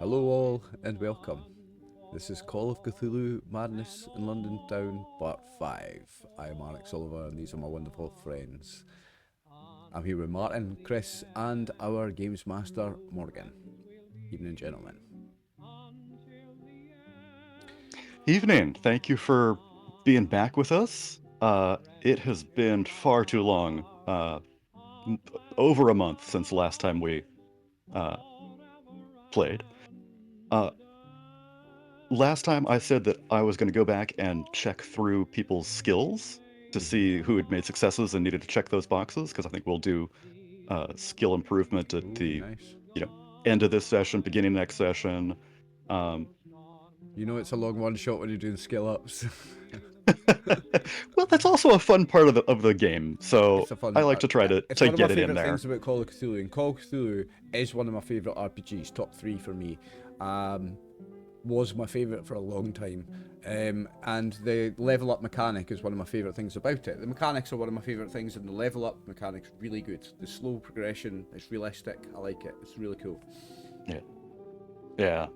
Hello all and welcome. This is Call of Cthulhu Madness in London Town Part 5. I am RxOliver and these are my wonderful friends. I'm here with Martin, Chris and our Games Master Morgan. Evening gentlemen. Evening. Thank you for being back with us. It has been far too long, over a month since the last time we uh, played. Uh, Last time I said that I was going to go back and check through people's skills to see who had made successes and needed to check those boxes, because I think we'll do skill improvement at Ooh, the nice. you know end of this session, beginning of next session. Um, You know it's a long one shot when you're doing skill ups. well, that's also a fun part of the game, so It's a fun. I like to try to It's to one of my get it in favourite there. things about Call of Cthulhu, and Call of Cthulhu is one of my favourite RPGs, top 3 for me. Was my favourite for a long time. And the level up mechanic is one of my favourite things about it. The mechanics are one of my favourite things, and the level up mechanics really good. The slow progression, it's realistic. I like it. It's really cool. Yeah, yeah.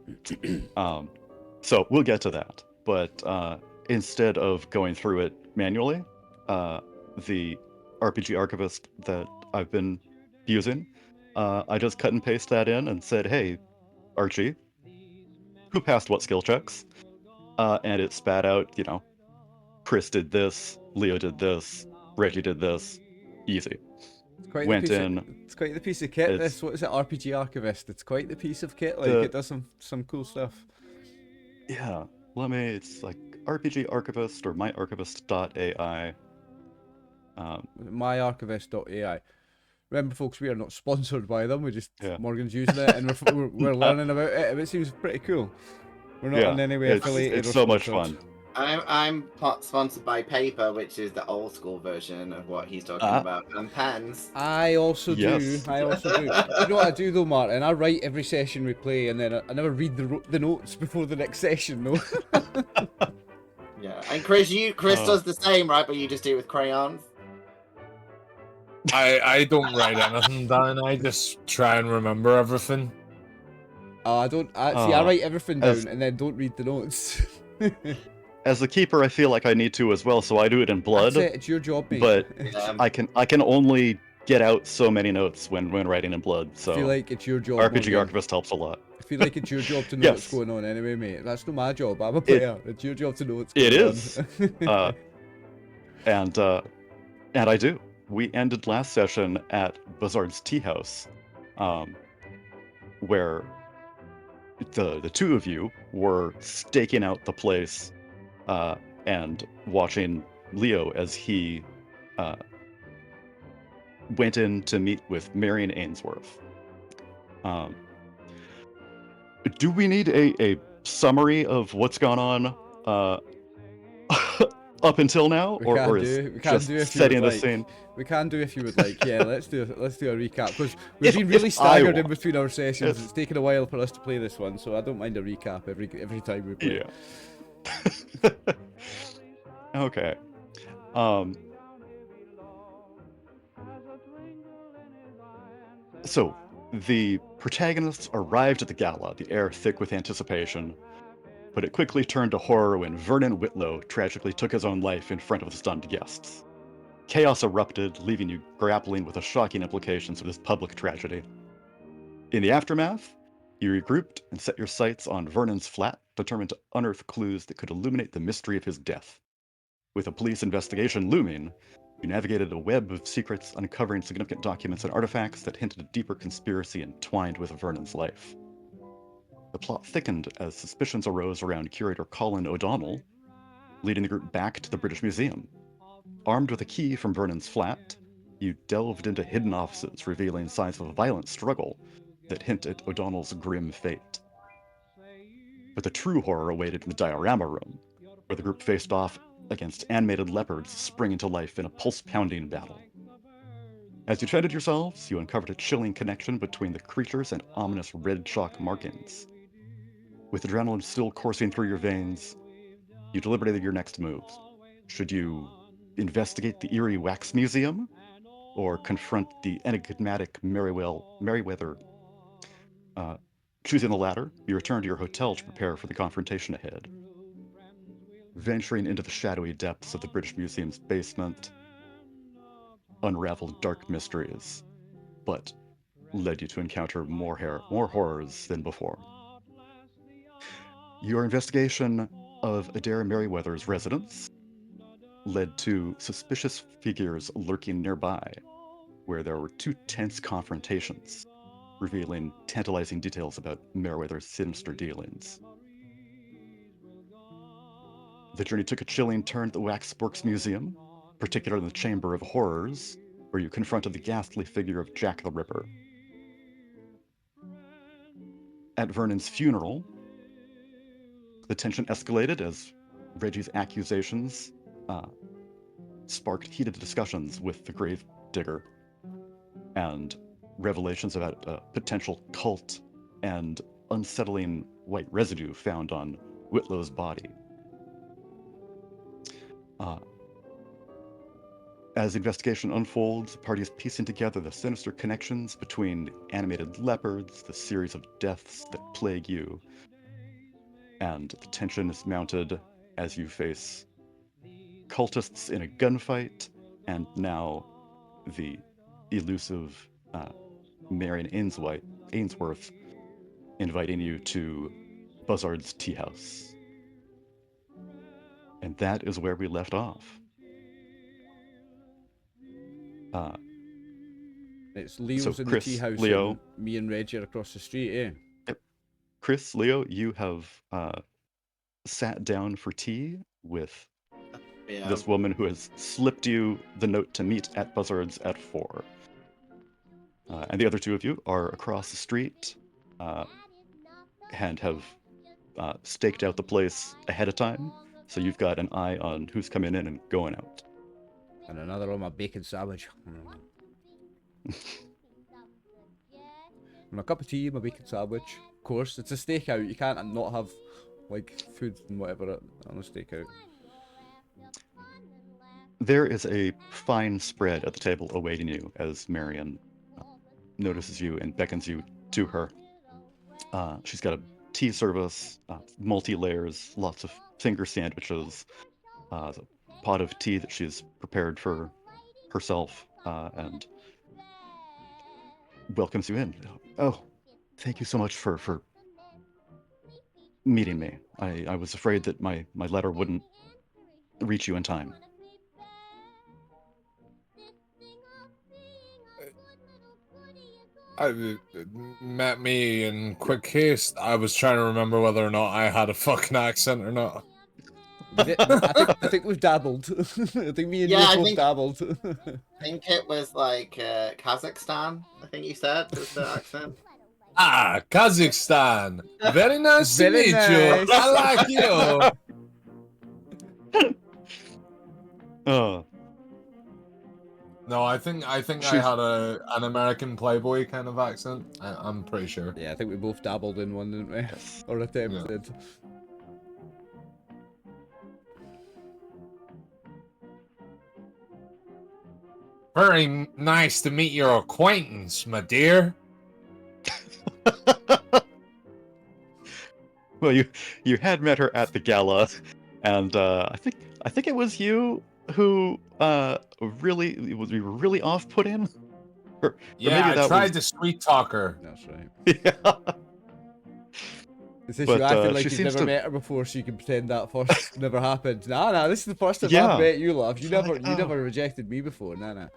So we'll get to that, but instead of going through it manually, the RPG archivist that I've been using, I just cut and paste that in and said, "Hey, Archie, who passed what skill checks?" And it spat out, Chris did this, Leo did this, Reggie did this, easy. It's quite the Went piece of in. it's quite the piece of kit. It's This what is it? RPG Archivist. It's quite the piece of kit. Like the it does some cool stuff. yeah. It's like RPG Archivist or myarchivist.ai. MyArchivist.ai. Remember, folks, we are not sponsored by them. We just Yeah, Morgan's using it, and we're learning about it. And it seems pretty cool. We're not yeah. in any way affiliated It's or so much sponsored. fun. I'm sponsored by paper, which is the old school version of what he's talking Ah, about, and pens. I also do. yes. I also do. Do you know what I do though, Martin? I write every session we play, and then I never read the notes before the next session. No. Yeah, and Chris Uh, does the same, right? But you just do it with crayons. I don't write anything down. I just try and remember everything. I don't. See, I uh, write everything as down and then don't read the notes. as the keeper, I feel like I need to as well, so I do it in That's blood. it. It's your job, mate. But Yeah. I can only get out so many notes when writing in blood. I feel So like it's your job, RPG Morgan. Archivist helps a lot. I feel like it's your job to know what's Yes, going on anyway, mate. That's not my job. I'm a it player. It's your job to know what's it going is. on. Uh, and uh, and I do. We ended last session at Buzzard's tea house, um, where the two of you were staking out the place uh, and watching Leo as he uh, went in to meet with Marion Ainsworth. Um, do we need a summary of what's gone on uh, up until now, We or can is do. We can do just if you would setting the like. scene? We can do if you would like. Yeah, let's do a recap because we've If been if really I staggered in want, between our sessions. if It's taken a while for us to play this one, so I don't mind a recap every time we play. yeah. Okay. Um, so the protagonists arrived at the gala, the air thick with anticipation, but it quickly turned to horror when Vernon Whitlow tragically took his own life in front of the stunned guests. Chaos erupted, leaving you grappling with the shocking implications of this public tragedy. In the aftermath, you regrouped and set your sights on Vernon's flat, determined to unearth clues that could illuminate the mystery of his death. With a police investigation looming, you navigated a web of secrets, uncovering significant documents and artifacts that hinted at a deeper conspiracy entwined with Vernon's life. The plot thickened as suspicions arose around curator Colin O'Donnell, leading the group back to the British Museum. Armed with a key from Vernon's flat, you delved into hidden offices, revealing signs of a violent struggle that hint at O'Donnell's grim fate. But the true horror awaited in the diorama room, where the group faced off against animated leopards springing to life in a pulse-pounding battle. As you treaded yourselves, you uncovered a chilling connection between the creatures and ominous red chalk markings. With adrenaline still coursing through your veins, you deliberated your next moves. Should you investigate the eerie wax museum, or confront the enigmatic Merryweather uh, Choosing the latter, you return to your hotel to prepare for the confrontation ahead. Venturing into the shadowy depths of the British Museum's basement unraveled dark mysteries, but led you to encounter more horrors than before. Your investigation of Adair Merryweather's residence led to suspicious figures lurking nearby, where there were two tense confrontations, revealing tantalizing details about Merryweather's sinister dealings. The journey took a chilling turn at the Waxworks Museum, particularly the Chamber of Horrors, where you confronted the ghastly figure of Jack the Ripper. At Vernon's funeral, the tension escalated as Reggie's accusations sparked heated discussions with the grave digger, and revelations about a potential cult and unsettling white residue found on Whitlow's body. As the investigation unfolds, the party is piecing together the sinister connections between animated leopards, the series of deaths that plague you, and the tension is mounted as you face cultists in a gunfight, and now the elusive Marion Ainsworth inviting you to Buzzard's tea house. And that is where we left off. It's Leo's So in Chris, the tea house, Leo. and me and Reggie are across the street, eh? Yep. Chris, Leo, you have sat down for tea with this woman who has slipped you the note to meet at Buzzard's at 4. And the other two of you are across the street and have staked out the place ahead of time. So you've got an eye on who's coming in and going out. And another on my bacon sandwich. And a cup of tea, my bacon sandwich. Of course, it's a stakeout. You can't not have like food and whatever on a stakeout. There is a fine spread at the table awaiting you as Marion notices you and beckons you to her. She's got a tea service, multi-layers, lots of finger sandwiches, a pot of tea that she's prepared for herself, and welcomes you in. Oh, thank you so much for meeting me. I was afraid that my letter wouldn't reach you in time. Met me in quick haste. I was trying to remember whether or not I had a fucking accent or not. I think we've dabbled. I think me and you both dabbled. I think it was like Kazakhstan, I think you said, was the accent. Ah, Kazakhstan. Very nice to meet you. I like you. No, I think I had an American Playboy kind of accent. I'm pretty sure. Yeah, I think we both dabbled in one, didn't we? Yes. Or attempted. Yeah. Very nice to meet your acquaintance, my dear. Well, you had met her at the gala, and I think it was you who we were really off-putting. Or yeah, maybe I tried to sweet talk her. That's right. Yeah. Is this you acting like you've never met her before, so you can pretend that first never happened? Nah, this is the first time I've met you, love. You never rejected me before. Nah.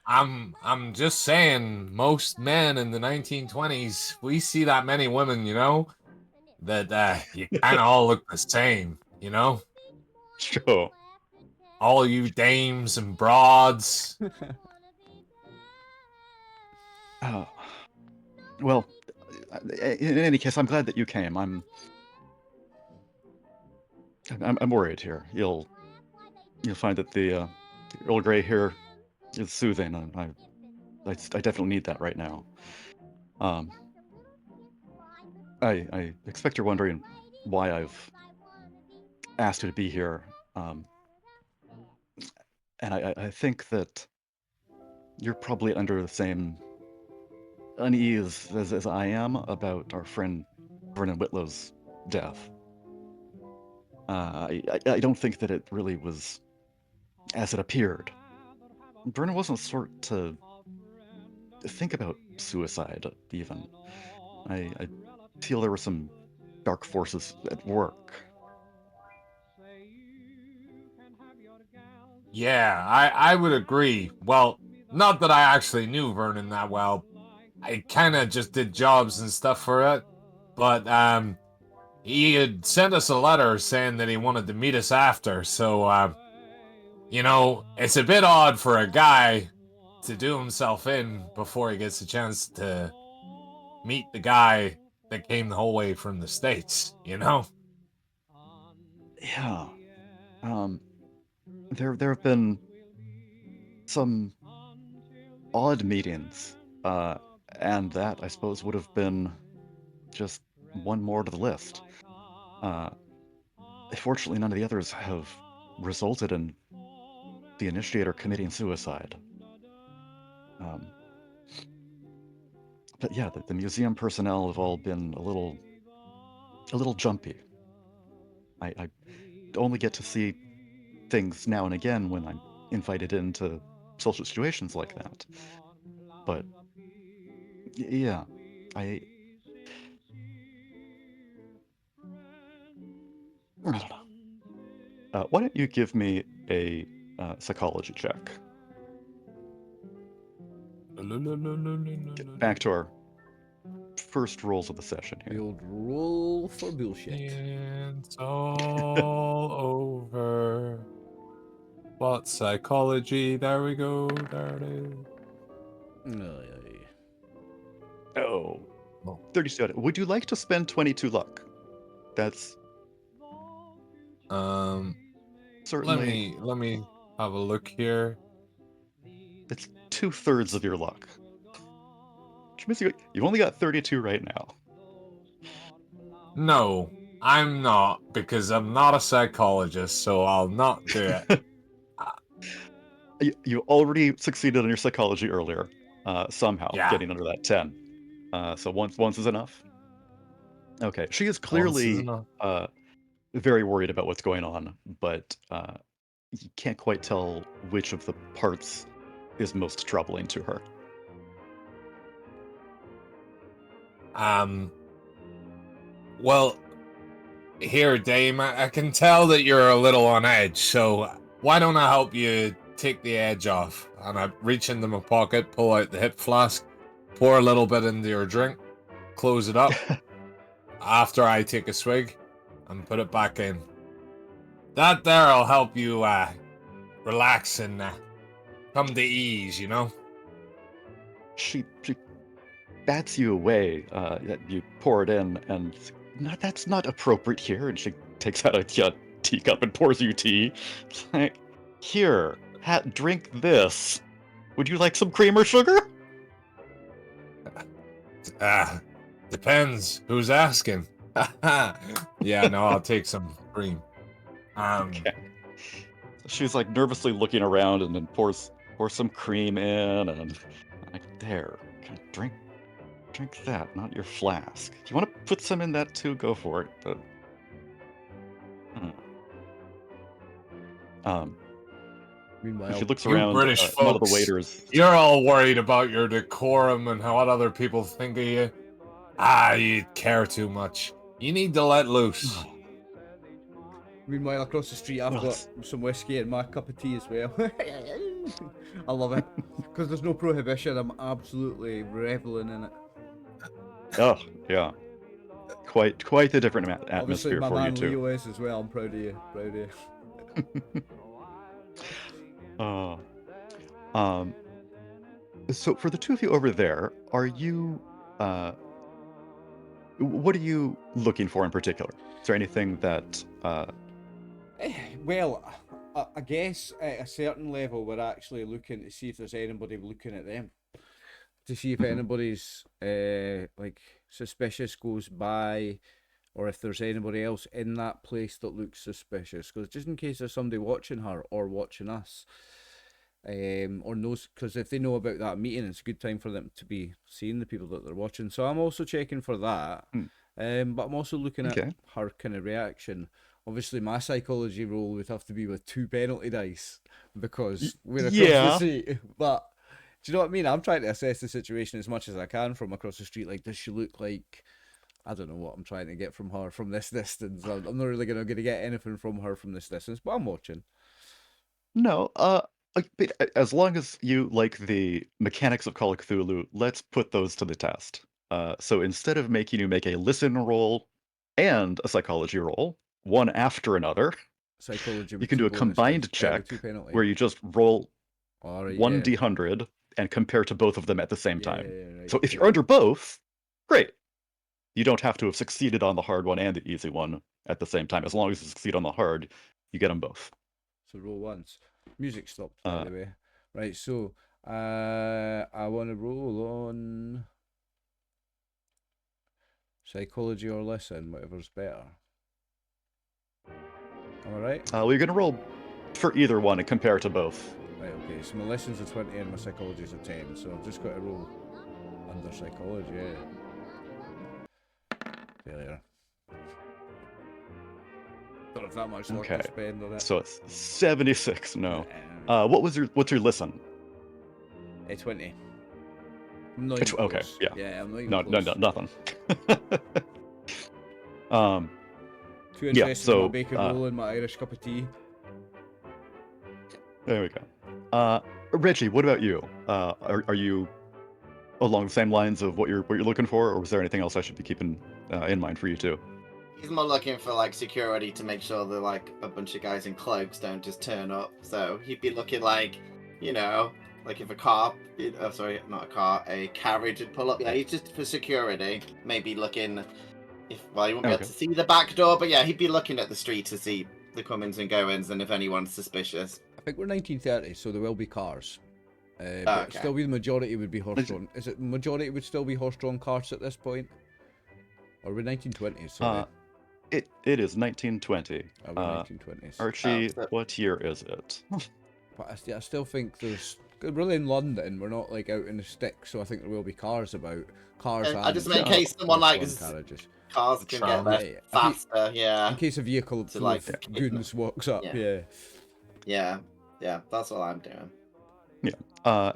I'm just saying, most men in the 1920s, we see that many women, you know, that you kind of all look the same, you know? Sure. All you dames and broads. Oh. Well, in any case, I'm glad that you came. I'm worried here. You'll find that the Earl Grey here is soothing, and I definitely need that right now. I expect you're wondering why I've asked you to be here, and I think that you're probably under the same uneased as I am about our friend Vernon Whitlow's death. I don't think that it really was as it appeared. Vernon wasn't sort to think about suicide, even. I feel there were some dark forces at work. Yeah, I would agree. Well, not that I actually knew Vernon that well. I kind of just did jobs and stuff for it. But he had sent us a letter saying that he wanted to meet us after. So, you know, it's a bit odd for a guy to do himself in before he gets a chance to meet the guy that came the whole way from the States, you know? Yeah. There have been some odd meetings, and that, I suppose, would have been just one more to the list. Uh, Fortunately, none of the others have resulted in the initiator committing suicide. Um, but yeah, the museum personnel have all been a little jumpy. I only get to see things now and again when I'm invited into social situations like that. But yeah, I I don't know. Why don't you give me a psychology check? Get back to our first rolls of the session The here. old roll for bullshit. It's all over. But psychology, there we go. There it is. Oh, Oh. 37. Would you like to spend 22 luck? That's certainly. Let me have a look here. It's 2/3 of your luck. Which means you've only got 32 right now. No, I'm not, because I'm not a psychologist, so I'll not do it. You already succeeded on your psychology earlier, somehow Yeah. getting under that 10. So once is enough. Okay, she is Once is clearly enough. very worried about what's going on, but you can't quite tell which of the parts is most troubling to her. Well, here, Dame, I can tell that you're a little on edge, so why don't I help you take the edge off? And I reach into my pocket, pull out the hip flask, pour a little bit into your drink, close it up after I take a swig, and put it back in. That there'll help you relax and come to ease, you know? She bats you away. You pour it in, and that's not appropriate here. And she takes out a teacup and pours you tea. It's like, here, drink this. Would you like some cream or sugar? Depends who's asking. Yeah, no, I'll take some cream. Okay. She's like nervously looking around and then pours some cream in and like, there, drink that, not your flask. If you want to put some in that too, go for it. But Meanwhile, she looks You around. British None of the folks, waiters. you're all worried about your decorum and how what other people think of you. You care too much. You need to let loose. meanwhile, across the street, I've Well, got some whiskey and my cup of tea as well. I love it because there's no prohibition. I'm absolutely reveling in it. Oh yeah, quite the different Obviously, atmosphere my for you man too. Leo is as well. I'm proud of you. Proud of you. So for the two of you over there, are you what are you looking for in particular? Is there anything that Well, I guess at a certain level, we're actually looking to see if there's anybody looking at them. To see if anybody's like suspicious goes by, or if there's anybody else in that place that looks suspicious. Because just in case there's somebody watching her or watching us, or knows, because if they know about that meeting, it's a good time for them to be seeing the people that they're watching. So I'm also checking for that. But I'm also looking at Okay. her kind of reaction. Obviously, my psychology roll would have to be with 2 penalty dice because we're across the Yeah. street. But do you know what I mean? I'm trying to assess the situation as much as I can from across the street. Like, does she look like? I don't know what I'm trying to get from her from this distance. I'm not really gonna get anything from her from this distance, but I'm watching. No, but as long as you like the mechanics of Call of Cthulhu, let's put those to the test. So instead of making you make a listen roll and a psychology roll, one after another, Psychology you with can 2 do a bonuses. combined With check 2 penalty. where you just roll All right, one yeah. d100 and compare to both of them at the same Yeah, time. right, So if you're okay. under both, great. You don't have to have succeeded on the hard one and the easy one at the same time. As long as you succeed on the hard, you get them both. So roll once. Music stopped, by the way. Right, so I want to roll on psychology or listen, whatever's better. Am I right? Well, you're going to roll for either one and compare to both. Right, okay, so my lesson's a 20 and my psychology's a 10, so I've just got to roll under psychology, yeah. Failure. Don't have that much luck Okay. to spend on it. So it's 76. No. Yeah. What's your listen? A 20. I'm not even Okay, close. yeah. Yeah, I'm not even No, close. nothing. Too Yeah, interested in my so bacon roll and my Irish cup of tea. there we go. Reggie, what about you? Are you along the same lines of what you're looking for, or was there anything else I should be keeping in mind for you too? He's more looking for like security to make sure that like a bunch of guys in cloaks don't just turn up. So he'd be looking like, you know, like if a car, oh sorry, not a car, a carriage would pull up. Yeah, he's just for security. Maybe looking if well, he won't be able Okay. to see the back door, but yeah, he'd be looking at the street to see the comings and goings and if anyone's suspicious. I think we're 1930, so there will be cars. But Okay. still, the majority would be horse-drawn. Is it majority would still be horse-drawn carts at this point? Or we're 1920s, sorry. It is 1920. We're 1920s. Archie, so- what year is it? But I still think there's... We're in London, we're not like out in the sticks, so I think there will be cars about. Cars I just meant in Yeah. case someone like horse-drawn carriages. cars can Tram. get there Yeah, faster. Yeah. In case a vehicle To, full like, of goons walks up, yeah. Yeah. That's what I'm doing.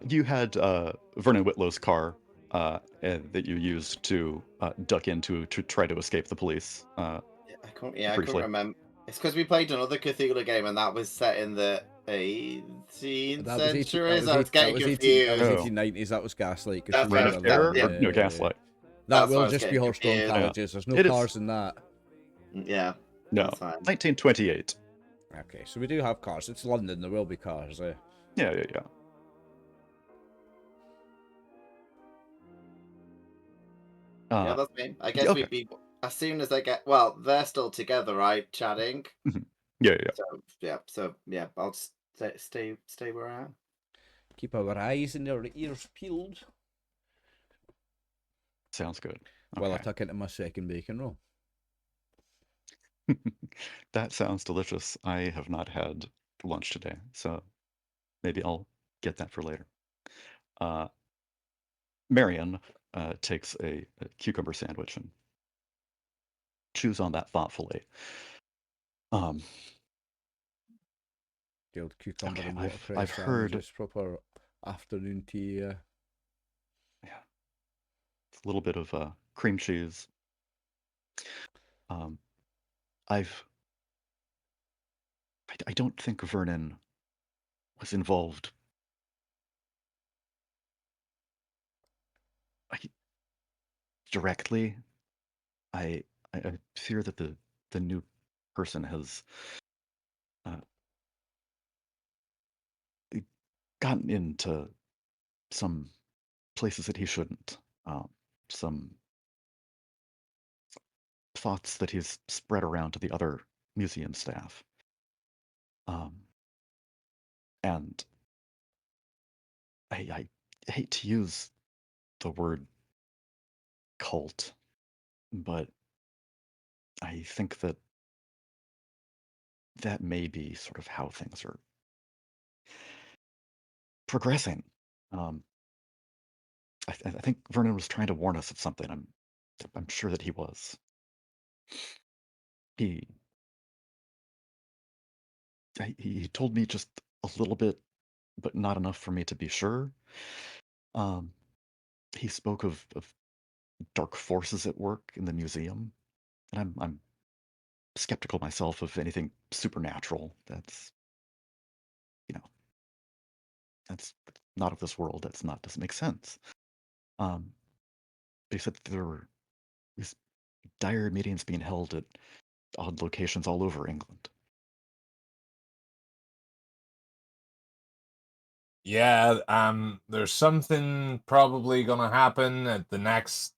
You had Vernon Whitlow's car that you used to duck into to try to escape the police. I couldn't Briefly. remember. It's because we played another Cthulhu game and that was set in the 18th century. So I was getting confused. That was Oh. 1890s, that was Gaslight. That's Reign right, of yeah, Terror? yeah. Or, no, Gaslight. That That's what I will was just be getting horse-drawn confused. carriages. There's no It is- cars in that. Yeah. No, That's fine. 1928. Okay, so we do have cars. It's London, there will be cars. Yeah. Yeah, that's me. I guess okay. we'd be as soon as they get. Well, they're still together, right? Chatting. Yeah. So I'll just stay where I am. Keep our eyes and our ears peeled. Sounds good. While I Okay. tuck into my second bacon roll. That sounds delicious. I have not had lunch today, so maybe I'll get that for later. Marion takes a cucumber sandwich and chews on that thoughtfully. The old cucumber Okay, and I've watercress heard- sandwiches, proper afternoon tea. Yeah. A little bit of cream cheese. I don't think Vernon was involved. Directly. I fear that the new person has gotten into some places that he shouldn't. Some thoughts that he's spread around to the other museum staff. And I hate to use the word cult, but I think that may be sort of how things are progressing. I think Vernon was trying to warn us of something. I'm sure that he was. He he told me just a little bit, but not enough for me to be sure. Um, he spoke of dark forces at work in the museum, and I'm skeptical myself of anything supernatural. That's, you know, that's not of this world. Doesn't make sense. They said that there were these dire meetings being held at odd locations all over England. Yeah, there's something probably gonna happen at the next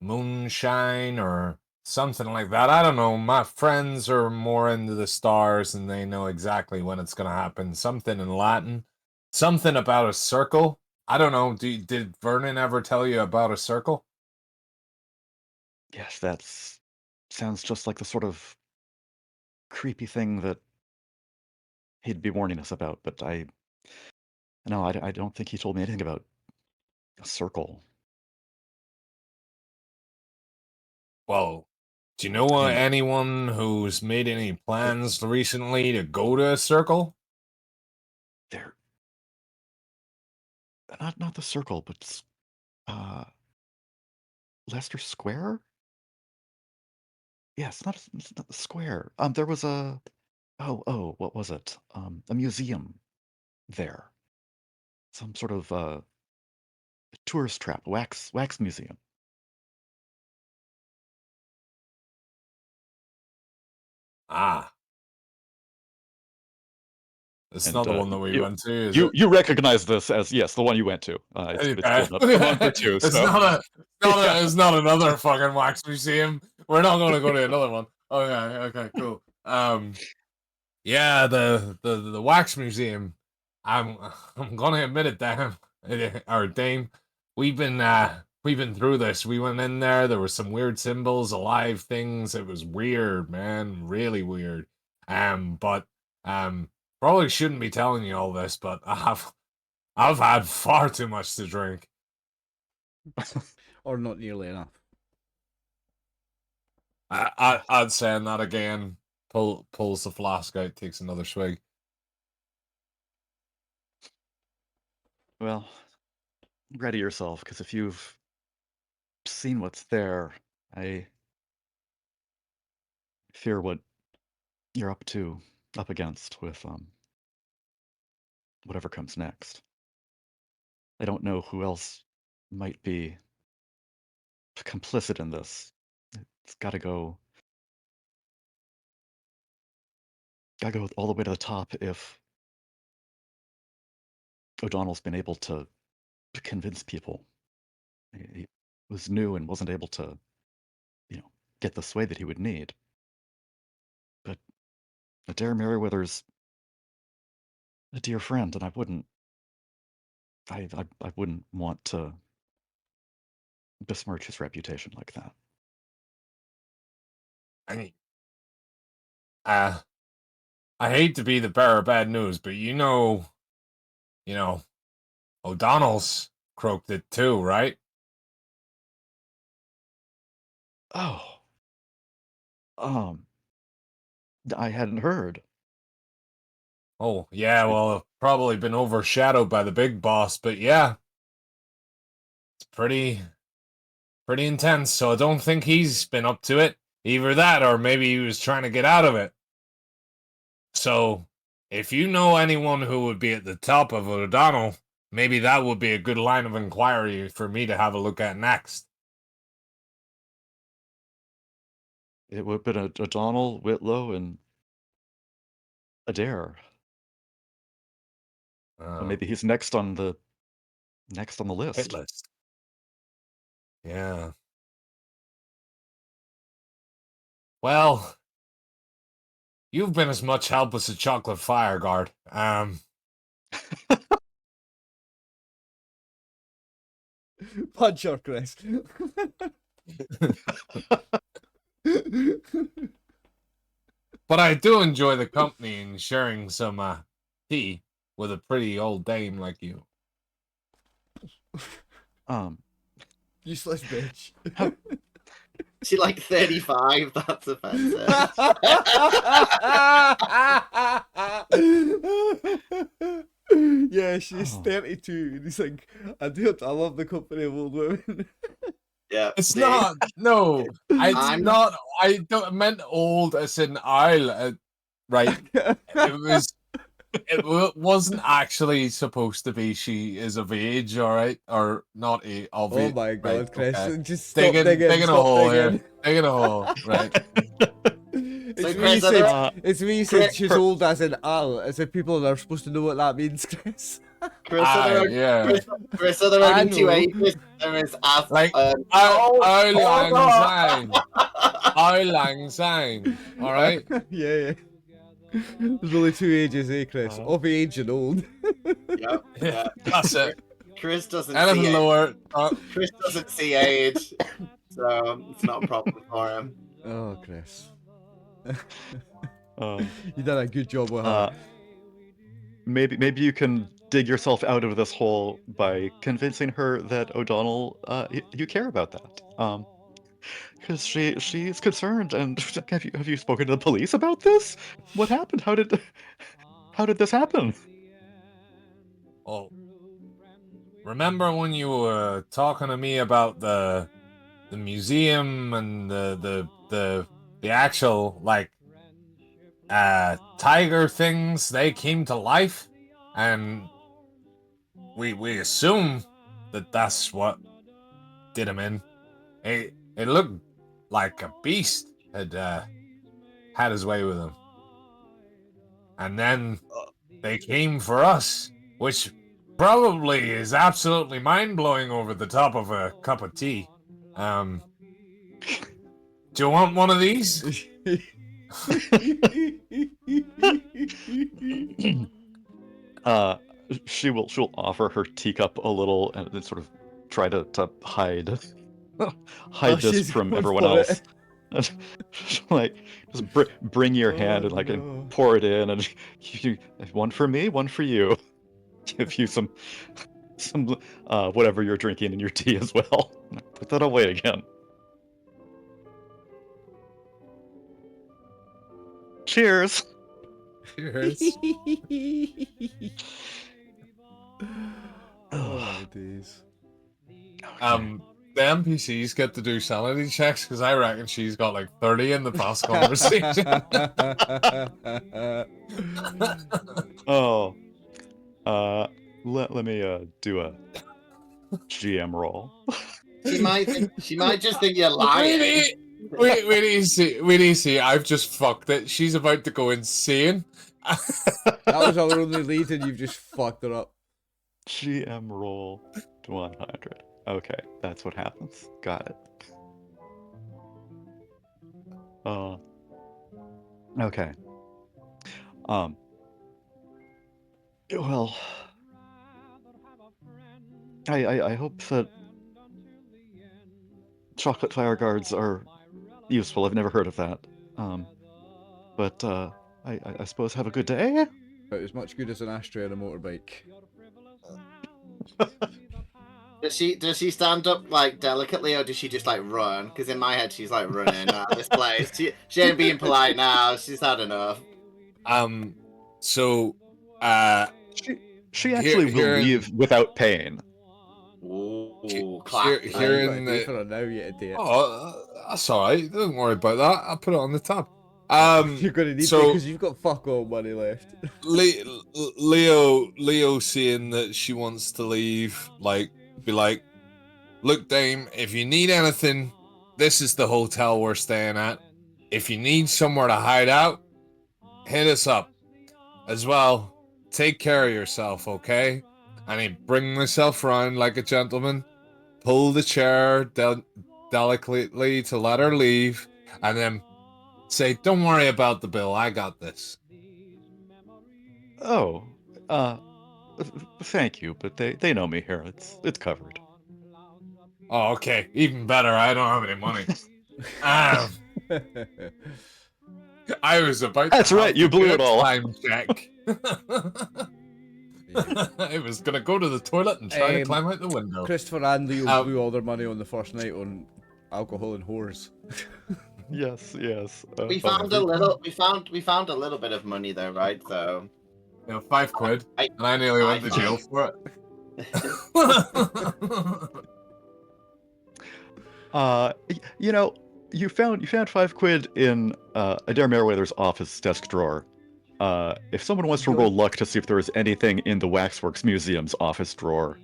moonshine or something like that. I don't know. My friends are more into the stars and they know exactly when it's gonna happen. Something in Latin, something about a circle. I don't know. Did Vernon ever tell you about a circle? Yes, that's sounds just like the sort of creepy thing that he'd be warning us about, but I don't think he told me anything about a circle. Well, do you know And anyone who's made any plans recently to go to a circle? they're not the circle, but uh, Leicester Square? Yes, it's not the square. There was what was it? A museum there. Some sort of tourist trap, wax museum. Ah, it's And not the one that we you went to, is it? you recognize this as, yes, the one you went to. It's Okay. been a month or two, It's so yeah. it's not another fucking wax museum. We're not going to go to another one. Okay, cool. Yeah, the wax museum. I'm I'm gonna admit it, Dan or Dame. We've been through this. We went in there. There were some weird symbols, alive things. It was weird, man, really weird. But probably shouldn't be telling you all this, but I've had far too much to drink. Or not nearly enough. I'd say that again. Pulls the flask out, takes another swig. Well, ready yourself, because if you've seen what's there, I fear what you're up against with whatever comes next. I don't know who else might be complicit in this. It's gotta go all the way to the top if O'Donnell's been able to convince people. He was new and wasn't able to, get the sway that he would need. But Adair Merryweather's a dear friend, and I wouldn't want to besmirch his reputation like that. I mean, uh, I hate to be the bearer of bad news, but you know, O'Donnell's croaked it too, right? Oh, um, I hadn't heard. Oh, yeah, It, well, probably been overshadowed by the big boss, but yeah, it's pretty intense, so I don't think he's been up to it. Either that, or maybe he was trying to get out of it. So, if you know anyone who would be at the top of O'Donnell, maybe that would be a good line of inquiry for me to have a look at next. it would have been O'Donnell, Whitlow, and Adair. So Oh, maybe he's next on the hit list. list. Yeah. Well, you've been as much help as a chocolate fire guard. Punch her, Chris. But I do enjoy the company and sharing some tea with a pretty old dame like you. Useless bitch. She like 35. That's offensive. Yeah, she's 32. And he's like, I love the company of old women. Yeah, It's see? not. No, it's I'm- not. I don't meant old as in Isle. Right. It wasn't actually supposed to be she is of age, all right, or not of Oh age. my god, right, Chris! okay. Just stop digging. Digging a Stop hole digging. here. Digging a hole, right? It's So, me Chris, are there- said. It's me said Chris- she's old as in Al. As if people are supposed to know what that means, Chris. Chris, Yeah. Chris, are there I only two know. ages? There is Like, oh, Lang hold Syne. Lang Syne. All right. Yeah. There's only 2 ages, eh, Chris? Of age and old. Yep, yeah. That's it. Chris doesn't Anything see age. lower. Chris doesn't see age, so it's not a problem for him. Oh, Chris. Um, You done a good job with her. maybe you can dig yourself out of this hole by convincing her that O'Donnell, you care about that. Because she's concerned. And have you spoken to the police about this? What happened? How did this happen? Oh, remember when you were talking to me about the museum and the actual like tiger things? They came to life, and we assume that that's what did him in. It looked like a beast had had his way with him, and then they came for us, which probably is absolutely mind-blowing over the top of a cup of tea. Do you want one of these? She'll offer her teacup a little and then sort of try to hide this she's from going everyone for else. Like, just bring your hand and like no. and pour it in, and one for me, one for you. Give you some whatever you're drinking in your tea as well. Put that away again. Cheers. Cheers. Oh my days. The NPCs get to do sanity checks because I reckon she's got like 30 in the past conversation. Oh. Let me do a GM roll. She might just think you're lying. Wait do you see? I've just fucked it. She's about to go insane. That was our only lead and you've just fucked it up. GM roll 100. Okay, that's what happens. Got it. Okay. Well, I hope that chocolate fire guards are useful. I've never heard of that. But I suppose have a good day. But as much good as an ashtray on a motorbike. Does she stand up like delicately, or does she just like run? Because in my head she's like running out of this place. She ain't being polite now. She's had enough. So She actually will leave without pain. Ooh, clap. here in the... the for her now, you idiot. oh, that's all right. Don't worry about that. I'll put it on the tab. You're gonna need so- it because you've got fuck all money left. Leo saying that she wants to leave, like, be like, look, dame, if you need anything, this is the hotel we're staying at. If you need somewhere to hide out, hit us up. As well, take care of yourself, okay? And he bring himself round like a gentleman, pull the chair delicately to let her leave, and then say, don't worry about the bill, I got this. Oh, thank you, but they know me here. It's covered. Oh, okay, even better, I don't have any money. I was about That's to right, have you to blew do it a all. time check. It was gonna go to the toilet and try to Um, climb out the window. Christopher and Leo blew all their money on the first night on alcohol and whores. Yes. We found a little. We found a little bit of money though, right? So. You know, £5, I- and I nearly went to jail for it. You know, you found £5 in Adair Merryweather's office desk drawer. If someone wants to roll luck to see if there is anything in the Waxworks Museum's office drawer.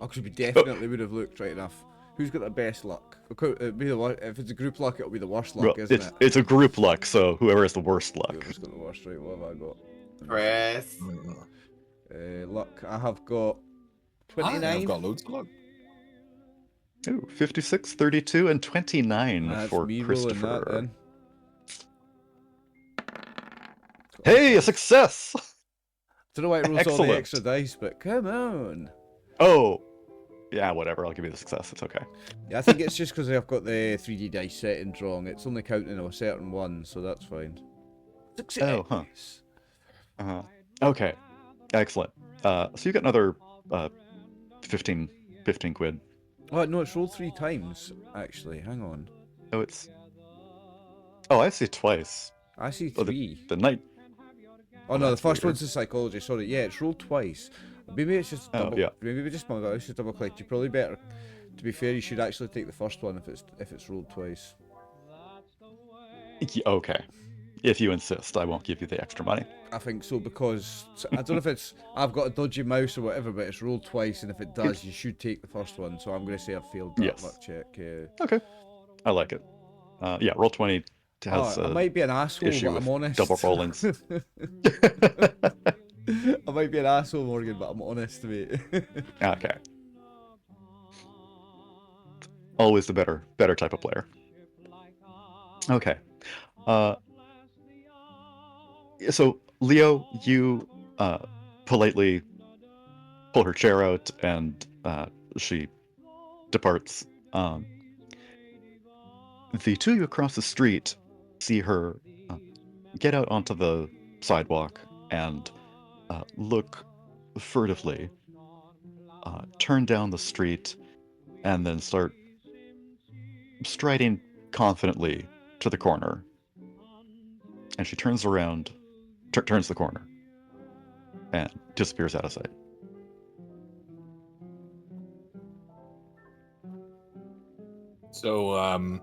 Actually, we definitely would have looked right enough. Who's got the best luck? It'd be if it's a group luck, it'll be the worst luck, Well, isn't it? it's a group luck, so whoever has the worst luck. Whoever's got the worst, right? What have I got? Chris. Luck. I have got 29. I've got loads of luck. Ooh, 56, 32, and 29 That's for me rolling Christopher. that then. Hey, a success! Don't know why it rolls all the Excellent. extra dice, but come on. Oh, yeah, whatever. I'll give you the success. It's okay. Yeah, I think it's just because I've got the 3D dice settings wrong. It's only counting a certain one, so that's fine. Success. Oh, huh. Okay, excellent. So you got another 15 quid. Oh, no, it's rolled 3 times, actually. Hang on. Oh, it's. Oh, I see twice. I see Oh, 3. The night. Oh, no, the that's first weird. one's the psychology. Sorry, yeah, it's rolled twice. Maybe it's just Oh, double. yeah. Maybe we just it's just double clicked. You probably better. To be fair, you should actually take the first one if it's rolled twice. Okay. If you insist, I won't give you the extra money. I think so because I don't know if it's I've got a dodgy mouse or whatever, but it's rolled twice, and if it does, you should take the first one. So I'm going to say I've failed that Yes. luck check. Okay. I like it. Yeah, roll 20 has I might be an asshole, issue but I'm with honest. double rollings. I might be an asshole, Morgan, but I'm honest, mate. Okay. Always the better type of player. Okay. So Leo, you politely pull her chair out, and she departs. The two of you across the street see her get out onto the sidewalk and look furtively, turn down the street, and then start striding confidently to the corner. And she turns around, turns the corner, and disappears out of sight. So,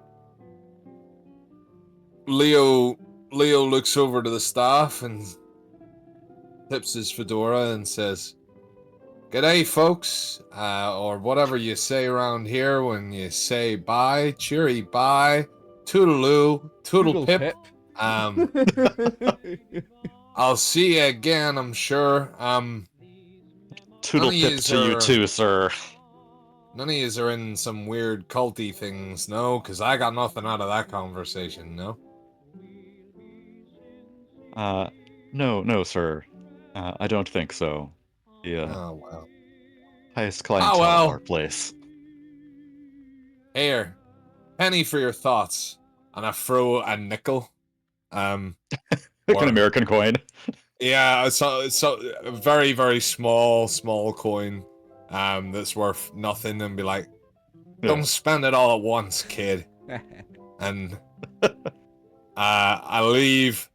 Leo looks over to the staff and tips his fedora and says, "G'day, folks," or whatever you say around here when you say bye. Cheery bye, toodaloo, toodle pip. I'll see you again, I'm sure. Toodle None of pip yous to you are- too, sir. None of yous are in some weird culty things, no? Because I got nothing out of that conversation, no? No, sir. I don't think so. Yeah, Oh, well. highest clientele well. of our place. Here, penny for your thoughts. And I throw a nickel. Like Or- an American coin. Yeah, it's a very, very small coin. That's worth nothing, and be like, don't spend it all at once, kid. And I leave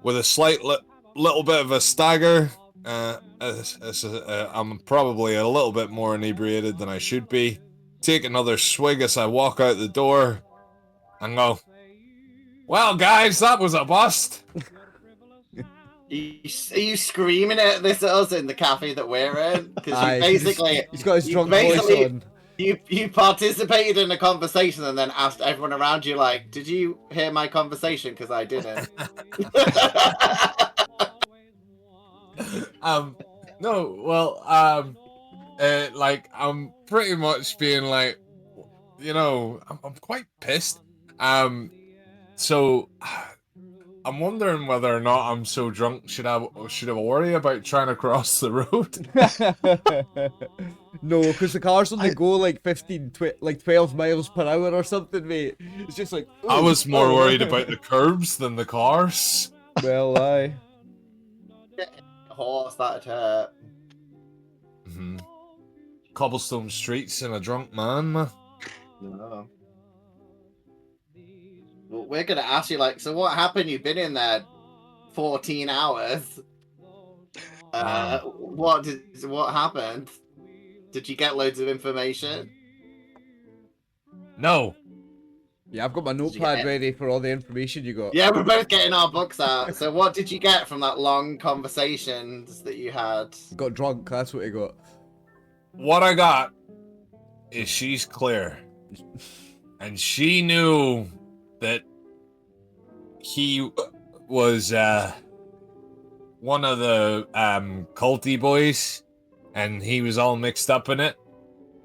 with a slight little bit of a stagger. I'm probably a little bit more inebriated than I should be. Take another swig as I walk out the door, and go, "Well, guys, that was a bust." Are you screaming at this at us in the cafe that we're in? Because Aye, you basically he's got his you drunk voice basically- on. you participated in a conversation and then asked everyone around you, like, "Did you hear my conversation?" Because I didn't. No, well, like, I'm pretty much being like, I'm quite pissed. So I'm wondering whether or not I'm so drunk. Should I worry about trying to cross the road? No, because the cars only go like 12 miles per hour or something, mate. It's just like... I was more oh. worried about the curbs than the cars. Well, aye. horse, that'd hurt. Mm-hmm. Cobblestone streets and a drunk man, ma. No. Well, we're gonna ask you, like, so what happened? You've been in there 14 hours. What happened? Did you get loads of information? No. Yeah, I've got my you get notepad it? ready for all the information you got. Yeah, we're both getting our books out. So what did you get from that long conversations that you had? Got drunk, that's what he got. What I got is she's clear. And she knew that he was one of the culty boys, and he was all mixed up in it.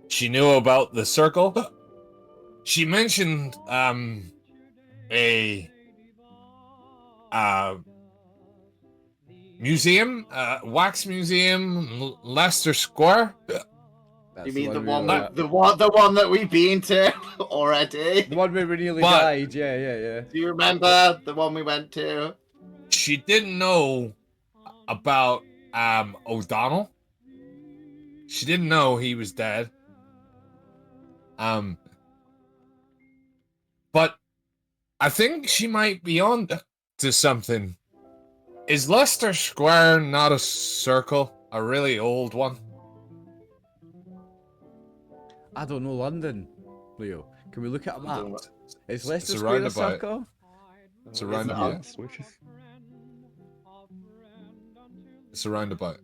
She knew about the circle. She mentioned a museum, wax museum, Leicester Square. You mean the we one, were the one that we've been to already? at. The one where we nearly But- died, yeah. Do you remember the one we went to? She didn't know about O'Donnell. She didn't know he was dead. But I think she might be on to something. Is Leicester Square not a circle? A really old one? I don't know London, Leo. Can we look at a map? Is Leicester a Square a roundabout. circle? It's a Is it roundabout. Yes, which is It's a roundabout.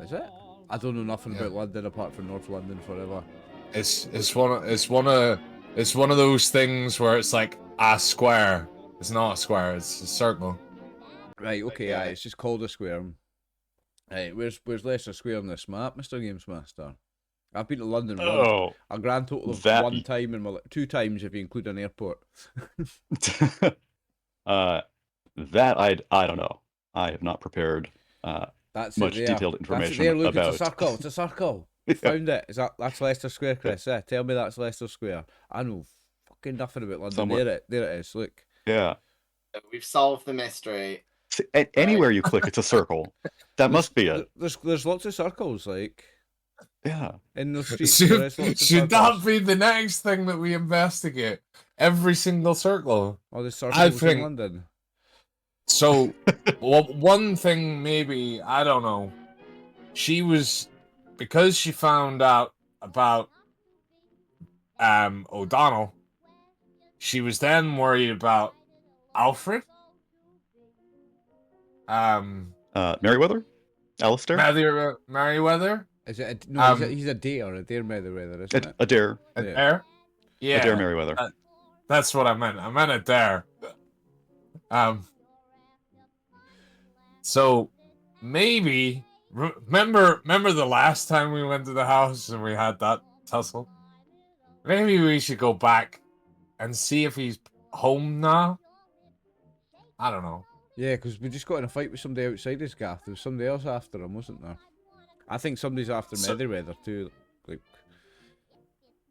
Is it? I don't know nothing Yeah. about London apart from North London forever. It's one of those things where it's like a square. It's not a square. It's a circle. Right, okay, Okay. it's just called a square. Right, where's Leicester Square on this map, Mr. Games Master? I've been to London once. oh A grand total of that- 1 time in my 2 times if you include an airport. that I don't know. I have not prepared. That's Much it there. detailed That's information it there. Look, about- it's a circle. It's a circle. Yeah. Found it. That's Leicester Square, Chris. Yeah, tell me that's Leicester Square. I know fucking nothing about London. Somewhere- There it is. Look. Yeah. We've solved the mystery. See, anywhere you click, it's a circle. That must be it. There's lots of circles, like Yeah. in the streets. there is lots of Should that circles. be the next thing that we investigate? Every single circle. Oh, there's circles think- in London. So, well, one thing maybe, I don't know. She was, because she found out about O'Donnell, she was then worried about Alfred. Merryweather? Alistair? Merryweather? Is it? No, Um, he's a dare. A dare Merryweather, isn't it? Adair. Yeah. Adair? Yeah. Adair Merryweather. That's what I meant. I meant Adair. So maybe remember the last time we went to the house and we had that tussle? Maybe we should go back and see if he's home now. I don't know. Yeah, because we just got in a fight with somebody outside his gaff. There was somebody else after him, wasn't there? I think somebody's after So- Merryweather too. Like,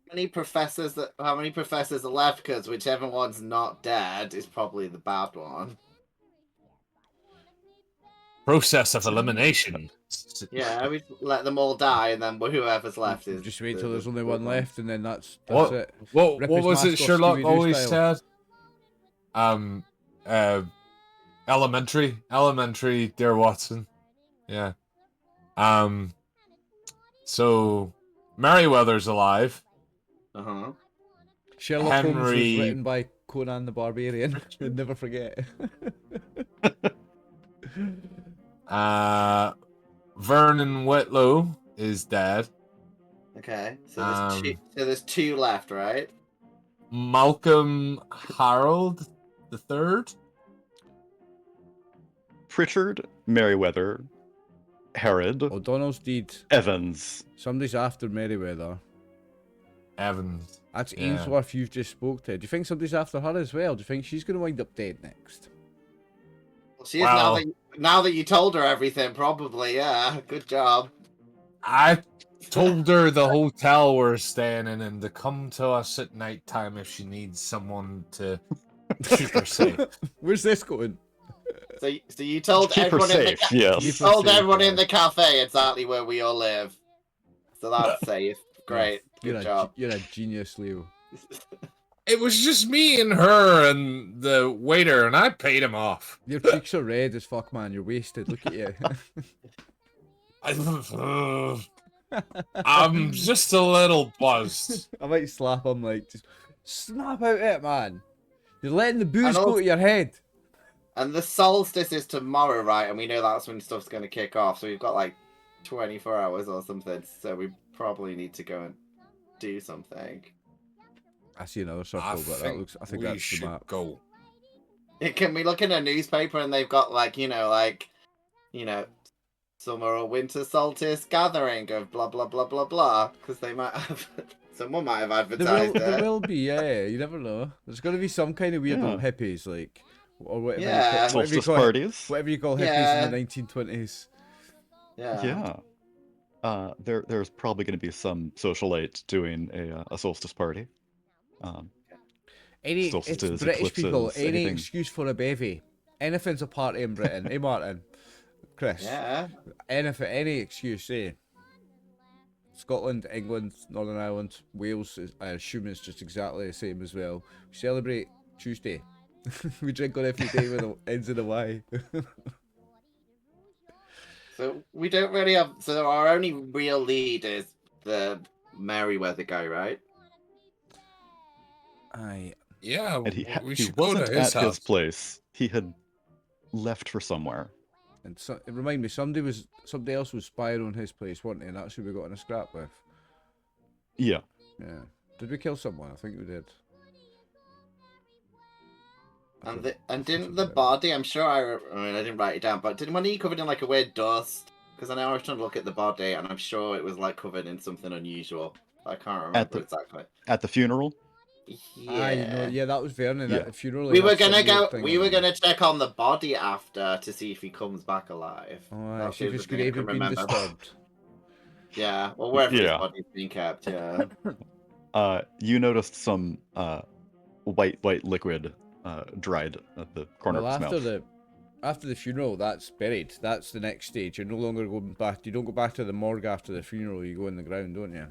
How many professors are left? Because whichever one's not dead is probably the bad one. Process of elimination. Yeah, we let them all die, and then whoever's left is. just wait the- till there's the only good one left, and then that's What? it. What Rip his was it mask off Sherlock Scooby-Doo always style. said? Elementary, dear Watson. Yeah. So Merryweather's alive. Uh-huh. Sherlock Holmes was Henry- written by Conan the Barbarian. You'd never forget. Vernon Whitlow is dead. Okay, so there's 2 left, right? Malcolm Harold the Third. Pritchard, Merryweather, Herod, O'Donnell's deed. Evans. Somebody's after Merryweather. Evans. That's Yeah. Ainsworth you've just spoke to. Do you think somebody's after her as well? Do you think she's going to wind up dead next? Well, she is Wow. now that you told her everything, probably. Yeah, good job. I told her the hotel we're staying in and to come to us at night time if she needs someone to keep her safe. Where's this going? So you told Keep her everyone in the safe, yes. you Keep her told safe, everyone yeah. in the cafe exactly where we all live. So that's safe. Great. Good job. You're a genius, Leo. It was just me and her and the waiter, and I paid him off. Your cheeks are red as fuck, man. You're wasted. Look at you. I'm just a little buzzed. I might slap him, like, just snap out it, man. You're letting the booze And go also- to your head. And the solstice is tomorrow, right? And we know that's when stuff's going to kick off. So we've got like 24 hours or something. So we probably need to go and do something. I see another circle, but that looks. I think we that's the should map. go. Can we look in a newspaper and they've got like, summer or winter solstice gathering of blah, blah, blah, blah, blah. Because they might have, someone might have advertised There it. will be, yeah. You never know. There's going to be some kind of weird little hippies, like, or whatever. Yeah. Solstice parties. Whatever you call hippies Yeah. in the 1920s. Yeah. There's probably going to be some socialite doing a solstice party. It's Solstices, British people. eclipses, Any anything. excuse for a bevy. Anything's a party in Britain. Eh, Martin? Chris? Yeah. Anything, any excuse, eh? Scotland, England, Northern Ireland, Wales, I assume it's just exactly the same as well. We celebrate Tuesday. We drink on every day with the ends in a Y. So we don't really have. So our only real lead is the Merryweather guy, right? Yeah, And he we he should go wasn't to his at house. his place. He had left for somewhere. And so, it reminded me, somebody else was spying on his place, wasn't they? And that's who we got in a scrap with. Yeah. Yeah. Did we kill someone? I think we did. And didn't the body? I'm sure I didn't write it down, but didn't one he covered in like a weird dust? Because I know I was trying to look at the body, and I'm sure it was like covered in something unusual. I can't remember exactly. At the funeral? Yeah. Yeah, that was Vernon Yeah. at the funeral. We he were had some gonna weird go. thing We on were him. gonna check on the body after to see if he comes back alive. Oh, aye, That's see if the his thing I grave can had been remember. disturbed. Yeah, well, wherever his Yeah. body's being kept. Yeah. You noticed some white liquid dried at the corner Well, of his mouth. after the funeral, that's buried. That's the next stage. You're no longer going back. You don't go back to the morgue after the funeral. You go in the ground, don't you?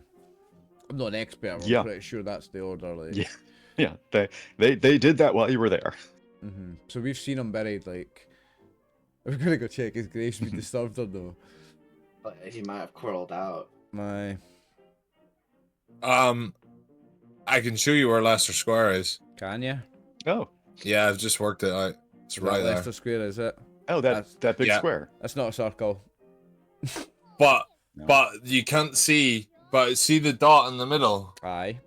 I'm not an expert. But Yeah. I'm pretty sure that's the order. Like. Yeah. Yeah, they did that while you were there. So we've seen him buried. Like, we're gonna go check his grave's been disturbed or no. But he might have crawled out. My, I can show you where Leicester Square is. can you? Oh, Yeah, I've just worked it out. It's right there. Leicester Square, is it? that That's- big yeah. square. That's not a circle. But No. but you can't see. But see the dot in the middle. Aye.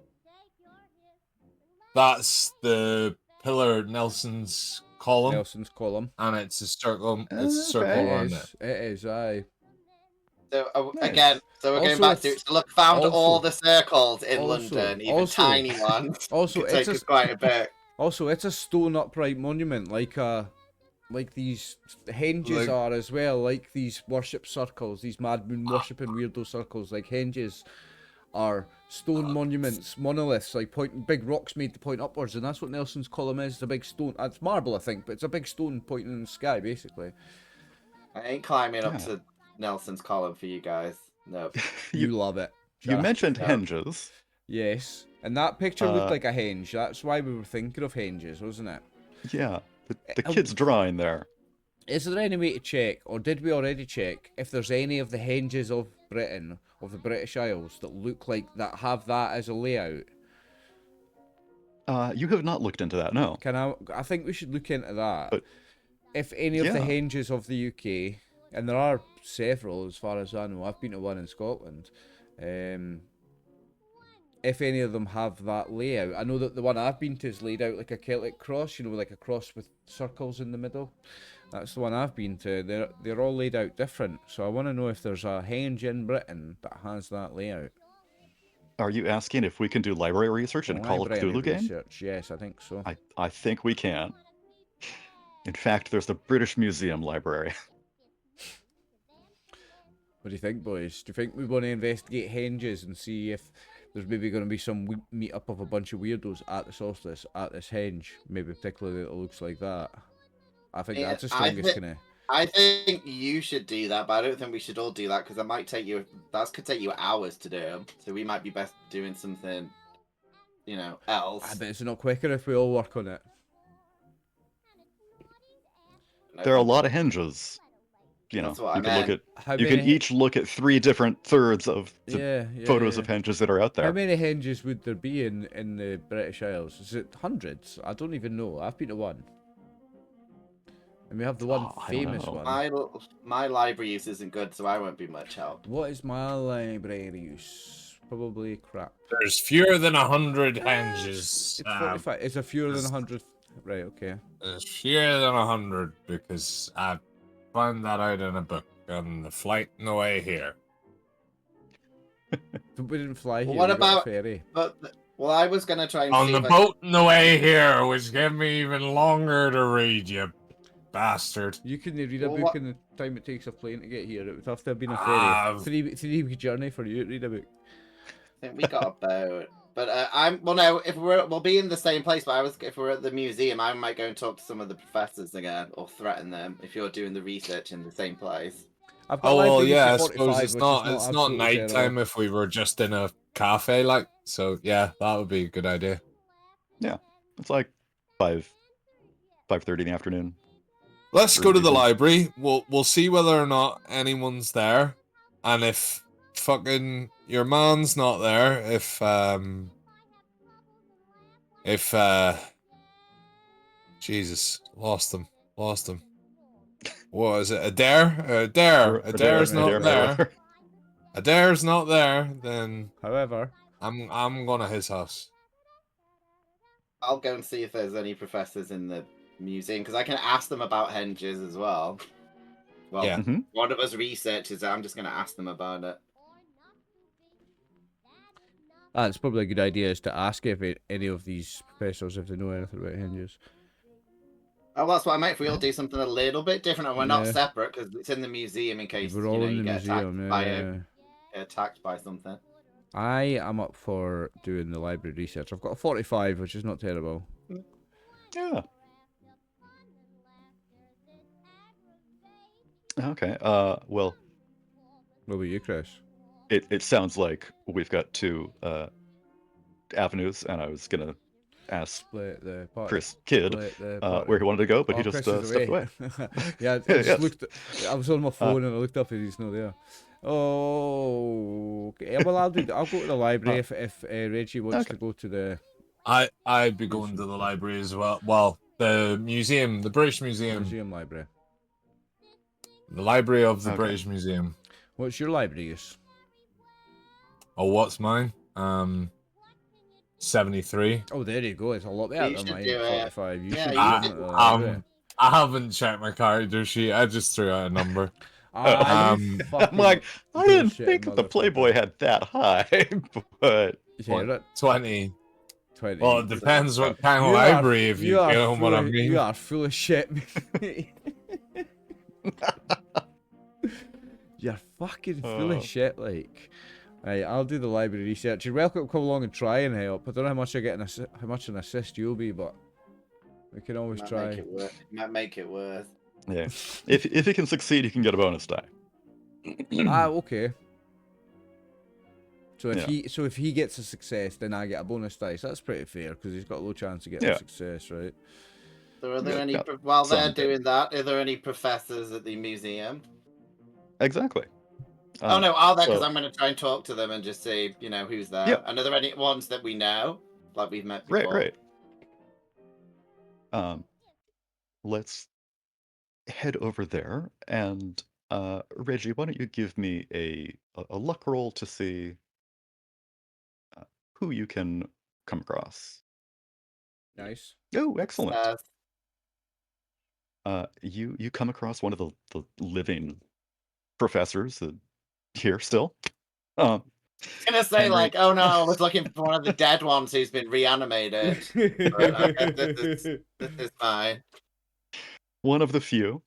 That's the pillar Nelson's column, Nelson's column. and it's a circle. It's a Okay. circle It around is. it. It is. Aye. So Nice. again, so we're going Also, back to it's- it. So look, found all also- the circles in also- London, even also- tiny ones. Also, Could take it's us a, quite a bit. also it's a stone upright monument, like these henges Like- are as well, like these worship circles, these mad moon worshipping weirdo circles. Like henges are stone monuments, monoliths, like pointing big rocks made to point upwards, and that's what Nelson's column is. It's a big stone. It's marble, I think, but it's a big stone pointing in the sky, basically. I ain't climbing up Yeah. to Nelson's column for you guys. No. You love it. You Jack. mentioned Yeah. hinges. Yes, and that picture looked Uh, like a henge. That's why we were thinking of henges, wasn't it? Yeah, the Um, kid's drawing there. Is there any way to check, or did we already check, if there's any of the henges of Britain, of the British Isles, that look like that have that as a layout? You have not looked into that, no. I think we should look into that. But- If any of the yeah. henges of the UK, and there are several as far as I know, I've been to one in Scotland, if any of them have that layout. I know that the one I've been to is laid out like a Celtic cross, like a cross with circles in the middle. That's the one I've been to. They're all laid out different, so I want to know if there's a henge in Britain that has that layout. Are you asking if we can do library research in a Call of Library Cthulhu game? research, yes, I think so. I think we can. In fact, there's the British Museum Library. What do you think, boys? Do you think we want to investigate henges and see if there's maybe going to be some meet up of a bunch of weirdos at the solstice at this henge? Maybe particularly that looks like that. I think Yeah, that's the strongest kind of. I think you should do that, but I don't think we should all do that because that might take you. That could take you hours to do. So we might be best doing something, else. I bet it's not quicker if we all work on it. There are a lot of hinges. That's what I you can look meant. at. You can each look at 3 different thirds of the photos of hinges that are out there. How many hinges would there be in the British Isles? Is it hundreds? I don't even know. I've been to one. And we have the one famous one. My library use isn't good, so I won't be much help. What is my library use? Probably crap. There's fewer than 100 hinges. It's 45. It's a fewer than 100. Right, okay. There's fewer than 100 because I found that out in a book on the flight on the way here. We didn't fly here. What about ferry? Well, I was gonna try and on see the boat on the way here, which gave me even longer to read, you bastard. You couldn't read a book in the time it takes a plane to get here. It would have to have been a ferry. Three-week journey for you to read a book. I think we got a boat. But if we'll be in the same place. But if we're at the museum, I might go and talk to some of the professors again, or threaten them if you're doing the research in the same place. Oh well, yeah. I suppose it's not nighttime if we were just in a cafe, like. So yeah, that would be a good idea. Yeah, it's like 5:30 in the afternoon. Let's go to the library. We'll see whether or not anyone's there, and if fucking your man's not there, if Jesus, lost him. What is it? Adair's not there. Adair's not there. Then, however, I'm going to his house. I'll go and see if there's any professors in the museum because I can ask them about henges as well. Well, yeah. One of us researches it. I'm just going to ask them about it. That's probably a good idea, is to ask if any of these professors, if they know anything about hinges. Oh, that's what I meant. If we all do something a little bit different and we're not separate, because it's in the museum in case we're all in you the get museum, attacked by something. I am up for doing the library research. I've got a 45, which is not terrible. Yeah. Okay. Well. What about you, Chris? It sounds like we've got 2 avenues, and I was gonna ask Chris Kidd where he wanted to go, but he just stepped away. Yeah, I just looked. I was on my phone and I looked up and he's not there. Oh, okay. Well, I'll go to the library if Reggie wants to go to the. I'd be going to the library as well. Well, the museum, the British Museum. Museum library. The library of the British Museum. What's your library use? Oh, what's mine? 73. Oh, there you go. It's a lot better than mine. 45. You should I haven't checked my character sheet. I just threw out a number. I'm like, I didn't think the Playboy had that high, but 20. Well, it depends what kind of library. If you know what I mean. You are full of shit. You're fucking full of shit, like. Right, I'll do the library research. You're welcome to come along and try and help. I don't know how much how much an assist you'll be, but we can always try. Might make it worth. Yeah, if he can succeed, he can get a bonus die. Okay. So if he gets a success, then I get a bonus dice. That's pretty fair because he's got a low chance of getting a success, right? So are there any? While they're doing that, are there any professors at the museum? Exactly. Oh no, are there? Because I'm going to try and talk to them and just see, who's there. Yep. And are there any ones that we know, like we've met before? Right. Let's head over there, and Reggie, why don't you give me a luck roll to see who you can come across. Nice. Oh, excellent. You come across one of the living professors here still. I was gonna say Henry. Like, oh no, I was looking for one of the dead ones who's been reanimated. This is fine. One of the few.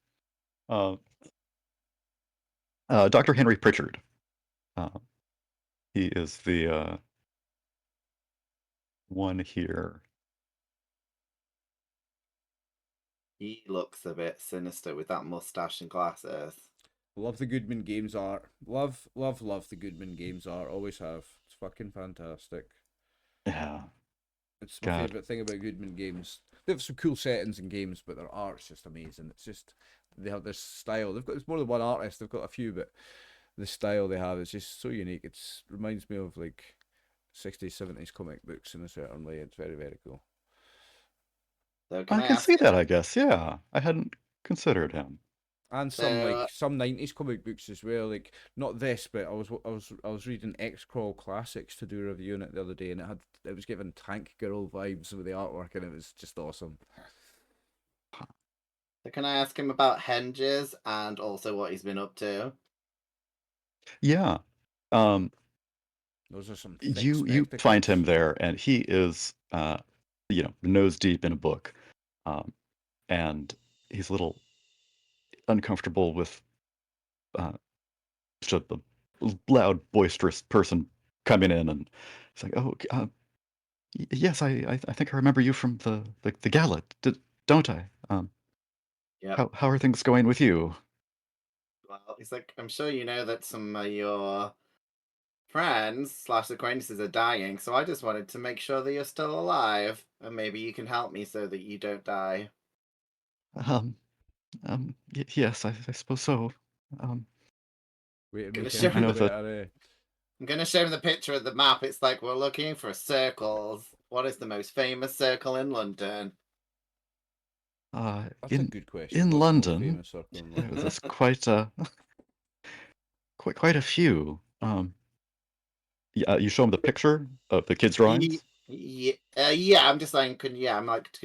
Dr. Henry Pritchard. He is the one here. He looks a bit sinister with that mustache and glasses. Love the Goodman Games art. Love the Goodman Games art. Always have. It's fucking fantastic. Yeah. It's my God. favourite thing about Goodman Games. They have some cool settings and games, but their art's just amazing. It's just, they have this style. It's more than one artist. They've got a few, but the style they have is just so unique. It reminds me of like 60s, 70s comic books in a certain way. It's very, very cool. So I can I can ask see you, that, I guess. Yeah. I hadn't considered him. And some 90s comic books as well. Like, not this, but I was reading X-Crawl Classics to do a review on it the other day, and it was giving Tank Girl vibes with the artwork, and it was just awesome. so can I ask him about Henges and also what he's been up to? Yeah. Those are some thick You find him spectacles. there, and he is, nose deep in a book, and he's a little uncomfortable with just a loud, boisterous person coming in, and he's like, "Oh, yes, I think I remember you from the gala, don't I? Yep. How are things going with you?" Well, he's like, I'm sure you know that some of your friends / acquaintances are dying, so I just wanted to make sure that you're still alive, and maybe you can help me so that you don't die. Yes, I suppose so. Wait and Gonna make show I anything know him. that. better. I'm gonna show him the picture of the map. It's like we're looking for circles. What is the most famous circle in London? That's a In good question. in What's the most London, famous circle in London? there's quite quite a few. You show him the picture of the kids' drawings. Yeah. I'm just saying. Can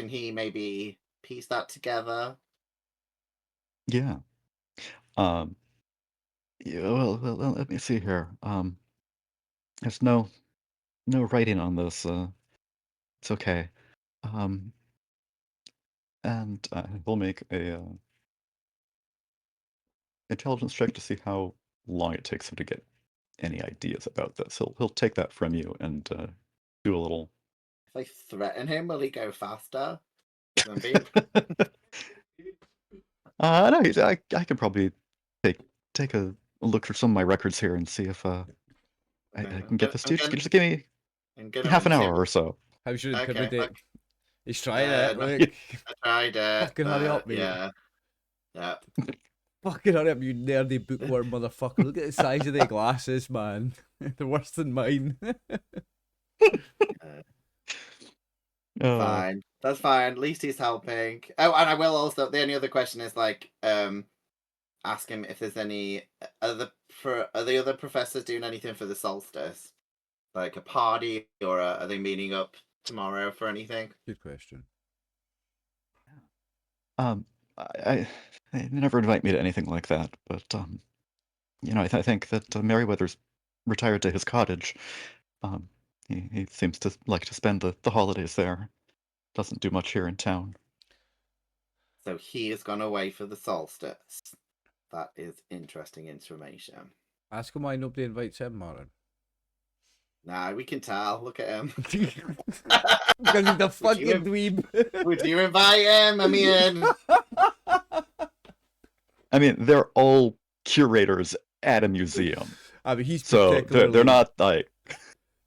he maybe piece that together? Yeah. Um, yeah, well, let me see here. There's no writing on this. It's okay. Um, and we'll make a intelligence check to see how long it takes him to get any ideas about this. He'll take that from you and do a little. If I threaten him, will he go faster? 'Cause I'm being No, I can probably take a look through some of my records here and see if I can get this to you. Just give me I'm gonna half an hour intimidate. or so. How should Okay, intimidate? okay. He's trying it. No, Look, I tried it. fucking hurry up, mate. Yeah. Fucking hurry up, you nerdy bookworm motherfucker. Look at the size of their glasses, man. They're worse than mine. Fine. That's fine. At least he's helping. Oh, and I will also. The only other question is like, ask him if there's any are the other professors doing anything for the solstice, like a party, or are they meeting up tomorrow for anything? Good question. They never invite me to anything like that, but I think that Merryweather's retired to his cottage. He seems to like to spend the holidays there. Doesn't do much here in town. So he has gone away for the solstice. That is interesting information. Ask him why nobody invites him, Martin. Nah, we can tell. Look at him. Because he's a fucking dweeb. Would you invite him? I mean, they're all curators at a museum, I mean, he's so particularly... they're not like.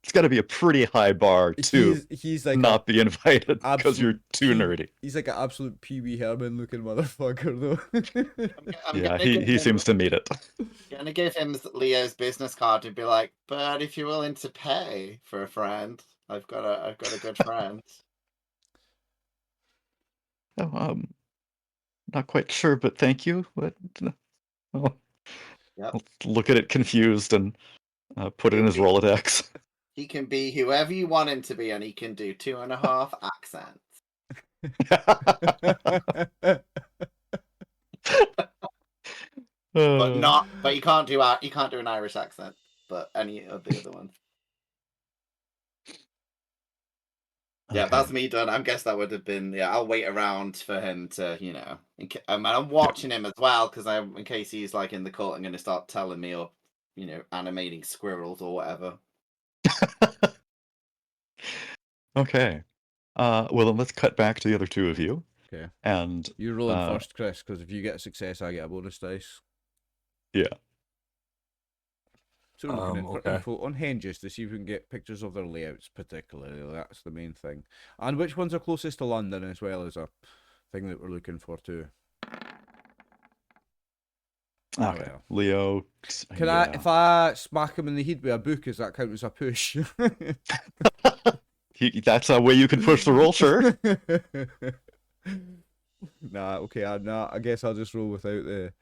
It's got to be a pretty high bar to he's like not be invited because you're too nerdy. He's like an absolute Pee Wee Herman looking motherfucker, though. Yeah, he seems to meet it. I'm gonna give him Leo's business card and be like, but if you're willing to pay for a friend, I've got a good friend. Oh, not quite sure, but thank you. What? Oh. Yep. I'll look at it confused and put it in his Rolodex. He can be whoever you want him to be, and he can do 2.5 accents. But you can't do an Irish accent, but any of the other ones. Yeah, Okay. that's me done. I guess that would have been. Yeah, I'll wait around for him to, I'm watching him as well because in case he's like in the cult, I'm going to start telling me or, animating squirrels or whatever. Okay. Well, then let's cut back to the other two of you. Okay. And You're rolling first, Chris, because if you get a success, I get a bonus dice. yeah. So we're looking for okay. info on henges to see if we can get pictures of their layouts, particularly. That's the main thing. And which ones are closest to London as well as a thing that we're looking for too. Okay. well. Leo. Can I, if I smack him in the head with a book, does that count as a push? That's a way you can push the roll, sure. Nah, okay, I guess I'll just roll without the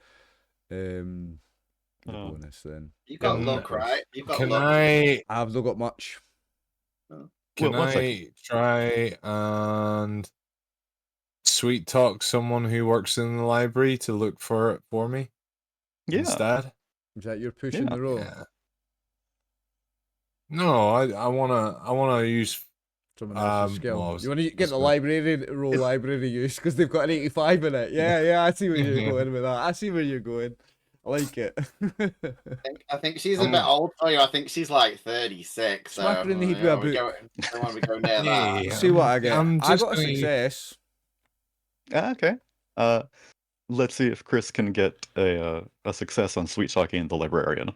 bonus then. You've got Can- luck, right? You've got Can luck. I have not got much. Can One second. I try and sweet talk someone who works in the library to look for it for me Yeah. instead? Is that your pushing Yeah. the roll? Yeah. No, I wanna use. Someone else's skill. well, You want to get the good. library roll library use because they've got an 85 in it. Yeah, I see where you're going with that. I see where you're going. I like it. I think she's a bit old for you. I think she's like 36. Smack So, her in the head with a book. don't want to go near that. Yeah. See what I get. I'm I just got a gonna- success. Okay. Let's see if Chris can get a success on sweet talking the librarian.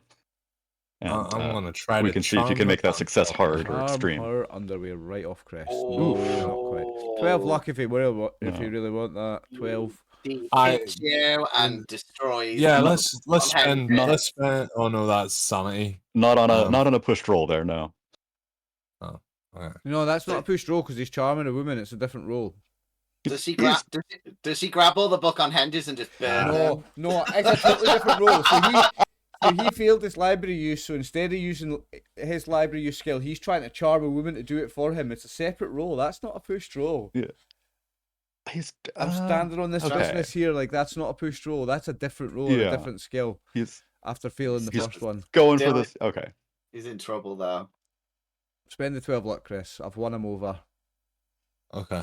And I'm gonna try. we to can see if you charm can make her. that success hard or Arm extreme. her underwear right off Chris. Oh. No, not quite. 12 luck if you will, if No. you really want that. 12. He I- hits you and destroys. Yeah, you. let's spend. Not- Let's spend. Oh no, that's sanity. Not on a pushed roll there, no. Okay. No, that's not a pushed roll because he's charming a woman. It's a different roll. Does she grab? Does she grab all the book on hinges and just burn them? No, it's a totally different roll. So he failed his library use, so instead of using his library use skill, he's trying to charm a woman to do it for him. It's a separate roll. That's not a pushed roll. Yeah. I'm standing on this okay. business here, like that's not a pushed roll. That's a different roll, and a Yeah. different skill. He's After failing the he's first one. going for Damn this. Okay. He's in trouble though. Spend the 12 luck, Chris. I've won him over. Okay.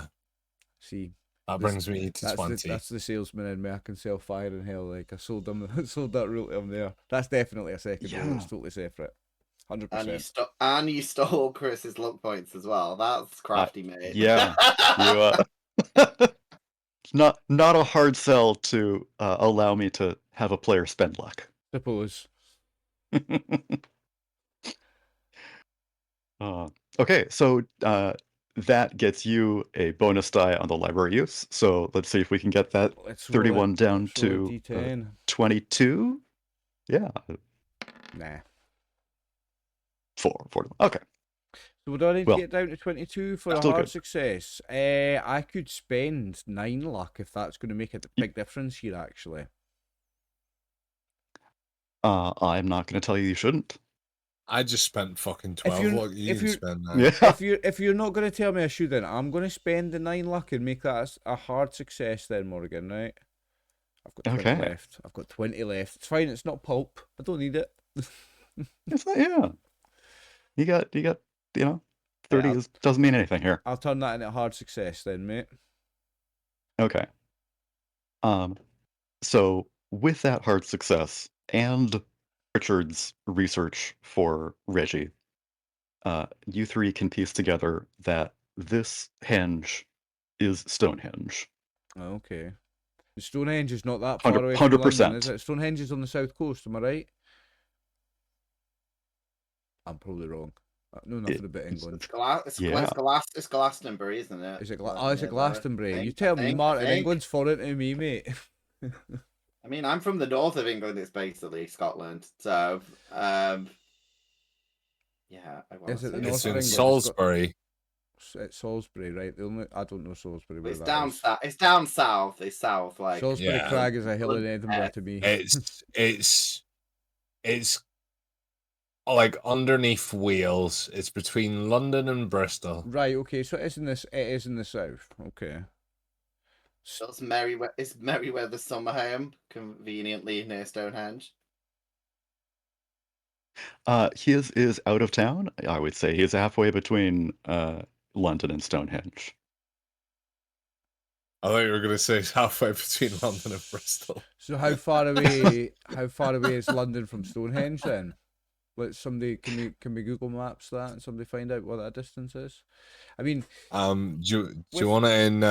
See, That This- brings me to that's 20. that's the salesman in me. I can sell fire in hell. Like I sold him, sold that rule to him there. That's definitely a second roll. Yeah. It's totally separate. And you 100%. and you stole Chris's luck points as well. That's crafty, mate. Yeah. Not a hard sell to allow me to have a player spend luck. Suppose. Okay, so that gets you a bonus die on the library use. So let's see if we can get that Let's roll 31 it. down Let's roll a to D10. 22. Yeah, Nah. 4. Okay. So would I need Well, to get down to 22 for a still hard good. success? I could spend 9 luck if that's going to make a big difference here, actually. I'm not going to tell you shouldn't. I just spent fucking If 12. you're- What you if can you- spend now? Yeah. If you're not going to tell me I shouldn't, I'm going to spend the 9 luck and make that a hard success then, Morgan, right? I've got 20 Okay. left. I've got 20 left. It's fine, it's not pulp. I don't need it. It's not, yeah. You got, 30 Yeah, doesn't mean anything here. I'll turn that into a hard success then, mate. Okay. So with that hard success and Richard's research for Reggie, you three can piece together that this henge is Stonehenge. Okay. Stonehenge is not that far away from 100%. London, is it? Stonehenge is on the south coast, am I right? I'm probably wrong. I know nothing about England. It's Glastonbury, isn't it? Is it is it Glastonbury? You I tell me, think- Martin. I think. England's foreign to me, mate. I mean, I'm from the north of England. It's basically Scotland. So, yeah. I want Is it the to north It's of in England? Salisbury. It's Salisbury, right? I don't know Salisbury. Where It's that down is. south. It's down south. It's south. Like Salisbury Yeah. Crag is a hill in Edinburgh to me. It's like underneath Wales. It's between London and Bristol. Right. Okay. So it is in the south. Okay. It's Merryweather summer home, conveniently near Stonehenge. He is out of town. I would say he's halfway between London and Stonehenge. I thought you were going to say it's halfway between London and Bristol. So how far away? How far away is London from Stonehenge then? Let somebody can we Google Maps that and somebody find out what that distance is? I mean, Do you With- want it in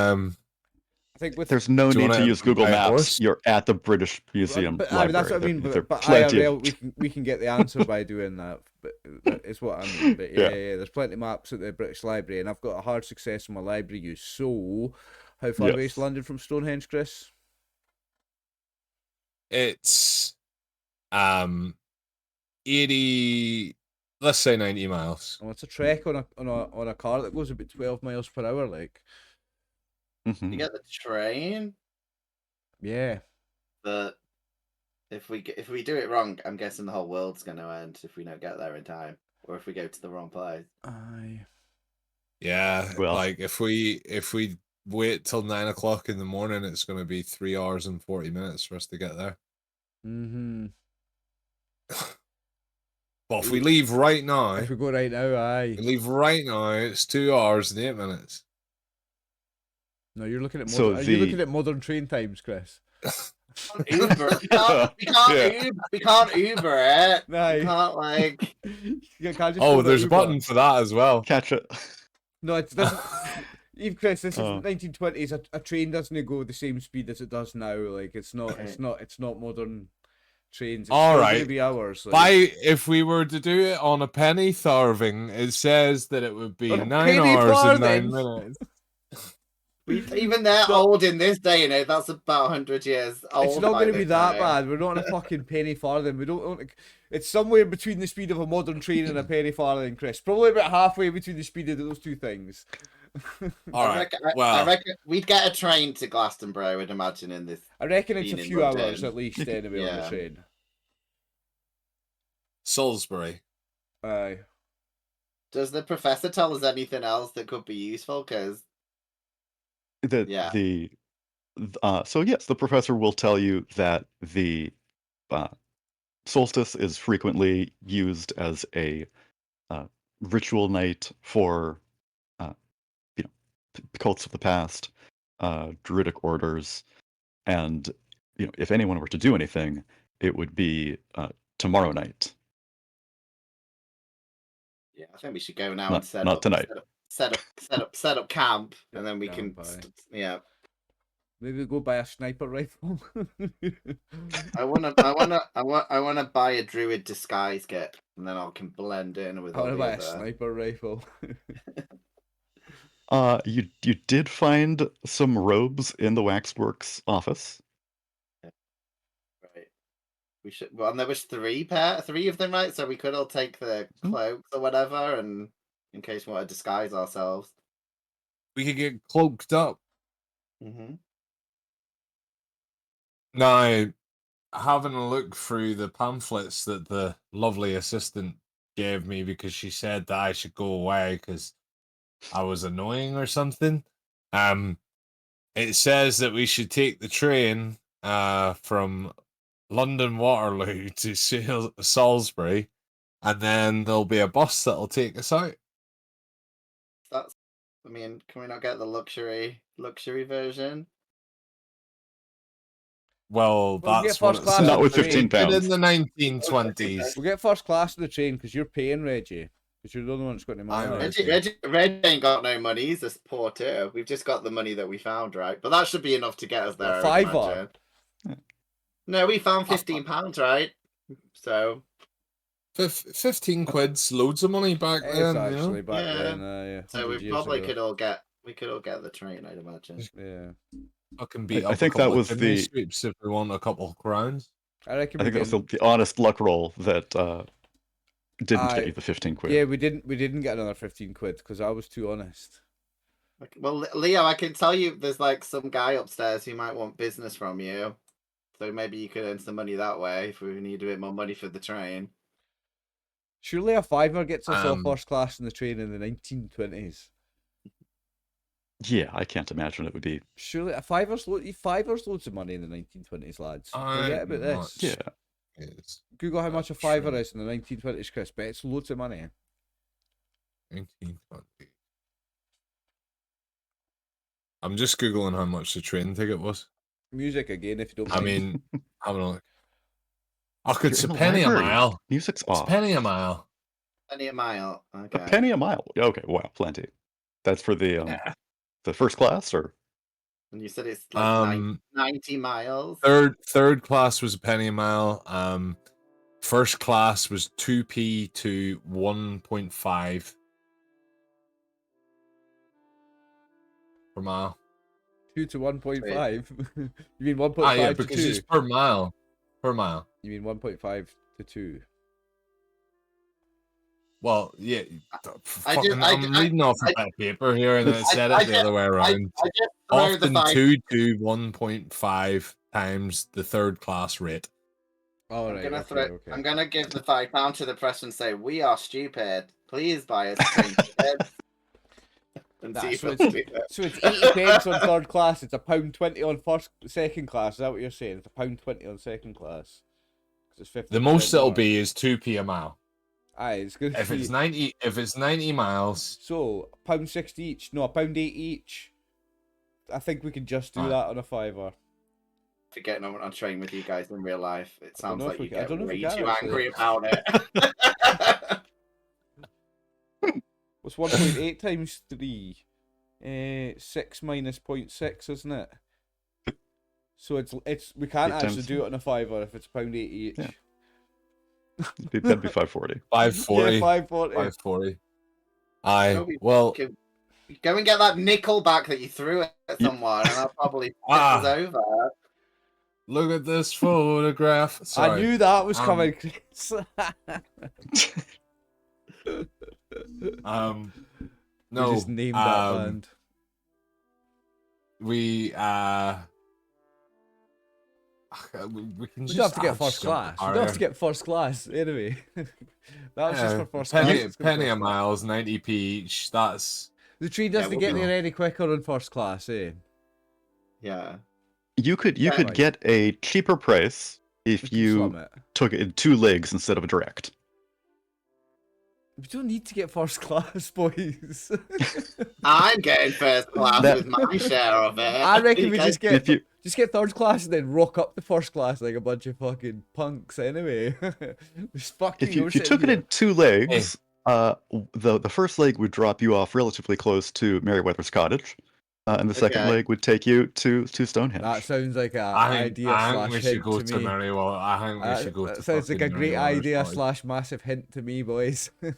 I think with There's no Do you need to wanna use Google buy a Maps. horse? You're at the British Museum but Library. that's what I mean. There But plenty of- IRL, we can get the answer by doing that. But that is what I mean. But yeah, there's plenty of maps at the British Library, and I've got a hard success in my library use. So, how far away is London from Stonehenge, Chris? It's 80, let's say 90 miles. Well, it's a trek on a car that goes about 12 miles per hour. Like, Mhm. You get the train, yeah. but if we do it wrong, I'm guessing the whole world's going to end if we don't get there in time, or if we go to the wrong place. Aye. Yeah, Well- like if we wait till 9 o'clock in the morning, it's going to be 3 hours and 40 minutes for us to get there. Mm-hmm. But if we leave right now, If we go right now, aye. we leave right now, it's 2 hours and 8 minutes. No, you're looking at So modern, are you the- looking at modern train times, Chris? Uber. We can't Uber it. Aye. We can't like. You can't just Oh, go there's a Uber. button for that as well. Catch it. No, it doesn't. Eve, Chris, this is Oh. 1920s. A train doesn't go the same speed as it does now. Like it's not modern trains. It's All still right. gonna be hours. Like. If we were to do it on a penny farthing, it says that it would be On a 9 penny hours and 9 farthing? minutes. Even they're old in this day and age. That's about 100 years old. It's not by going to be this that time. bad. We're not on a fucking penny farthing. We don't. It's somewhere between the speed of a modern train and a penny farthing, Chris. Probably about halfway between the speed of those two things. All I right. reckon, Well, I reckon we'd get a train to Glastonbury. I would imagine in this. I reckon it's a Being in few hours London. at least anyway on the Yeah. train. Salisbury. Aye. Does the professor tell us anything else that could be useful? Because Yeah. So yes, the professor will tell you that the solstice is frequently used as a ritual night for cults of the past, druidic orders, and if anyone were to do anything, it would be tomorrow night. yeah, I think we should go now Not- and set not up tonight. set up camp, and then we can. Camp, aye. Yeah, Maybe we'll go buy a sniper rifle. I wanna buy a druid disguise kit, and then I can blend in with I all want to the buy a other. sniper rifle. You did find some robes in the waxworks office. Right. We should. Well, and there was three of them, right? So we could all take the Mhm. cloaks or whatever, and in case we want to disguise ourselves. We could get cloaked up. Mm-hmm. Now, having a look through the pamphlets that the lovely assistant gave me because she said that I should go away because I was annoying or something. It says that we should take the train from London Waterloo to Salisbury, and then there'll be a bus that'll take us out. That's. I mean, can we not get the luxury version? Well, Well, we that's get what first it class says. Not with on the 15 train. pounds. In the 1920s. We'll get first class on the train because you're paying, Reggie. Because you're the only one that's got any money. I know. Reggie ain't got no money. He's just poor too. We've just got the money that we found, right? But that should be enough to get us there. A I would fiver. imagine. No, we found £15, right? So 15 quid's loads of money back It's then. actually You know? back Yeah. then. so 100 we years probably ago. could all get the train, I'd imagine. Yeah. Fucking beat I up think a that couple of was chimney the- sweeps if we want a couple of crowns. I reckon I we think that was didn't. the honest luck roll that didn't Aye. get you the 15 quid. Yeah, we didn't get another 15 quid because I was too honest. Well, Leo, I can tell you there's like some guy upstairs who might want business from you. So maybe you could earn some money that way if we need a bit more money for the train. Surely a fiver gets us all Um, first class in the train in the 1920s. Yeah, I can't imagine it would be. Surely a fiver's loads of money in the 1920s, lads. Forget about this. Yeah. Is Google how much a That's fiver true. is in the 1920s, Chris. Bet it's loads of money. 1920. I'm just googling how much the train ticket was. Music again, if you don't I mind. mean, having a look. Oh, it's a You're in the penny a library. mile. Music's It's a off. penny a mile. Penny a mile. A Okay. penny a mile. Okay, wow, plenty. That's for the Yeah. the first class, or And you said it's like 90 miles. Third class was a penny a mile. First class was 2p to 1.5 per mile. 2 to 1.5. You mean 1.5 Ah, yeah, to because 2? it's per mile. Per mile. You mean 1.5 to 2? Well, yeah. I'm reading off a bit of paper here, and it said it the other way around. I just throw the Often 5. 2 to 1.5 times the third class rate. All right. Okay. I'm gonna give the £5 to the press and say we are stupid. Please buy us train tickets. So it's 80 pence on third class. It's £1.20 on second class. Is that what you're saying? It's £1.20 on second class. It's 50%. The most it'll be is 2p a mile. Aye, it's good. If it's 90 miles. So £1.60 each. No, £1.80 each. I think we can just do that on a fiver. For getting on a train with you guys in real life, it sounds like you get way too angry about it. What's 1.8 times 3? 6 minus 0.6, isn't it? So it's we can't actually do it on a fiver if it's £1.80 each. Yeah. That'd be 540. 540. Yeah, 540. 540. Aye. Well, go and get that nickel back that you threw at someone, and I'll probably tip us over. Look at this photograph. Sorry. I knew that was coming, Chris. No. We just named that band. We can just don't have to get first class. We don't have to get first class anyway. That was just for first class. Penny a miles, 90p each. That's the tree doesn't get there any quicker on first class, eh? Yeah. You could get a cheaper price if you took it in 2 legs instead of a direct. We don't need to get first class, boys. I'm getting first class with my share of it. I reckon we just get third class and then rock up the first class like a bunch of fucking punks anyway. If you took it in 2 legs, the first leg would drop you off relatively close to Merryweather's cottage, and the second leg would take you to Stonehenge. That sounds like an idea slash hint to me. I think we should go to Merryweather. I think we should go to. That sounds like a great idea slash massive hint to me, boys. We'll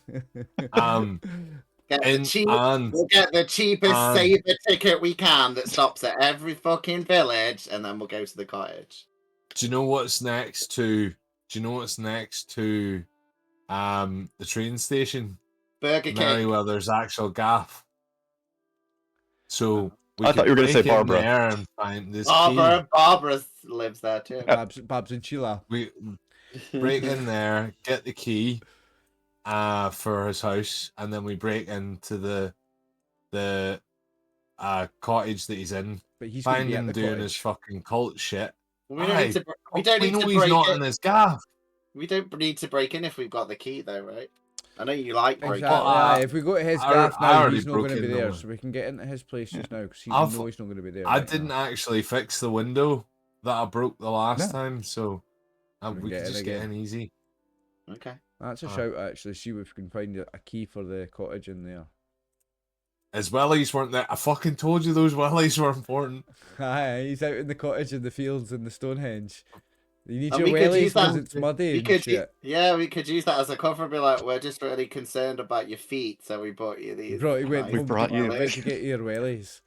get the cheapest saver ticket we can that stops at every fucking village, and then we'll go to the cottage. Do you know what's next to? The train station? Burger King. Merryweather's actual gaff. So I thought you were going to say Barbara. There and find this Barbara lives there too. Babs and Sheila. We break in there, get the key for his house, and then we break into the cottage that he's in. But he's find him doing his fucking cult shit. We don't need to break he's not in. in his gaff. We don't need to break in if we've got the key, though, right? I know you like breaking. Exactly. If we go to his gaff now, he's not going to be there, so we can get into his place just now because he knows he's not going to be there. I didn't actually fix the window that I broke the last time, so we can just get in easy. Okay. That's a shout, actually. See if we can find a key for the cottage in there. His wellies weren't there. I fucking told you those wellies were important. Aye, he's out in the cottage in the fields in the Stonehenge. You need your wellies because it's muddy and shit. We could use that as a cover. Be like, we're just really concerned about your feet, so we brought you these. We brought you to get your wellies.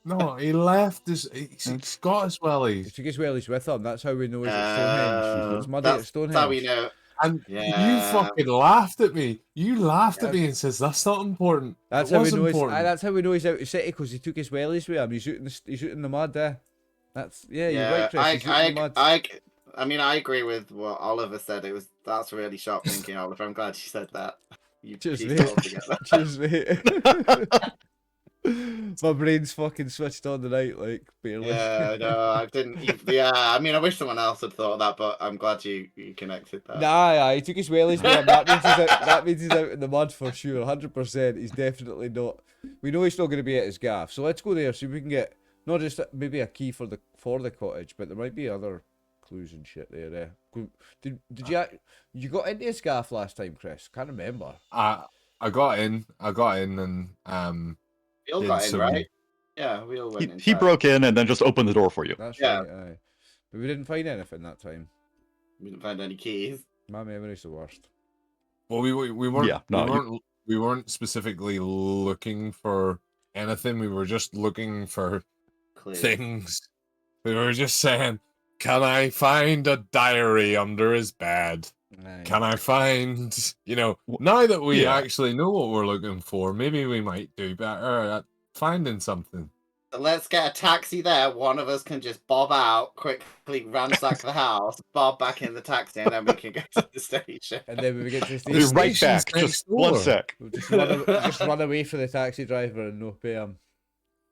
No, he left. He's got his wellies. He took his wellies with him. That's how we know he's at Stonehenge. It's muddy at Stonehenge. That's how we know. And you fucking laughed at me. You laughed at me and says that's not important. That's how we know. That's how we know he's out of the city because he took his wellies with him. He's out in the mud there. That's you're right, Chris. I mean, I agree with what Oliver said. That's really sharp thinking, Oliver. I'm glad you said that. Cheers, mate. My brain's fucking switched on tonight, like barely. Yeah, no, I didn't. Yeah, I mean, I wish someone else had thought of that, but I'm glad you connected that. Nah, he took his wellies with him. That means he's out in the mud for sure, 100%. He's definitely not. We know he's not going to be at his gaff, so let's go there so we can get not just maybe a key for the cottage, but there might be other clues and shit there. Did you got into his gaff last time, Chris? Can't remember. I got in and Phil got in, right? Yeah, we all went inside. He broke in and then just opened the door for you. That's Yeah. right, aye. But we didn't find anything that time. We didn't find any keys. My memory's the worst. Well, we weren't. Yeah, no, we weren't specifically looking for anything. We were just looking for Clear. things. We were just saying, "Can I find a diary under his bed? Aye. Can I find?" You know, now that we Yeah. actually know what we're looking for, maybe we might do better at finding something. So let's get a taxi there. One of us can just bob out, quickly ransack the house, bob back in the taxi, and then we can go to the station. And then when we get to the I'll be station, right station's back. next Just one door. sec. we'll just run away from the taxi driver and no pay him.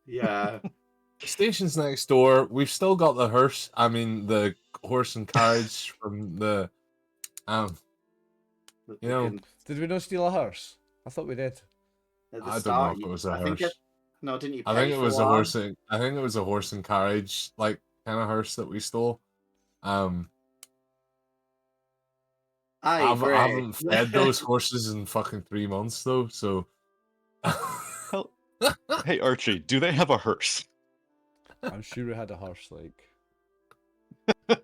Yeah. The station's next door. We've still got the hearse. I mean, the horse and carriage from the, you know. Did we not steal a hearse? I thought we did. At the I don't start, know if it you- was a I think hearse. No, didn't you? I Pay think it for was a one? horse. I think it was a horse and carriage, like kind of hearse that we stole. I I agree. haven't fed those horses in fucking 3 months though, so. Hey, Archie, do they have a hearse? I'm sure we had a hearse, like.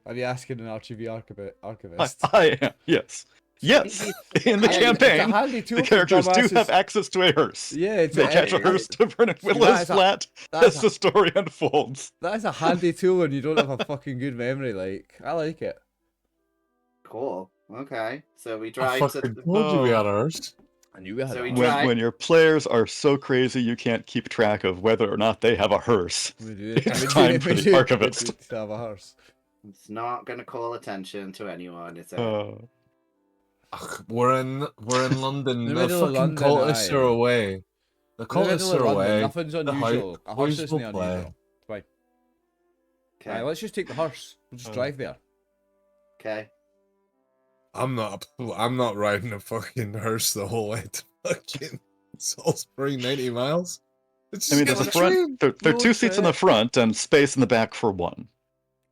Are you asking an RGV archivist? I am. Yes. Yes. In the It's a campaign, It's a handy tool the for characters do dumbasses. have access to a hearse. Yeah, it's They catch a hearse to Vernon that Willow's is a- flat that's as the story unfolds. That is a handy tool when you don't have a fucking good memory. Like, I like it. Cool. Okay. So we I drive to. fucking told you we had a hearse. I knew we had So a we hearse. drive- When your players are so crazy you can't keep track of whether or not they have a hearse. We do. It's we time do- for we the do- archivist. We do to have a hearse. It's not going to call attention to anyone, is it? Ugh, we're in London. The The middle of fucking London, cultists aye. are away. The We're in the cultists middle of are London, away. Nothing's The unusual. A hearse boys isn't will play. unusual. Fine. Okay. Aye, let's just take the hearse. We'll just drive there. Okay. I'm not riding a fucking hearse the whole way to fucking Salisbury, 90 miles. It's I mean, just there's a get train. front. There are Road two seats in the trip. front and space in the back for one.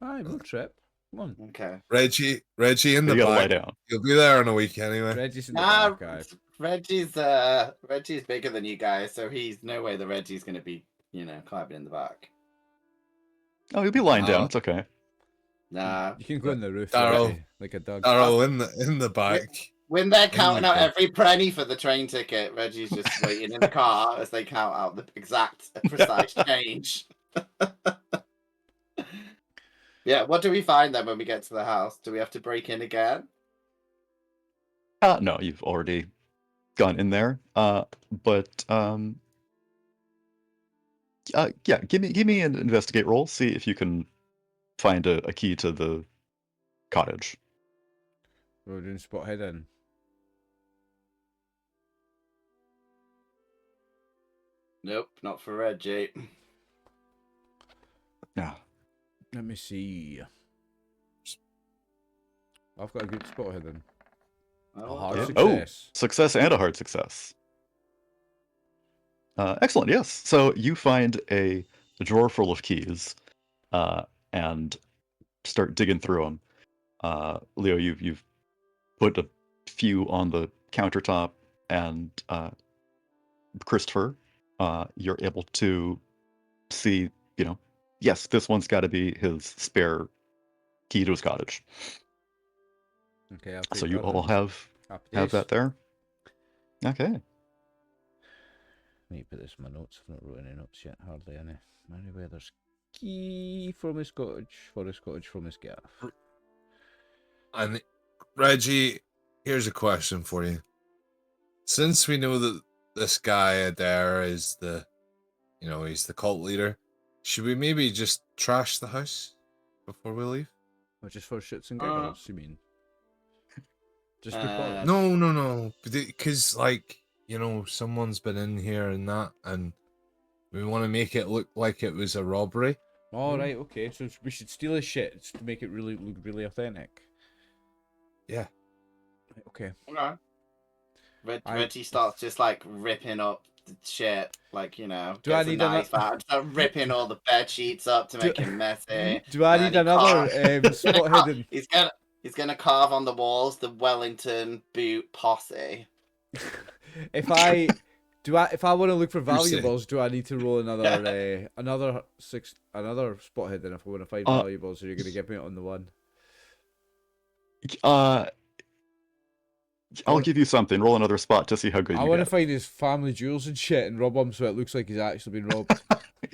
Aye, road trip. Come on. Okay. Reggie in You the gotta lie back. down. You'll be there in a week anyway. Reggie's in the Nah, back, aye. Reggie's bigger than you guys, so he's no way that Reggie's going to be, climbing in the back. Oh, you'll be lying down. Oh. It's okay. Nah. You can go on the roof Daryl. Reggie, like a dog. Darryl in the back. When they're counting out Okay. every penny for the train ticket, Reggie's just waiting in the car as they count out the exact, precise change. Yeah, what do we find then when we get to the house? Do we have to break in again? No, you've already gone in there. But yeah, give me an investigate roll. See if you can find a key to the cottage. We're doing spot hidden. Nope, not for Reggie. Yeah. Let me see. I've got a good spot hidden. A Oh, hard okay. Oh. success. Success and a hard success. Excellent. Yes. So you find a drawer full of keys, and start digging through them. Leo, you've put a few on the countertop, and Christopher, you're able to see. Yes, this one's got to be his spare key to his cottage. Okay, I'll So take you that all then. have Happy that days. there. Okay. Need to put this in my notes. I've not wrote any notes yet. Hardly any. Merryweather's key from his cottage. For his cottage from his gaff. And Reggie, here's a question for you. Since we know that this guy Adair is he's the cult leader, should we maybe just trash the house before we leave? Which is for shits and giggles, you mean? Just Uh, because. No. Because, someone's been in here and that, and we want to make it look like it was a robbery. All right, okay. So we should steal his shit to make it really look really authentic. Yeah. Okay. Okay. I- Reggie starts just ripping up the shit, Do I gets a need another- knife out, start ripping all the bed sheets up to make it messy. Do I and need he another carves- spot hidden? He's gonna carve on the walls the Wellington boot posse. If I If I want to look for You're sick. valuables, do I need to roll another spot hidden if I want to find valuables? Or are you going to give me it on the one? I'll give you something. Roll another spot to see how good I you want to get. find his family jewels and shit and rob him so it looks like he's actually been robbed.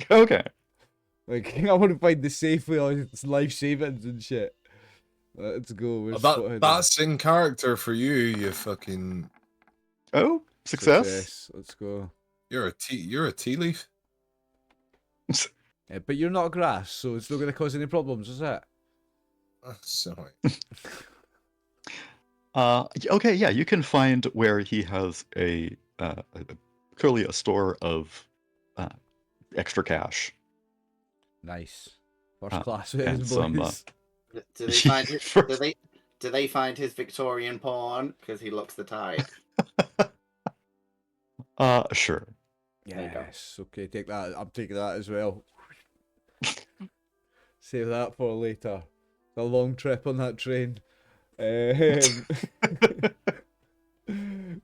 Okay. Like, I want to find the safe with all his life savings and shit. Let's go. Where's spot hidden? That's in character for you, you fucking... Oh, success. Let's go. You're a tea leaf. Yeah, but you're not grass, so it's not going to cause any problems, is it? Sorry. Okay, yeah, you can find where he has clearly a store of extra cash. Nice. First class and with some, boys. Do they find it? Do they find his Victorian porn? Because he looks the type. Sure. Yes. Okay, take that. I'm taking that as well. Save that for later. A long trip on that train. We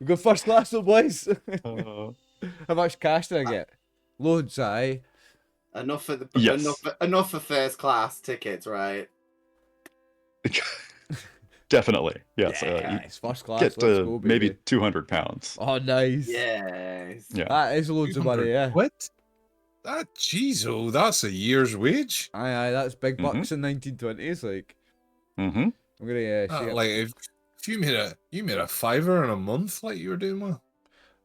got first class, though, boys. How much cash did I get? Loads, aye. Enough for the Yes. enough for first class tickets, right? Definitely, yes. Yeah, it's first class. Get Let's to go, baby. maybe 200 pounds. Oh, nice. Yes. Yeah. That is loads of money, yeah. What? That jeez, that's a year's wage. Aye, that's big bucks in 1920s. Like, Mm-hmm. I'm gonna see Like if you made a fiver in a month, like you were doing, well.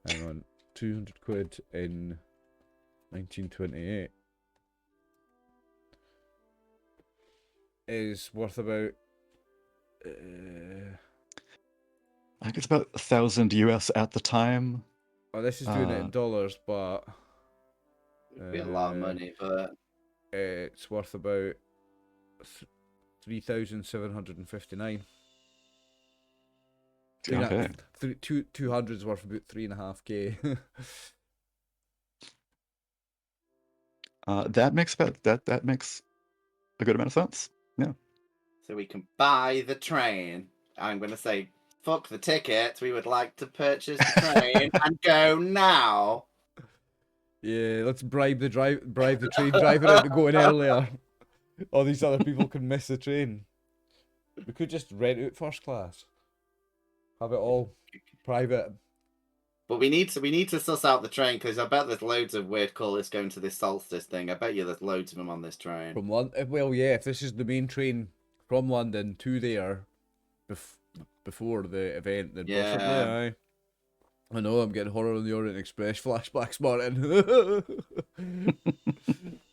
Hang on, 200 quid in 1928 is worth about. I think it's about 1,000 US at the time. Oh, this is doing it in dollars, but It'd be a lot of money, but it's worth about 3,759. Okay. 200 is worth about 3.5K. That makes a good amount of sense. Yeah. so we can buy the train. I'm gonna say, fuck the tickets. We would like to purchase the train and go now. Yeah, let's bribe the train driver into going earlier. All these other people can miss the train. We could just rent out first class. Have it all private. But we need to suss out the train because I bet there's loads of weird colours going to this solstice thing. I bet you there's loads of them on this train. From London, well, yeah. If this is the main train from London to there, before the event, then possibly, aye. I know I'm getting Horror on the Orient Express flashbacks, Martin.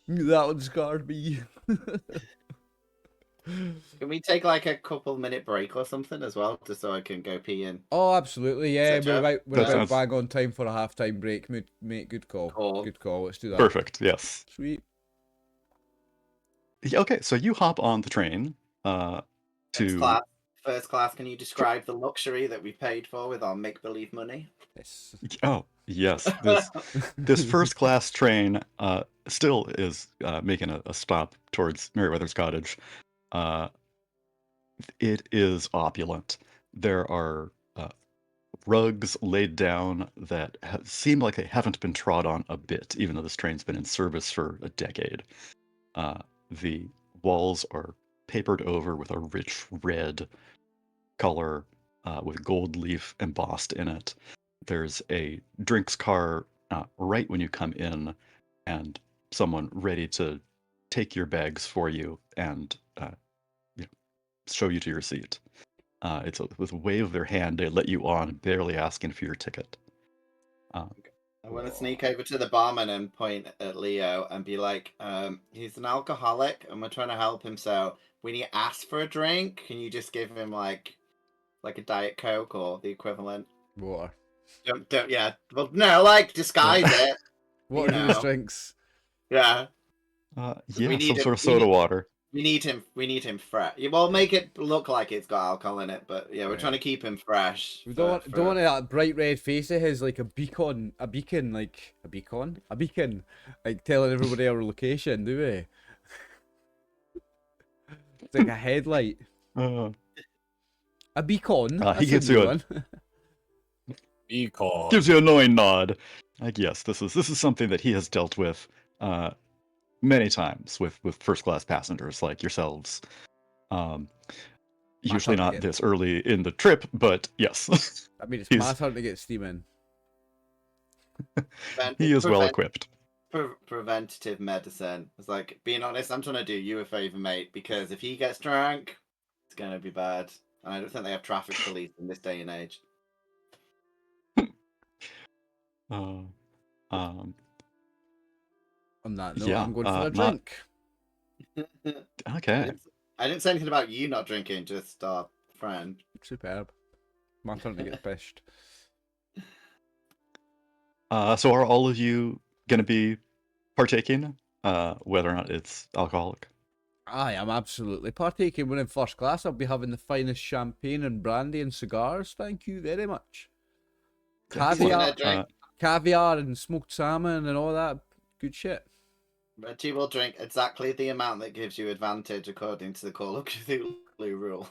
That one scarred me. Can we take like a couple-minute break or something as well, just so I can go pee in? Oh, absolutely, yeah. We're about sounds- bang on time for a half-time break, mate. Good call. Cool. Good call. Let's do that. Perfect. Yes. Sweet. Yeah, okay, so you hop on the train First class, can you describe the luxury that we paid for with our make-believe money? Yes. Oh, yes. This first class train still is making a stop towards Merryweather's cottage. It is opulent. There are rugs laid down that seem like they haven't been trod on a bit, even though this train's been in service for a decade. The walls are papered over with a rich red color with gold leaf embossed in it. There's a drinks car right when you come in, and someone ready to take your bags for you and show you to your seat. With a wave of their hand, they let you on, barely asking for your ticket. I want to sneak over to the barman and point at Leo and be like, he's an alcoholic and we're trying to help him, so when he asks for a drink, can you just give him like a Diet Coke or the equivalent? Water. Don't yeah. Well, no, like disguise it. What are those drinks? Yeah. Yeah, some sort of soda water. We need him fresh. Well, make it look like it's got alcohol in it, but yeah, we're trying to keep him fresh. We don't want that bright red face of his, like a beacon, like telling everybody our location, do we? It's like a headlight. A beacon. He gives you Beacon. gives you a knowing nod. Like, yes, this is something that he has dealt with many times with first class passengers like yourselves. Usually turn to not get- this early in the trip, but yes, I mean, it's He's- my turn to get steam in. he is well equipped. Preventative medicine. It's like, being honest, I'm trying to do you a favor, mate, because if he gets drunk, it's gonna be bad. And I don't think they have traffic police in this day and age. Uh, um, On that note, Yeah, I'm going for a not- drink. okay. I didn't say anything about you not drinking, just our friend. Superb. My turn to get pissed. So are all of you going to be partaking, whether or not it's alcoholic? I am absolutely partaking. When in first class, I'll be having the finest champagne and brandy and cigars. Thank you very much. Caviar, Drink. caviar and smoked salmon and all that good shit. Reggie will drink exactly the amount that gives you advantage according to the Call of Cthulhu rules.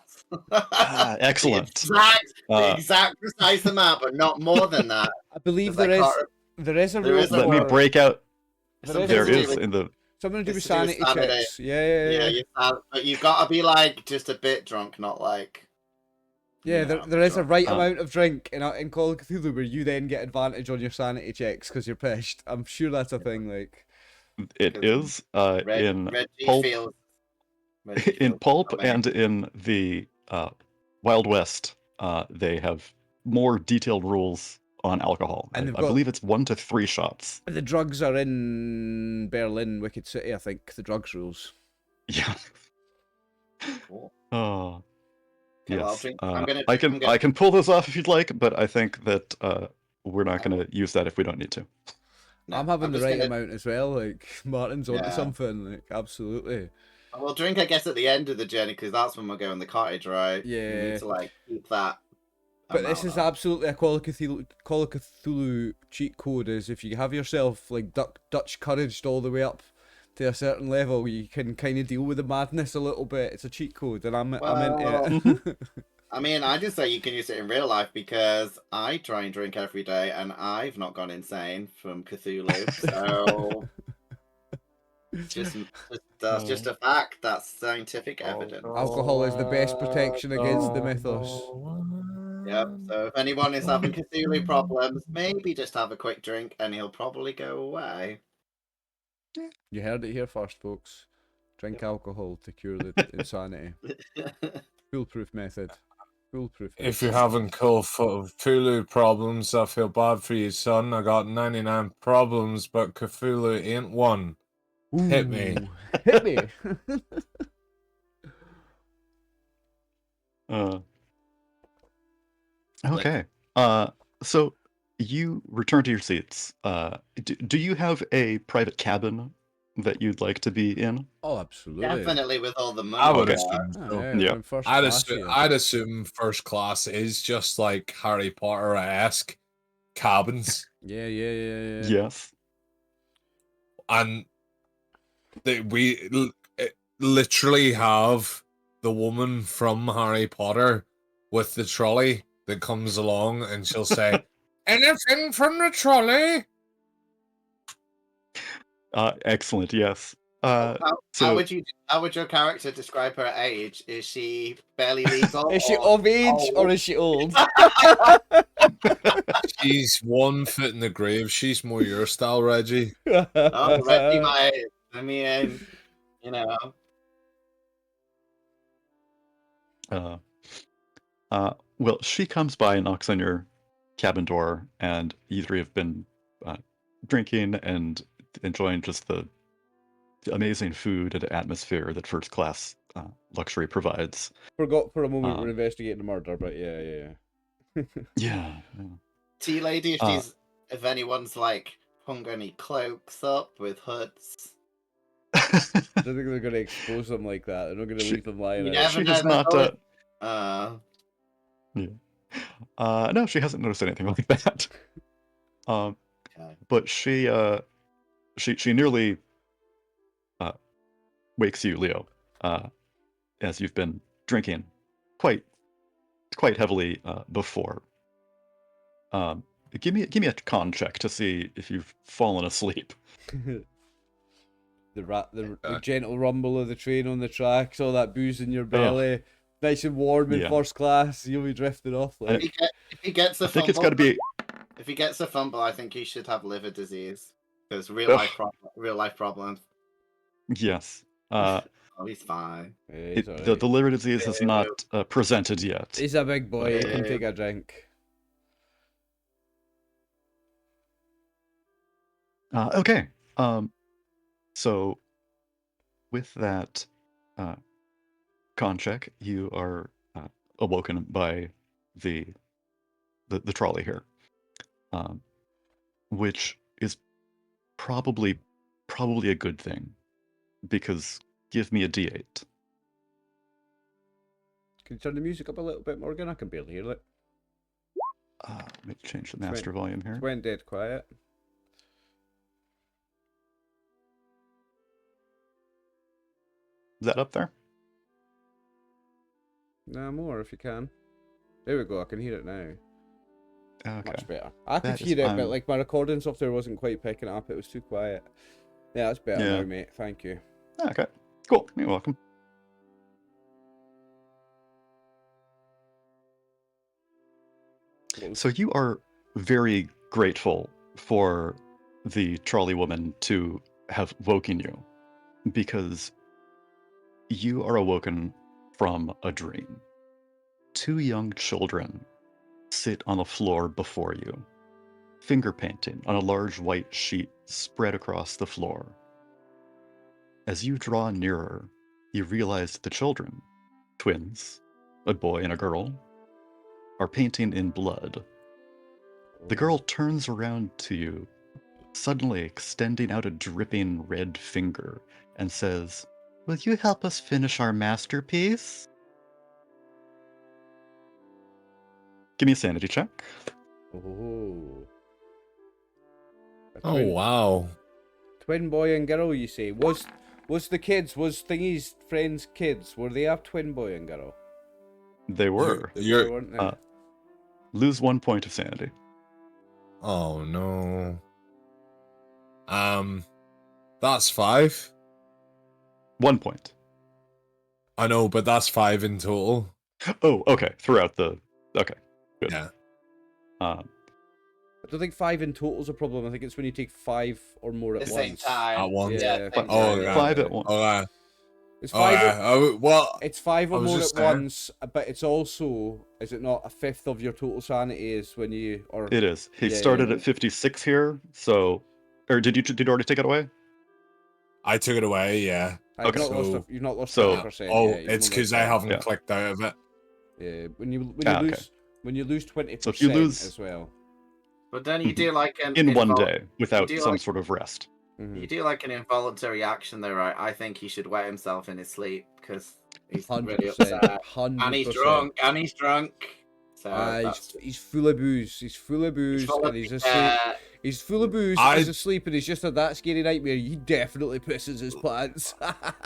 Excellent. The exact precise amount, but not more than that. I believe 'Cause I there is can't- a there rule is a- Let me for break out. Something There to do is with- in the. something to do with it's to do with sanity sanity. checks. Yeah. but you've got to be like just a bit drunk, not like. Yeah, you know, there is a drunk. right amount of drink in Call of Cthulhu where you then get advantage on your sanity checks because you're pissed. I'm sure that's a thing. Like, It is in Reggie pulp, feels. Reggie in feels pulp, something. and in the Wild West. They have more detailed rules on alcohol. And I they've got- believe it's 1 to 3 shots. the drugs are in Berlin, Wicked City. I think the drugs rules. Yeah. Cool. Oh. Okay, well, I'll Yes. drink- I can pull this off if you'd like, but I think that we're not going to use that if we don't need to. No, I'm having the just right gonna- amount as well. Like Martin's onto Yeah. something. Like absolutely. We'll drink, I guess, at the end of the journey because that's when we'll go in the cottage, right? We Yeah. need to like keep that. But this amount is up. absolutely a Call of Cthulhu cheat code. Is if you have yourself like Dutch courage all the way up to a certain level, you can kind of deal with the madness a little bit. It's a cheat code, and I'm into it. I mean, I just say you can use it in real life because I try and drink every day and I've not gone insane from Cthulhu. So that's just a fact. That's scientific evidence. Alcohol is the best protection against the mythos. Yep. So if anyone is having Cthulhu problems, maybe just have a quick drink and he'll probably go away. You heard it here first, folks. Drink alcohol to cure the insanity. Foolproof method. Foolproof. If you're having Cthulhu problems, I feel bad for you, son. I got 99 problems, but Cthulhu ain't one. Hit me. Ooh, Hit me. Okay. So you return to your seats. Do you have a private cabin that you'd like to be in? Oh, absolutely. Definitely with all the money. I would there. assume Oh, so. yeah, Yeah. we're in first I'd class assume, here. I'd assume first class is just like Harry Potter-esque cabins. Yeah. Yes. And we literally have the woman from Harry Potter with the trolley that comes along and she'll say, "Anything from the trolley?" Excellent. Yes. How So would your character describe her age? Is she barely legal? Is she or- of age or is she old? She's 1 foot in the grave. She's more your style, Reggie. Oh, Reggie, my age. I mean, you know. well, she comes by and knocks on your cabin door, and you three have been drinking and enjoying just the amazing food and atmosphere that first class luxury provides. Forgot for a moment Uh, we're investigating the murder, but yeah. Yeah. Tea lady, if anyone's like hung any cloaks up with hoods. I don't think they're going to expose them like that. They're not going to leave them lying You out. never She has know, not. No, she hasn't noticed anything like that. Okay. But she nearly wakes you, Leo, as you've been drinking quite heavily before. Give me a con check to see if you've fallen asleep. The gentle rumble of the train on the tracks, all that booze in your belly, nice and warm in Yeah. first class. You'll be drifting off. Like. If he gets a I think it's fumble, got to be. if he gets a fumble, I think he should have liver disease because real life problems. Yes. Oh, he's fine. Yeah, he's The liver disease has not presented yet. He's a big boy. He can take a drink. Okay. So, with that con check, you are awoken by the trolley here, which is probably a good thing, because give me a D8. Can you turn the music up a little bit, Morgan? I can barely hear it. Let me change the master volume here. It went dead quiet. Is that up there? No, more if you can. There we go. I can hear it now. Okay. Much better. I could That is hear it, fine. but like my recording software wasn't quite picking it up. It was too quiet. Yeah, that's better Yeah. now, mate. Thank you. Okay. Cool. You're welcome. So you are very grateful for the trolley woman to have woken you, because you are awoken from a dream. Two young children sit on the floor before you, finger painting on a large white sheet spread across the floor. As you draw nearer, you realize that the children, twins, a boy and a girl, are painting in blood. The girl turns around to you, suddenly extending out a dripping red finger, and says, "Will you help us finish our masterpiece?" Give me a sanity check. Oh. Oh wow. Twin boy and girl, you say? Was Thingy's friends' kids? Were they a twin boy and girl? They were. They You're- weren't they? Lose 1 point of sanity. Oh no. That's 5. 1 point. I know, but that's 5 in total. Oh, okay. Throughout the... Okay, good. Yeah. I don't think 5 in total is a problem. I think it's when you take 5 or more at At the same once. time. At once. Yeah. Fi- Oh, yeah. 5 at 1. Oh, It's oh, 5. well, It's 5 I or was more at just there. once, but it's also, is it not, a fifth of your total sanity is when you or It is. He Yeah, started yeah. at 56 here, so... Or did you already take it away? I took it away, yeah. I've Okay. not lost. So- You've not lost so- 20%. Oh, yeah, you've it's only because lost I haven't 20. Yeah. clicked out of it. Yeah, when you okay. lose 20% So if you lose- as well. But then you do like an In one invol- day, without do some like- sort of rest. Mhm. You do like an involuntary action though, right? I think he should wet himself in his sleep because he's really 100%. upset. 100%. And he's drunk. So that's he's full of booze. He's full of booze, full of- and he's asleep. He's full of booze. I- He's asleep, and he's just had that scary nightmare. He definitely pisses his pants.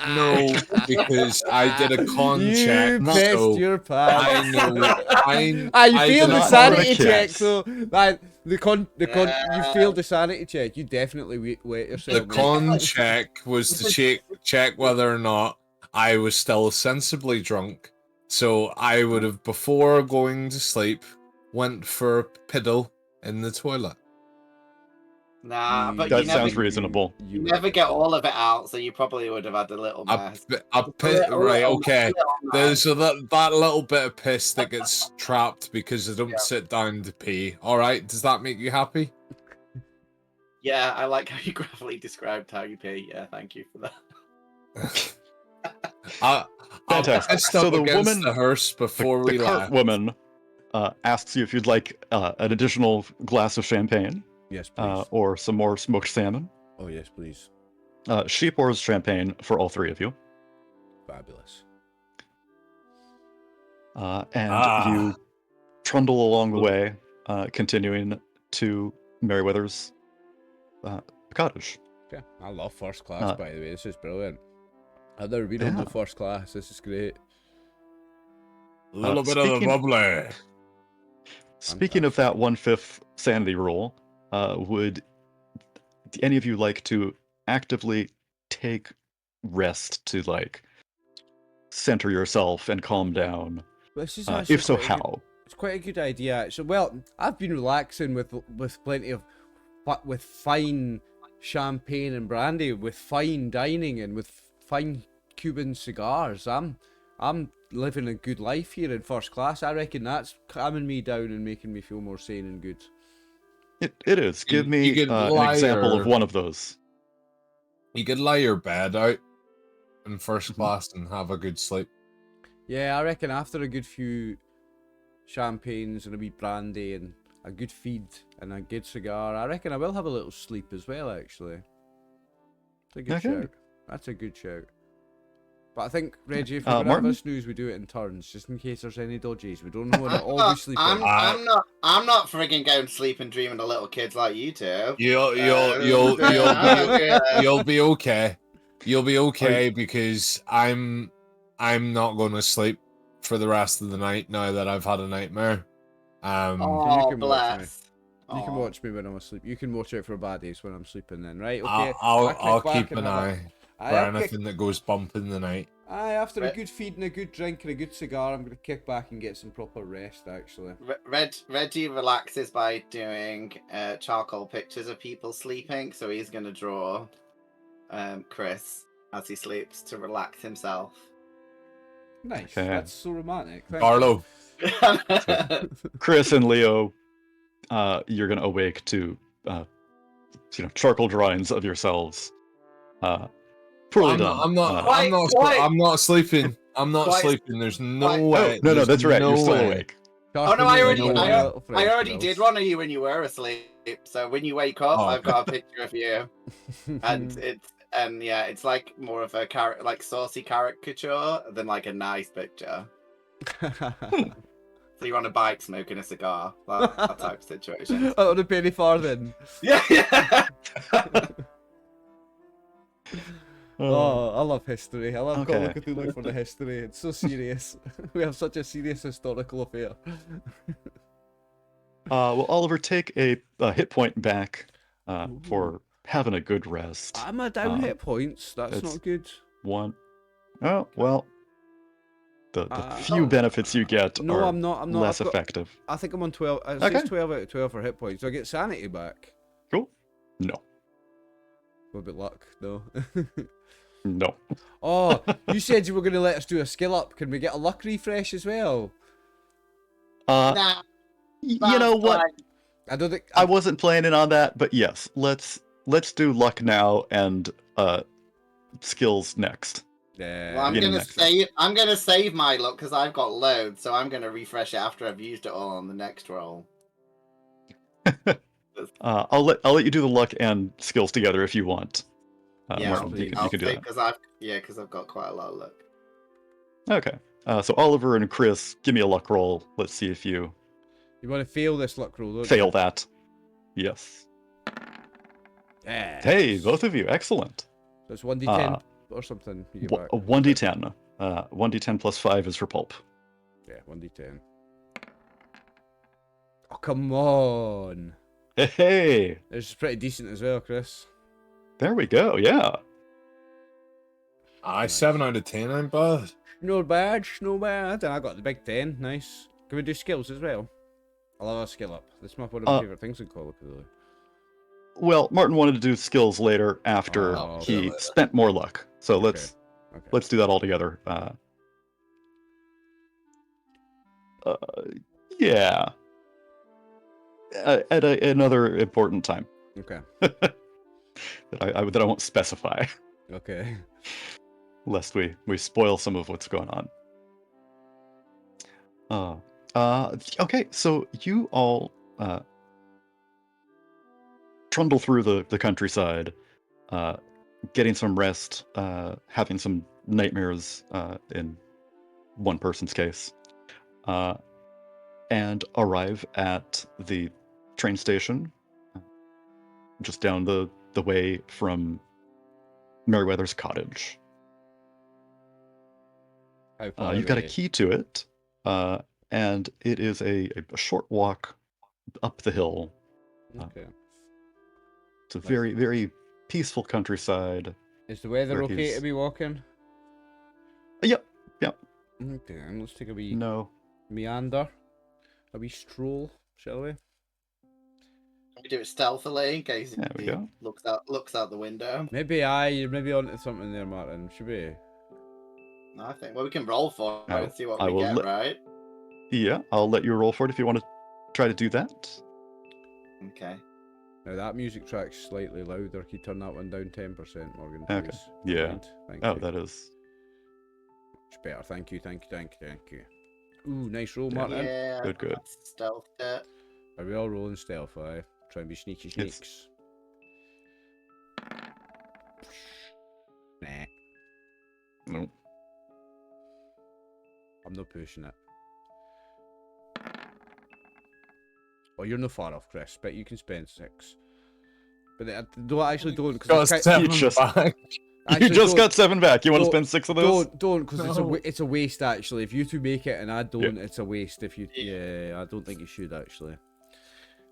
No, because I did a con you check. pissed So your pants. I know. You I failed did the not sanity want a check, kiss. so you failed the sanity check. You definitely wet yourself. The mate. con check was to check whether or not I was still sensibly drunk. So I would have, before going to sleep, went for a piddle in the toilet. Nah, but That you never, sounds reasonable. you never get all of it out, so you probably would have had a little mess. Right, okay. Little There's that little bit of piss that gets trapped because I don't sit down to pee. Alright, does that make you happy? Yeah, I like how you graphically described how you pee. Yeah, thank you for that. I Fantastic. pissed So up the against woman- the hearse before The we cart left. woman asks you if you'd like an additional glass of champagne Yes, please. or some more smoked salmon. Oh, yes, please. She pours champagne for all three of you, Fabulous. and you trundle along the way, continuing to Merryweather's cottage. Yeah, I love first class, by the way. This is brilliant. I've never been on Yeah. the first class. This is great. A little bit of the speaking- bubbly. Speaking of that 1/5 sanity rule, would any of you like to actively take rest to like center yourself and calm down? This is actually If so, quite a good- how? It's quite a good idea, actually. Well, I've been relaxing with plenty of, with fine champagne and brandy, with fine dining, and with fine Cuban cigars. I'm living a good life here in first class. I reckon that's calming me down and making me feel more sane and good. It is. Give You me could an lie example of or- one of those. You could lay your bed out in first class and have a good sleep. Yeah, I reckon after a good few champagnes and a wee brandy and a good feed and a good cigar, I reckon I will have a little sleep as well, actually. It's a good Okay. shout. That's a good shout. But I think, Reggie, if we're going to have Martin? a snooze, we do it in turns, just in case there's any dodgies. We don't know when to always sleep in. I'm not frigging going to sleep and dreaming of little kids like you two. You'll be okay. You'll be okay because I'm not going to sleep for the rest of the night now that I've had a nightmare. Oh, you can watch me. bless. You can Aw. watch me when I'm asleep. You can watch out for bad days when I'm sleeping then, right? Okay. I'll kick back keep and an have a- eye for I'll kick- anything that goes bump in the night. Aye, after a Re- good feed and a good drink and a good cigar, I'm going to kick back and get some proper rest, actually. Reggie relaxes by doing charcoal pictures of people sleeping, so he's going to draw Chris as he sleeps to relax himself. Nice. Okay. That's so romantic. Thank Carlo, Chris and Leo, you're gonna awake to charcoal drawings of yourselves. Poorly done. I'm not Why- I'm not sleeping. I'm not why- sleeping. There's no why- way. No, there's that's right. no You're still way. awake. Oh no, I already, No way. I already did one of you when you were asleep. So when you wake up, Oh, I've okay. got a picture of you, and it's like more of a like saucy caricature than like a nice picture. So you're on a bike smoking a cigar, that type of situation. Out of the penny farthing. Yeah. Oh, I love history. I love Okay. Call of Cthulhu for the history. It's so serious. We have such a serious historical affair. Well, Oliver, take a hit point back for having a good rest. I'm a down hit points. That's it's- not good. One. Oh well. The Uh, few benefits you get No, are I'm not. less I've got- effective. I think I'm on 12. It Okay. says 12 out of 12 for hit points. Do I get sanity back? Cool. No. What about luck? No. No. Oh, you said you were going to let us do a skill up. Can we get a luck refresh as well? Nah, You know that's what? fine. I don't think. I wasn't planning on that, but yes, let's do luck now and skills next. Yeah. Well, Beginning next I'm gonna save my luck because I've got loads, so I'm gonna refresh it after I've used it all on the next roll. I'll let you do the luck and skills together if you want. Yeah, Martin, you I'll can do that. because I've got quite a lot of luck. Okay. So Oliver and Chris, give me a luck roll. Let's see if you You want to fail this luck roll, don't fail you? that. Yes. Yeah. Hey, both of you, excellent. So it's 1d10 or something. You get back. 1d10. 1d10 plus 5 is for pulp. Yeah, 1d10. Oh, come on. Hey, This is pretty decent as well, Chris. there we go. Yeah. Aye, 7 out of 10 ain't bad. No bad, no bad. And I got the big 10. Nice. Can we do skills as well? I love a skill up. This is one of my favourite things in Call of Cthulhu. Well, Martin wanted to do skills later after Oh, he okay. spent more luck. So Okay. let's do that all together. Yeah. At another important time Okay. that I won't specify, Okay. lest we spoil some of what's going on. Okay, so you all trundle through the countryside, getting some rest, having some nightmares in one person's case, and arrive at the train station just down the way from Merryweather's cottage. How far You've got a away? key to it, and and it is a short walk up the hill. Okay. It's a very, very peaceful countryside. Is the weather where okay he's- to be walking? Yep. Okay, and let's take a wee No. meander, a wee stroll, shall we? We do it stealthily in case There we he go. looks out the window. Maybe you're maybe onto something there, Martin. Should we? No, I think. Well, we can roll for it I- and see what I we will get, let- right? Yeah, I'll let you roll for it if you want to try to do that. Okay. Now that music track's slightly louder. Can you turn that one down 10%, Morgan? Okay. Please? Yeah. Kind? Thank Oh, you. that is. Much better. Thank you. Ooh, nice roll, Yeah. Martin. Yeah. Good. Stealth it. Are we all rolling stealth? Aye. Try and be sneaky It's- sneaks. Nah, No. I'm not pushing it. Oh, you're not far off, Chris, but you can spend 6. But don't actually don't, Got because seven just- back. You just got 7 back. You want to don't- spend 6 of those? don't, because No. it's a waste actually. If you two make it and I don't, it's a waste. If you, I don't think you should actually.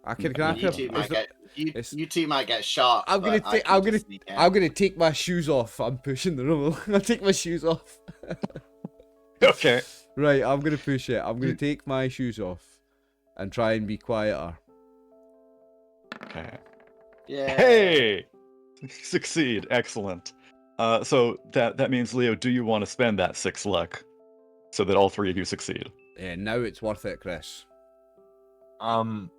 I can. Can I You have- two is might there- get you two might get shot. I'm gonna but I take- can I'm gonna- just sneak in. I'm gonna take my shoes off. I'm pushing the roll. I'll take my shoes off. Okay. Right, I'm gonna push it. I'm gonna take my shoes off and try and be quieter. Okay. Yeah. Hey! Succeed. Excellent. So that means, Leo, do you want to spend that 6 luck so that all 3 of you succeed? Yeah, now it's worth it, Chris. I'm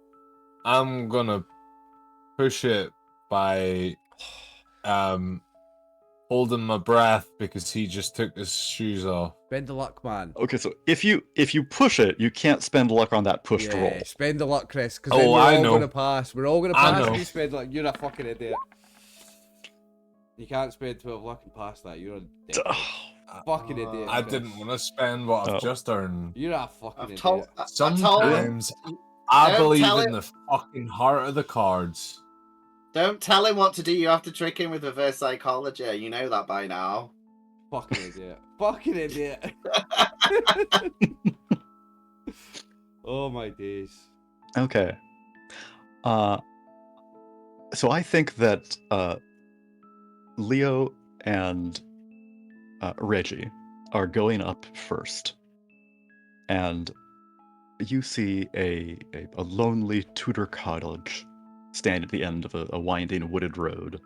gonna push it by holding my breath because he just took his shoes off. Spend the luck, man. Okay, so if you push it, you can't spend luck on that pushed roll. Yeah, spend the luck, Chris, because then Oh, we're I all know. gonna pass. We're all gonna I pass if know. you spend luck. You're a fucking idiot. You can't spend 12 luck and pass that. You're a dick. Fucking idiot. I Chris. didn't want to spend what I've Oh. just earned. You're a fucking I've idiot. told. I told him. Sometimes I Don't believe tell in him. the fucking heart of the cards. Don't tell him what to do. You have to trick him with reverse psychology. You know that by now. Fucking idiot. Fucking idiot. Oh my days. Okay. So I think that Leo and Reggie are going up first, and you see a lonely Tudor cottage stand at the end of a winding wooded road.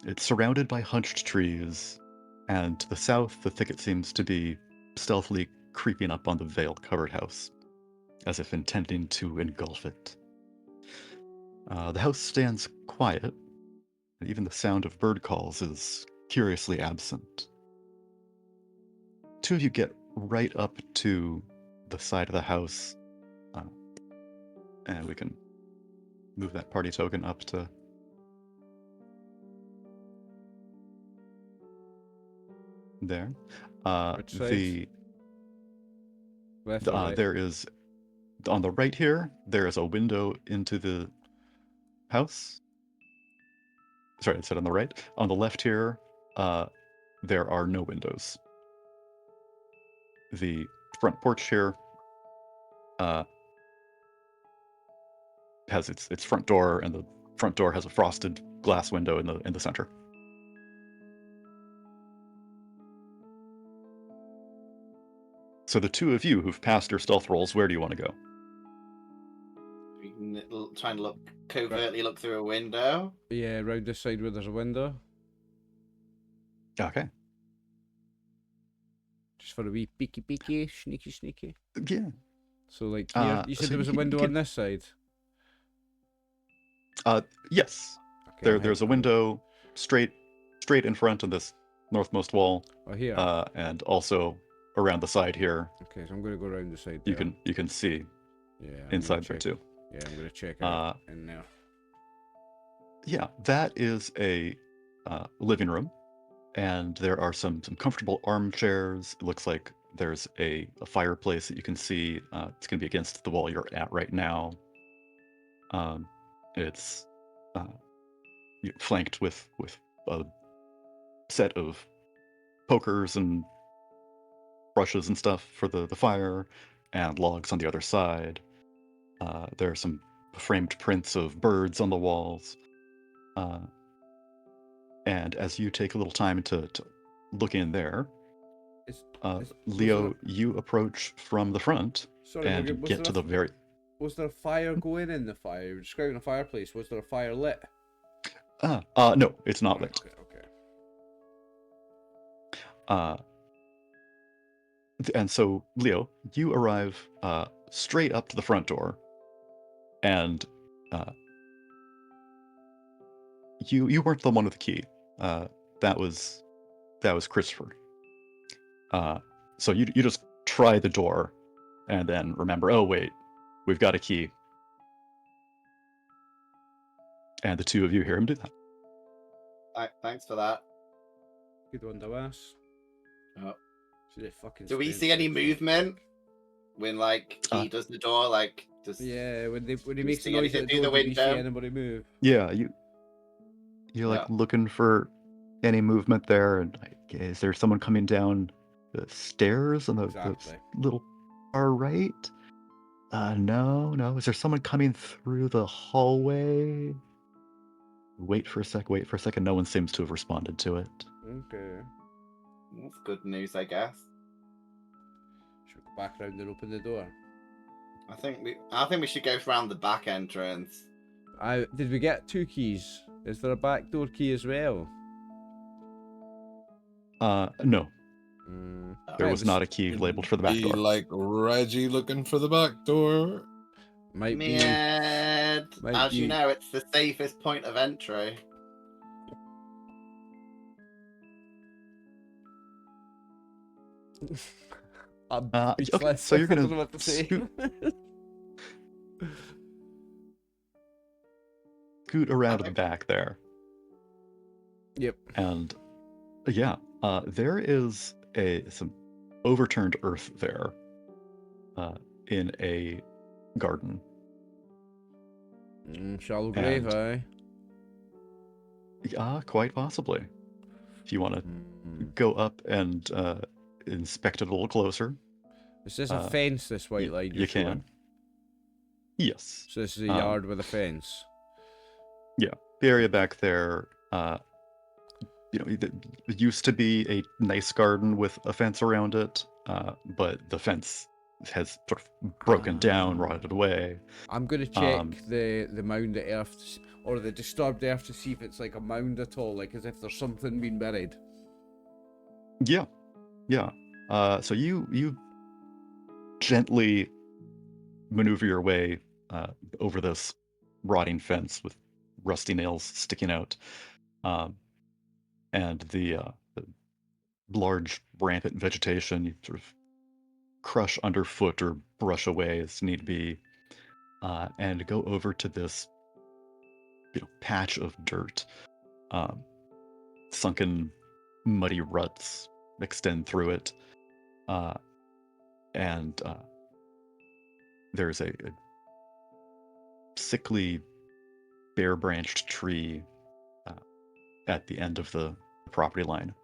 It's surrounded by hunched trees, and to the south, the thicket seems to be stealthily creeping up on the veil-covered house, as if intending to engulf it. The house stands quiet, and even the sound of bird calls is curiously absent. 2 of you get right up to the side of the house, and we can move that party token up to... there. Which side? Left or right? There is, on the right here, there is a window into the house. Sorry, I said on the right. On the left here, there are no windows. The front porch here has its front door, and the front door has a frosted glass window in the center. So the 2 of you who've passed your stealth rolls, where do you want to go? We can try and covertly look through a window. Yeah, round this side where there's a window. Okay. Just for a wee peeky, sneaky. Yeah. So like here, you said so there was a you window can- on this side. Yes. Okay, There's a window straight in front of this northmost wall, Oh, here. and also around the side here. Okay, so I'm gonna go around the side. You there. can see Yeah. I'm gonna inside there check- too. Yeah, I'm gonna check out in there. Yeah, that is a living room, and there are some comfortable armchairs. It looks like there's a fireplace that you can see. It's going to be against the wall you're at right now. It's flanked with a set of pokers and brushes and stuff for the fire. and logs on the other side. There are some framed prints of birds on the walls. And as you take a little time to look in there, Was Leo, you approach from the front Sorry, and Morgan, get to the very... was there a fire going in the fire? You were describing a fireplace. Was there a fire lit? No, it's not lit. Okay. And so, Leo, you arrive straight up to the front door, and you weren't the one with the key. That was Christopher. So you just try the door, and then remember, oh wait, we've got a key. And the two of you hear him do that. Thanks for that. Good one, Dawas. Oh. Do we see any movement when like he does the door? Like, yeah, when he makes the noise at through the do you see window? anybody move? Yeah, you're like looking for any movement there, and like, is there someone coming down the stairs on the little far right? No. Is there someone coming through the hallway? Wait for a second. No one seems to have responded to it. Okay. That's good news, I guess. Should we go back around and open the door? I think we should go around the back entrance. Did we get 2 keys? Is there a back door key as well? No. There was not a key labeled for the back door. Like Reggie looking for the back door. Might be. As you know, it's the safest point of entry. I'm okay, so you're gonna I don't know what to say. Scoot around to the back there. Yep. And yeah, there is some overturned earth there, in a garden. Shallow grave, Quite possibly. If you want to go up and inspect it a little closer. Is this a fence, this white line? You can. Yes. So this is a yard with a fence? Yeah. The area back there, it used to be a nice garden with a fence around it, but the fence has sort of broken down, rotted away. I'm going to check the mound of earth, or the disturbed earth, to see if it's like a mound at all, like as if there's something being buried. Yeah. So you gently maneuver your way over this rotting fence with rusty nails sticking out, and the large rampant vegetation you sort of crush underfoot or brush away as need be, and go over to this patch of dirt. Sunken muddy ruts extend through it, and there's a sickly bare-branched tree at the end of the property line.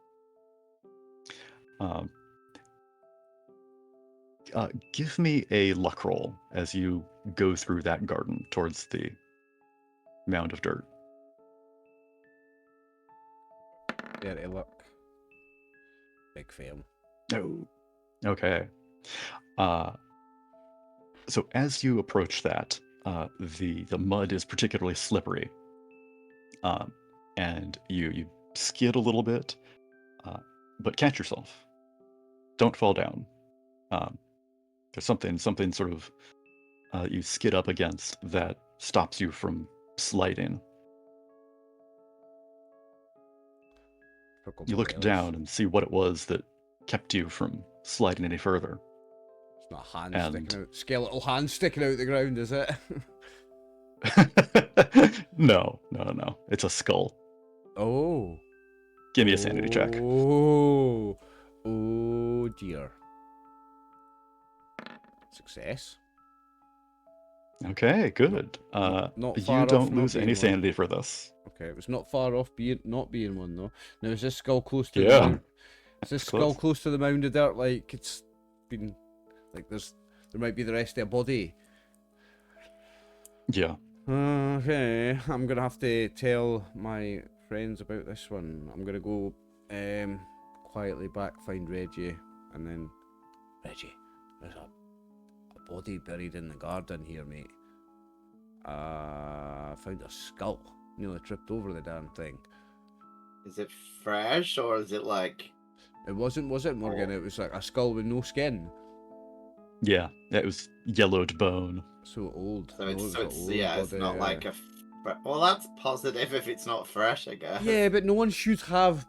Give me a luck roll as you go through that garden towards the mound of dirt. Dirty luck. Big fail. Oh. Okay. So as you approach that, the mud is particularly slippery, and you skid a little bit, but catch yourself. Don't fall down. There's something sort of you skid up against that stops you from sliding. You look down and see what it was that kept you from sliding any further. It's not a hand sticking out. Skeletal hand sticking out the ground, is it? No. It's a skull. Oh. Give me a sanity check. Oh dear. Success. Okay, good. Not far you don't off not lose being any one. sanity for this. Okay, it was not far off not being one though. Now is this skull close to the Yeah. mound? Is this skull close to the mound of dirt? Like it's been like there's there might be the rest of a body. Yeah. Okay, I'm gonna have to tell my friends about this one. I'm gonna go quietly back, find Reggie, and then Reggie, there's a body buried in the garden here, mate. I found a skull. Nearly tripped over the damn thing. Is it fresh or is it like? It wasn't, was it, Morgan? It was like a skull with no skin. Yeah. It was yellowed bone. So old. So No, it's, it was so an it's old yeah, it's body, not yeah. like a. Well, that's positive if it's not fresh, I guess. Yeah, but no one should have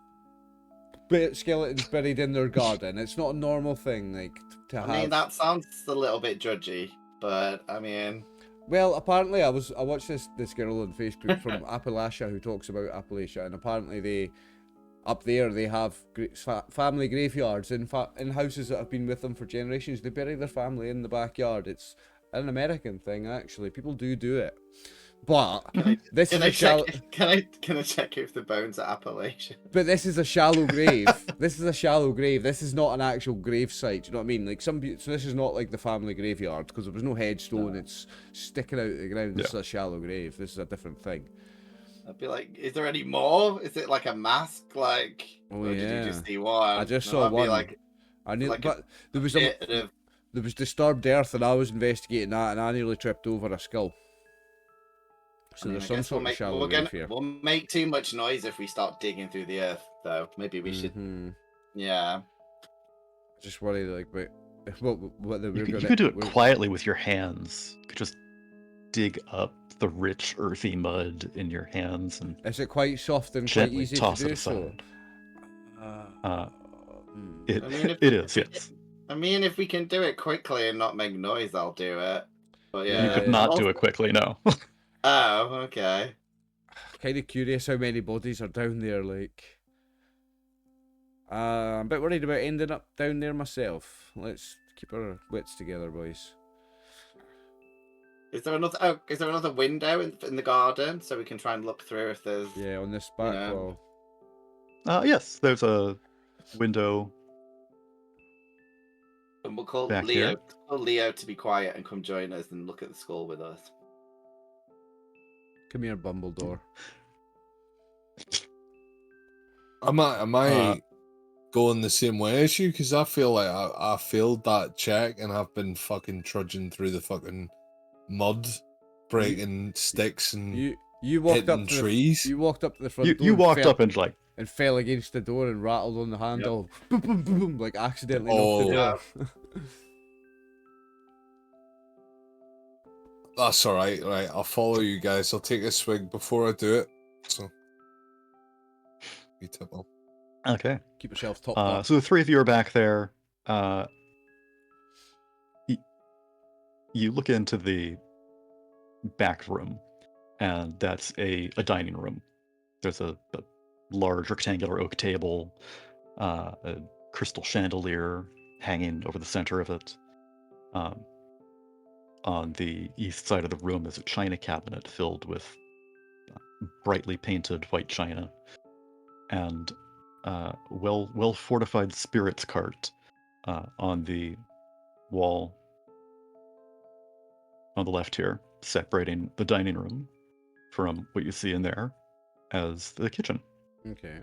skeletons buried in their garden. It's not a normal thing, like, to have. I mean, that sounds a little bit judgy, but I mean. Well, apparently I watched this girl on Facebook from Appalachia who talks about Appalachia, and apparently up there they have family graveyards in houses that have been with them for generations. They bury their family in the backyard. It's an American thing, actually. People do it. But this is a shallow. Can I check if the bones are Appalachian? But this is a shallow grave. This is a shallow grave. This is not an actual grave site. Do you know what I mean? Like so this is not like the family graveyard because there was no headstone. No. It's sticking out of the ground. This is a shallow grave. This is a different thing. I'd be like, is there any more? Is it like a mask? Like, or did you just see one? I just saw one. I knew, like but there was there was disturbed earth, and I was investigating that, and I nearly tripped over a skull. So there's some sort of shallow grave here. We'll make too much noise if we start digging through the earth, though. Maybe we should. Yeah. Just worried, like, but whether we're you could do it quietly with your hands. You could just dig up the rich, earthy mud in your hands and. Is it quite soft and quite easy to do so? It is, yes. I mean, if we can do it quickly and not make noise, I'll do it. But yeah, you could not do it quickly, no. Oh, okay. Kind of curious how many bodies are down there, like. I'm a bit worried about ending up down there myself. Let's keep our wits together, boys. Is there another window in the garden so we can try and look through if there's? Yeah, on this back wall. Yes, there's a window. And we'll call Leo to be quiet and come join us and look at the skull with us. Come here, Bumbledore. Am I going the same way as you? Because I feel like I failed that check and I've been fucking trudging through the fucking mud, breaking sticks and you walked hitting up to trees. You walked up to the front door. You walked up and like and fell against the door and rattled on the handle. Boom, boom, boom, boom, like accidentally knocked the door. That's alright, right. I'll follow you guys. I'll take a swig before I do it. So you tipple. Okay. Keep yourself topped up. So the three of you are back there. You look into the back room, and that's a dining room. There's a large rectangular oak table, a crystal chandelier hanging over the center of it. On the east side of the room is a china cabinet filled with brightly painted white china, and well fortified spirits cart on the wall on the left here, separating the dining room from what you see in there as the kitchen. Okay.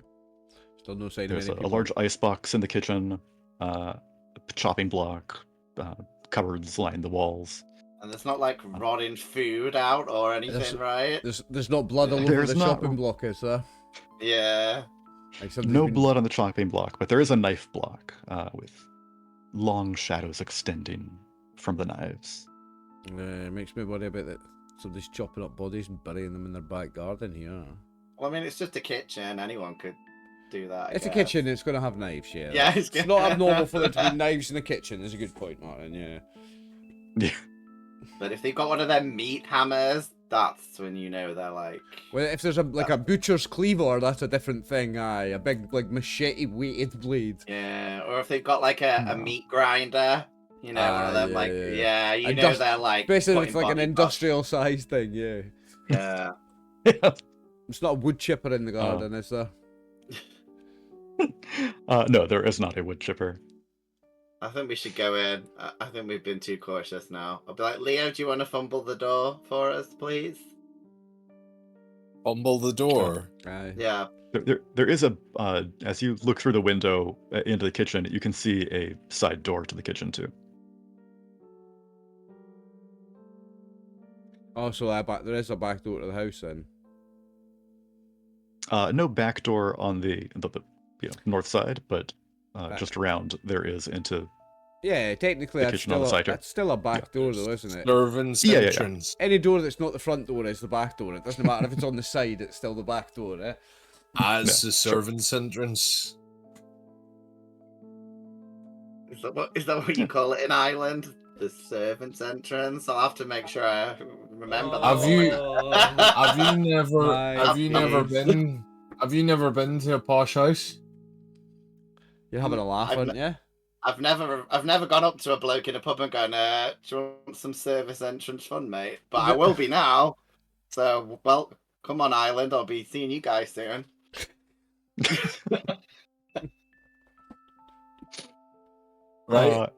Still no sign There's of any a large icebox in the kitchen, a chopping block, cupboards line the walls. And there's not like rotting food out or anything, right? There's not blood all over the chopping block, is there? Yeah. Like no blood on the chopping block, but there is a knife block with long shadows extending from the knives. It makes me worry about that. Somebody's chopping up bodies and burying them in their back garden here. Well, I mean, it's just a kitchen. Anyone could do that. It's a kitchen. It's going to have knives, yeah. Yeah, it's not abnormal for there to be knives in the kitchen. That's a good point, Martin. Yeah. Yeah. But if they've got one of them meat hammers, that's when you know they're like. Well, if there's a butcher's cleaver, that's a different thing. Aye, a big like machete weighted blade. Yeah, or if they've got like a meat grinder, you know, one of them you know they're like. Especially if it's like an industrial sized thing, yeah. Yeah. It's not a wood chipper in the garden, is there? No, there is not a wood chipper. I think we should go in. I think we've been too cautious now. I'll be like, Leo, do you want to fumble the door for us, please? Fumble the door. Yeah. There is a as you look through the window into the kitchen, you can see a side door to the kitchen too. Oh, so there is a back door to the house then. No back door on the north side, but Back. just around there is into Yeah, technically the that's kitchen on the side here. that's still a back door though, isn't it? Servants' Yeah, yeah, yeah. entrance. Any door that's not the front door is the back door. It doesn't matter if it's on the side; it's still the back door, eh? As Yeah, the sure. servants' entrance. Is that what you call it in Ireland? The servants' entrance. I'll have to make sure I remember that. Have you- My Have you never days. been? Have you never been to a posh house? You're having a laugh, I've aren't you? I've never gone up to a bloke in a pub and gone, do you want some service entrance fun, mate? But I will be now. So, well, come on, Ireland. I'll be seeing you guys soon. Right.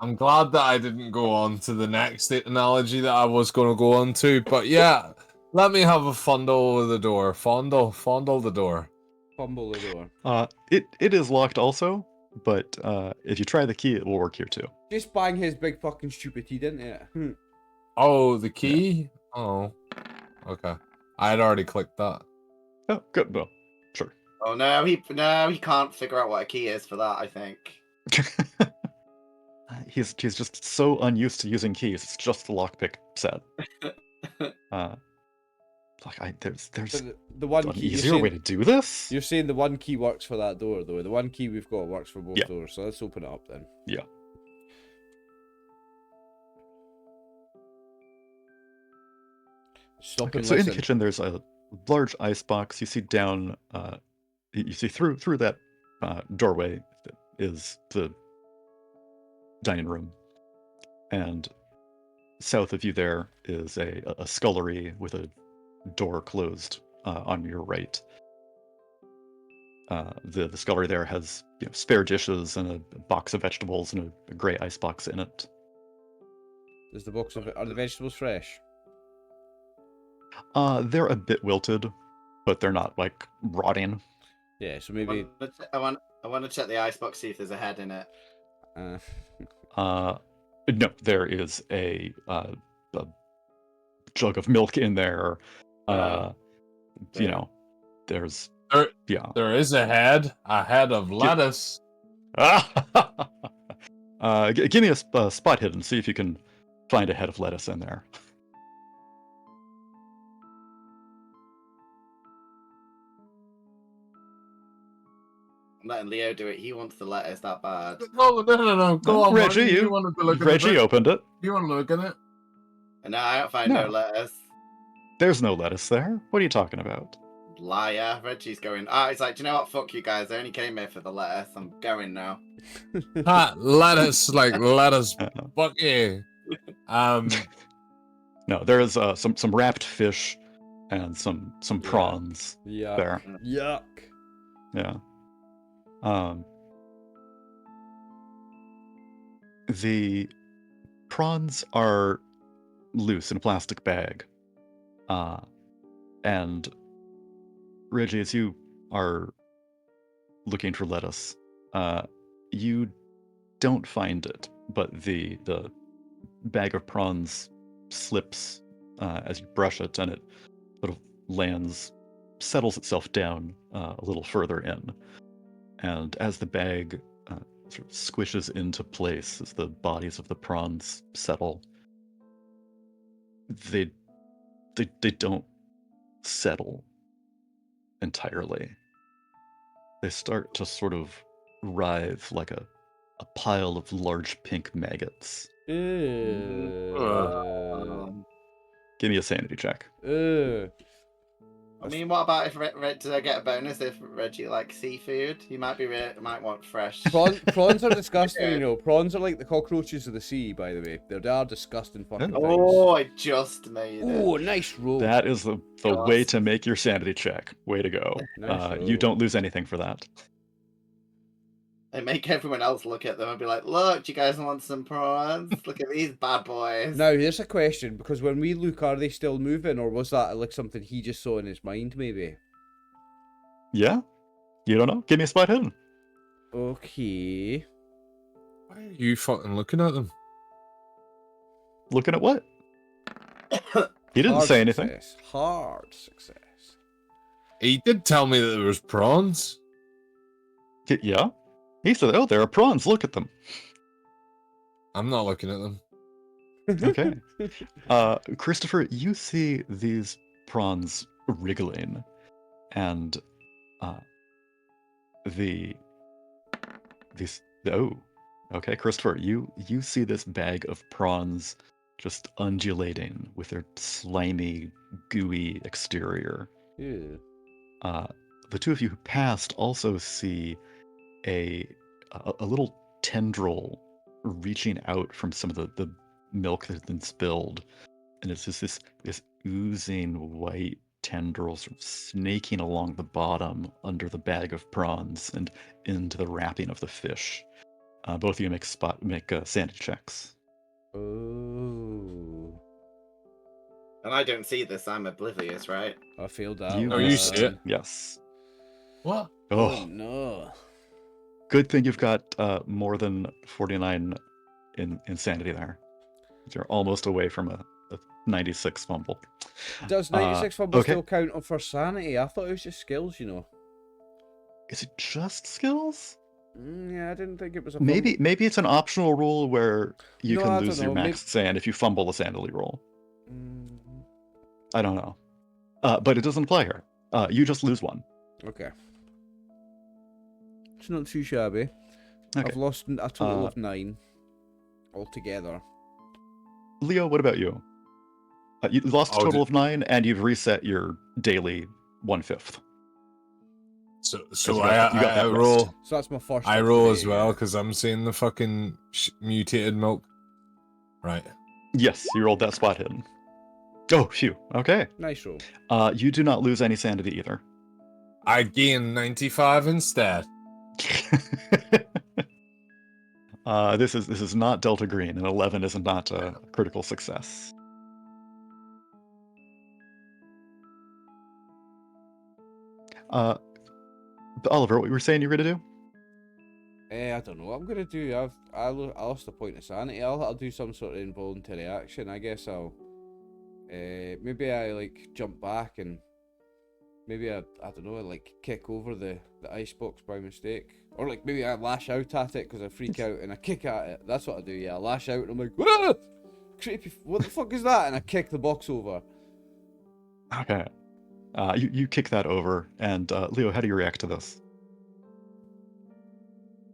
I'm glad that I didn't go on to the next analogy that I was going to go on to, but yeah, let me have a fondle with the door. Fondle the door. Fumble the door. It is locked also, but if you try the key, it will work here too. Just bang his big fucking stupid head, didn't it? Oh, the key? Oh, okay. I had already clicked that. Oh, good. Well, sure. Oh no, he can't figure out what a key is for that. I think. He's just so unused to using keys. It's just the lockpick set. There's The one an key. easier way to do this. You're saying the one key works for that door, though. The one key we've got works for both Yeah. doors. So let's open it up then. Yeah. Stop Okay, and so in the listen. kitchen, there's a large ice box. You see down. You see through that doorway that is the dining room, and south of you there is a scullery with a door closed on your right. The scullery there has spare dishes and a box of vegetables and a gray ice box in it. Is the box of are the vegetables fresh? They're a bit wilted, but they're not like rotting. Yeah, so maybe. I want to check the icebox, see if there's a head in it. No, there is a jug of milk in there. There's There is a head of lettuce. Give me a spot hidden. See if you can find a head of lettuce in there. I'm letting Leo do it. He wants the lettuce that bad. No. Go on, Reggie, Martin. you wanted to look Reggie at it. opened it. You want to look at it? And now I don't find no No. lettuce. There's no lettuce there. What are you talking about? Liar. Reggie's going. He's like, do you know what? Fuck you guys. I only came here for the lettuce. I'm going now. Lettuce, like lettuce. Fuck you. No, there is some wrapped fish and some prawns Yeah. there. Yuck. Yeah. The prawns are loose in a plastic bag. And Reggie, as you are looking for lettuce, you don't find it, but the bag of prawns slips as you brush it, and it sort of settles itself down a little further in. And as the bag sort of squishes into place, as the bodies of the prawns settle, they don't settle entirely. They start to sort of writhe like a pile of large pink maggots. Ew. Give me a sanity check. Ew. I mean, what about if did I get a bonus if Reggie likes seafood? He might want fresh. Prawns are disgusting, you know. Prawns are like the cockroaches of the sea, by the way. They are disgusting fucking things. Oh, I just made it. Oh, nice roll. That is the way to make your sanity check. Way to go. Nice You roll. don't lose anything for that. and make everyone else look at them and be like, "Look, do you guys want some prawns? Look at these bad boys." Now, here's a question, because when we look, are they still moving, or was that like something he just saw in his mind, maybe? Yeah? You don't know? Give me a spot hidden. Okay. Why are you fucking looking at them? Looking at what? He didn't Hard say anything. success. Hard success. He did tell me that there was prawns. Yeah? He said, oh, there are prawns. Look at them. I'm not looking at them. Okay. Christopher, you see these prawns wriggling, and okay, Christopher, you see this bag of prawns just undulating with their slimy, gooey exterior. Yeah. The two of you who passed also see a little tendril reaching out from some of the milk that has been spilled, and it's just this oozing white tendril sort of snaking along the bottom under the bag of prawns and into the wrapping of the fish. Both of you make sanity checks. Oh. And I don't see this. I'm oblivious, right? I failed that. You you missed. see it? Yes. What? Oh, Oh, no. good thing you've got more than 49 in sanity there. You're almost away from a 96 fumble. Does 96 fumble okay. still count for sanity? I thought it was just skills, you know. Is it just skills? Yeah, I didn't think it was a Maybe it's an optional rule where you No, I can don't lose your know. max sand if you fumble a sanity roll. Mm, I don't know. But it doesn't apply here. You just lose one. okay. It's not too shabby. Okay. I've lost a total of 9 altogether. Leo, what about you? You lost a total of 9, and you've reset your daily 1/5. So you got that I rest. roll. So that's my first. I of roll the as day, well yeah. because I'm seeing the fucking mutated milk. Right. Yes, you rolled that spot hidden. Oh, phew. Okay. Nice roll. You do not lose any sanity either. I gain 95 instead. This is not Delta Green, and 11 is not a critical success. Oliver, what you were saying you were gonna do? I don't know what I'm gonna do. I lost a point of sanity. I'll do some sort of involuntary action. I guess I'll. Maybe I like jump back and maybe I don't know, like kick over the icebox by mistake, or like maybe I lash out at it because I freak out and I kick at it. That's what I do. Yeah, I lash out and I'm like, ah! Creepy. What the fuck is that? And I kick the box over. Okay. You kick that over, and Leo, how do you react to this?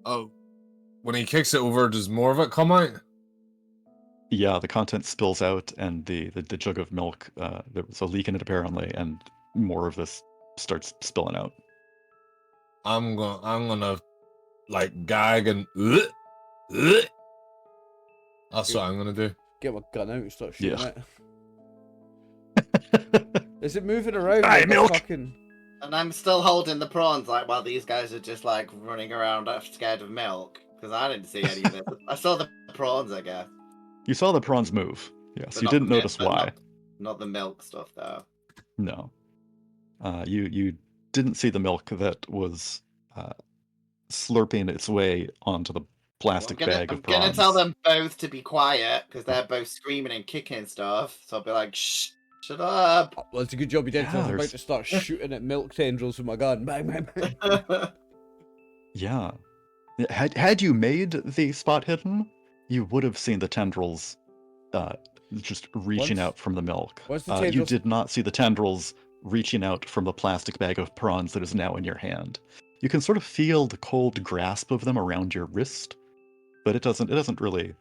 Oh, when he kicks it over, does more of it come out? Yeah, the content spills out, and the jug of milk, there was a leak in it apparently, and more of this starts spilling out. I'm gonna like gag and that's what I'm gonna do. Get my gun out and start shooting Yeah. it. Is it moving around? Die, like milk! Fucking... And I'm still holding the prawns, like, while these guys are just, like, running around scared of milk. Because I didn't see any of it. I saw the prawns, I guess. You saw the prawns move. Yes, But you not didn't the mi- notice but why. Not the milk stuff, though. No. You didn't see the milk that was slurping its way onto the plastic bag of I'm prawns. gonna tell them both to be quiet, because they're both screaming and kicking stuff. So I'll be like, shh, shut up. Oh, well, it's a good job you did. 'Cause I was Yeah, about to start shooting at milk tendrils with my gun. Bang, bang, bang. Yeah. Had you made the spot hidden, you would have seen the tendrils just reaching Once- out from the milk. once the You tendrils- did not see the tendrils reaching out from the plastic bag of prawns that is now in your hand. You can sort of feel the cold grasp of them around your wrist, but it doesn't really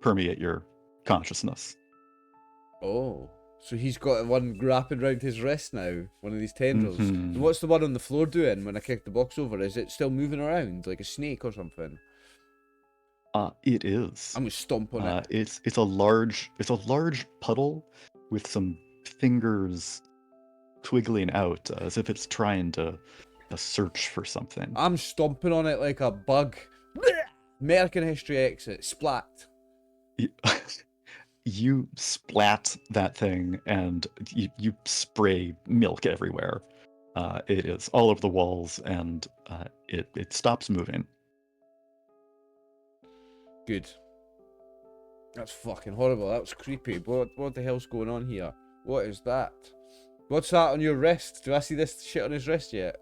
permeate your consciousness. Oh, so he's got one wrapping around his wrist now, one of these tendrils. Mhm. And what's the one on the floor doing when I kick the box over? Is it still moving around like a snake or something? It is. I'm gonna stomp on it. It's a large puddle with some fingers twiggling out as if it's trying to a search for something. I'm stomping on it like a bug. American History exit. Splat. You splat that thing, and you spray milk everywhere. It is all over the walls, and it stops moving. Good. That's fucking horrible. That was creepy. What the hell's going on here? What is that? What's that on your wrist? Do I see this shit on his wrist yet?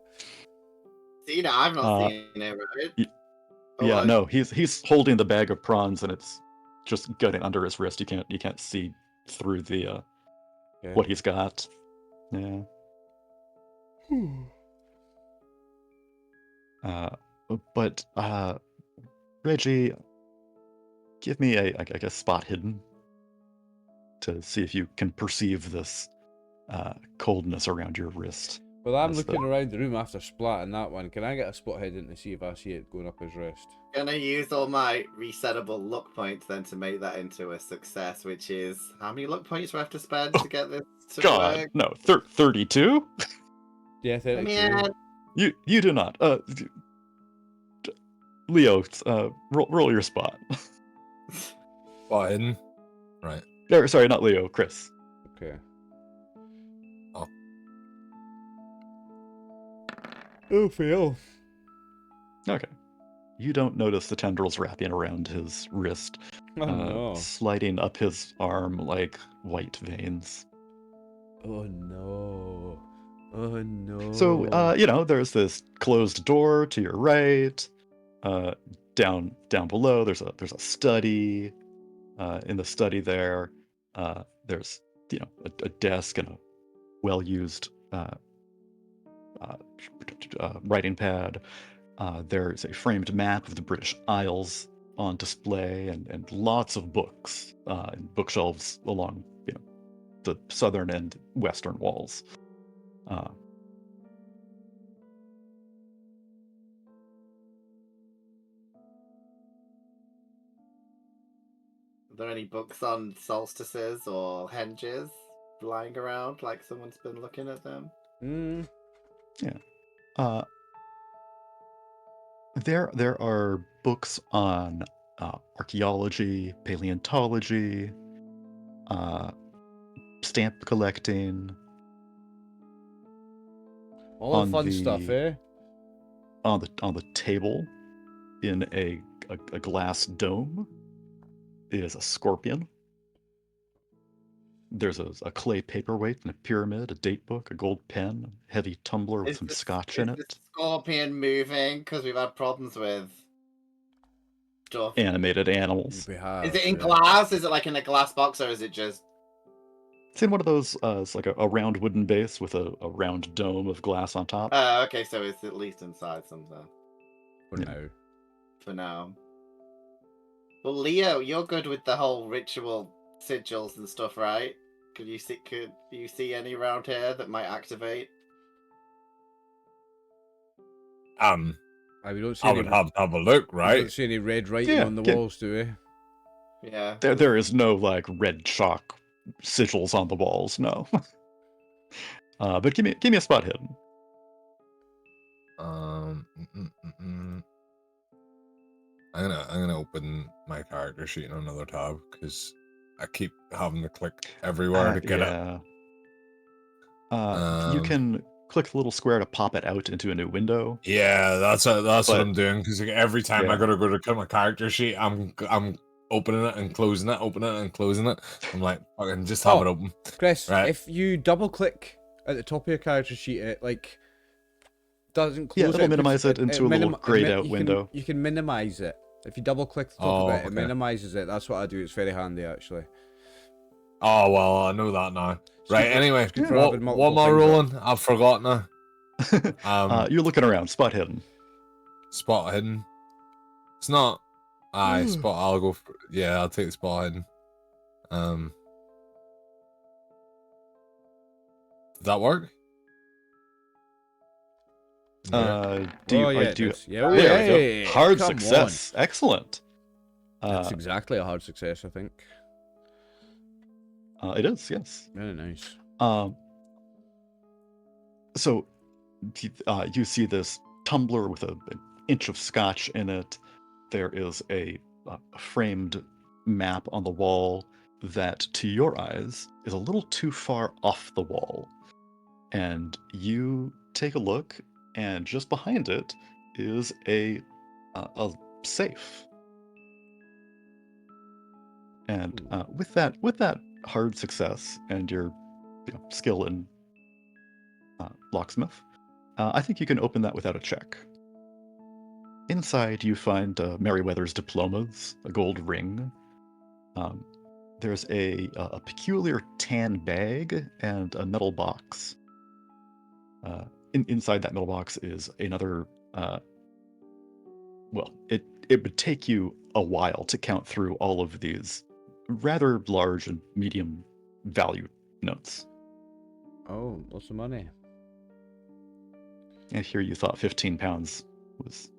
See, no, I've not seen it, right? Yeah, no, he's holding the bag of prawns, and it's just getting under his wrist. You can't see through the what he's got. Yeah. But Reggie, give me I guess spot hidden to see if you can perceive this coldness around your wrist. Well, I'm looking around the room after splatting that one. Can I get a spot hidden to see if I see it going up his wrist? Gonna use all my resettable luck points then to make that into a success, which is how many luck points do I have to spend to get this to work? No, 32? Yeah, 32. Man. You do not. Leo, roll your spot. Spot hidden. Right. Sorry, not Leo, Chris. Okay. Oh. Oh, fail. Okay. You don't notice the tendrils wrapping around his wrist, Oh, no. sliding up his arm like white veins. Oh, no. Oh, no. So, there's this closed door to your right. Down below, there's a study. In the study there, there's a desk and a well-used writing pad. There's a framed map of the British Isles on display, and lots of books and bookshelves along the southern and western walls. Are there any books on solstices or henges lying around, like someone's been looking at them? Yeah. There are books on archaeology, paleontology, stamp collecting. All the fun stuff, eh? On the table, in a glass dome, is a scorpion. There's a clay paperweight and a pyramid, a date book, a gold pen, a heavy tumbler with some scotch in Is it. the scorpion moving? Because we've had problems with stuff. Animated animals. Is it in glass? Is it like in a glass box, or is it just... It's in one of those, it's like a round wooden base with a round dome of glass on top. Okay, so it's at least inside something. For now. Well, Leo, you're good with the whole ritual sigils and stuff, right? Could you see any around here that might activate? We don't see I would have to have a look, We right? don't see any red writing on the walls, do we? Yeah. There is no like red chalk sigils on the walls, no. But give me a spot hidden. I'm gonna open my character sheet in another tab because I keep having to click everywhere to get it. You can click the little square to pop it out into a new window. Yeah, that's what I'm doing because every time I gotta go to cut my character sheet, I'm opening it and closing it, opening it and closing it. I'm like, fucking just have it open. Chris, right. If you double click at the top of your character sheet, it like doesn't close. Yeah, it'll minimize it into a little grayed out window. You can minimize it. If you double click the top of it, it minimizes it. That's what I do. It's very handy, actually. Oh, well, I know that now. Right, anyway, what am I rolling? I've forgotten now. You're looking around. Spot hidden. Spot hidden. It's not... spot, I'll go for... Yeah, I'll take spot hidden. Did that work? Hard success. Excellent. That's exactly a hard success, I think. It is, yes. Very nice. So you see this tumbler with an inch of scotch in it. There is a framed map on the wall that, to your eyes, is a little too far off the wall. And you take a look, and just behind it is a safe. And with that hard success and your skill in locksmith, I think you can open that without a check. Inside, you find Merryweather's diplomas, a gold ring. There's a peculiar tan bag and a metal box. Inside that metal box is another. Well, it would take you a while to count through all of these rather large and medium value notes. Oh, lots of money. And here you thought £15 was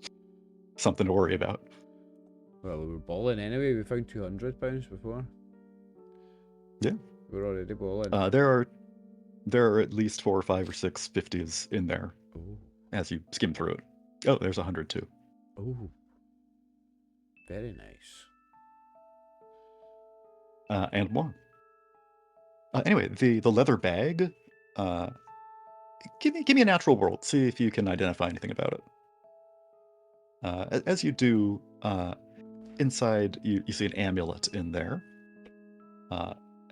something to worry about. Well, we were balling anyway. We found £200 before. Yeah. We're already balling. There are at least 4 or 5 or 6 50s in there. Oh. As you skim through it. Oh, there's 100 too. Oh. Very nice. And more. Anyway, the leather bag. Give me a natural world. See if you can identify anything about it. As you do, inside you see an amulet in there,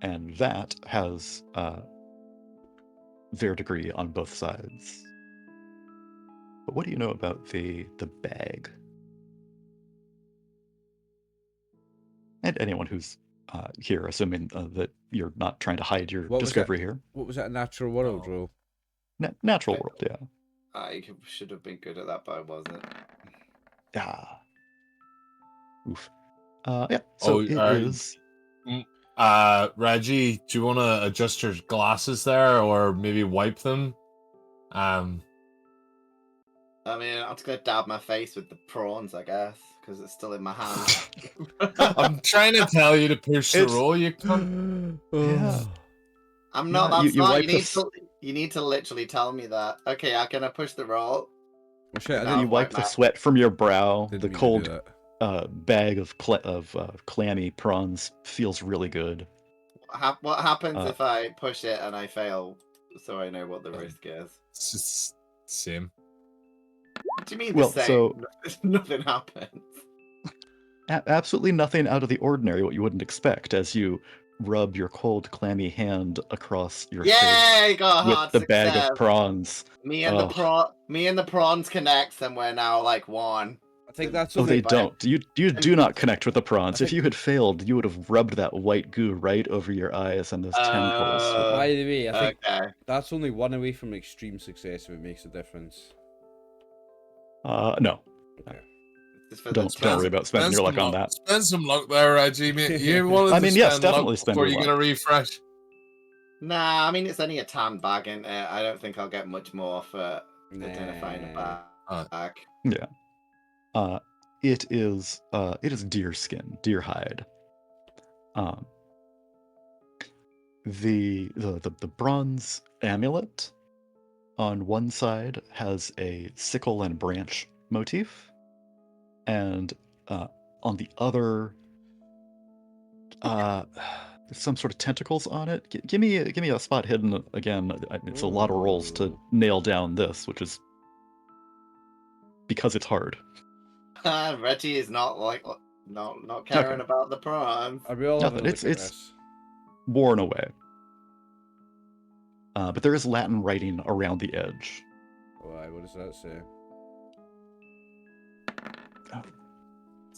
and that has verdigris on both sides. But what do you know about the bag? And anyone who's here, assuming that you're not trying to hide your discovery here. What was that, a natural world roll? Natural world, yeah. I should have been good at that, but I wasn't. Ah. Oof. Yeah, so it is... Reggie, do you want to adjust your glasses there, or maybe wipe them? I mean, I'm just gonna dab my face with the prawns, I guess, because it's still in my hand. I'm trying to tell you to push the roll, you cunt. Yeah. I'm not Yeah, that smart. wipe You need to literally tell me that. Okay, I can push the roll. Oh, shit, No, you wipe the sweat from your brow. Didn't The mean to cold do bag of clammy prawns feels really good. What happens if I push it and I fail? So I know what the risk is. It's just same. What do you mean Well, the same? so- Nothing happens. Absolutely nothing out of the ordinary, what you wouldn't expect, as you rub your cold, clammy hand across your face Yay! Got a with hard the success. bag of prawns. Me and the prawns connect, and we're now like one. I think that's Oh, only they don't. You do not connect with the prawns. I If you had failed, you would have rubbed that white goo right over your eyes, and those tentacles. By the way, I think Okay. that's only one away from extreme success if it makes a difference. No. Okay. Just for Don't worry about spending your luck on that. Spend some luck there, Reggie. Mate. You wanted I mean, to yes, spend definitely luck spend before your you get a luck. refresh. Nah, I mean it's only a tan bag, and I don't think I'll get much more for identifying a bag. Yeah. It is deer skin, deer hide. The bronze amulet on one side has a sickle and branch motif, and on the other, there's some sort of tentacles on it. Give me a spot hidden again. It's a lot of rolls to nail down this, which is because it's hard. Reggie is not caring about the prawns. Are we all having a look It's at this? worn away. But there is Latin writing around the edge. Why? What does that say?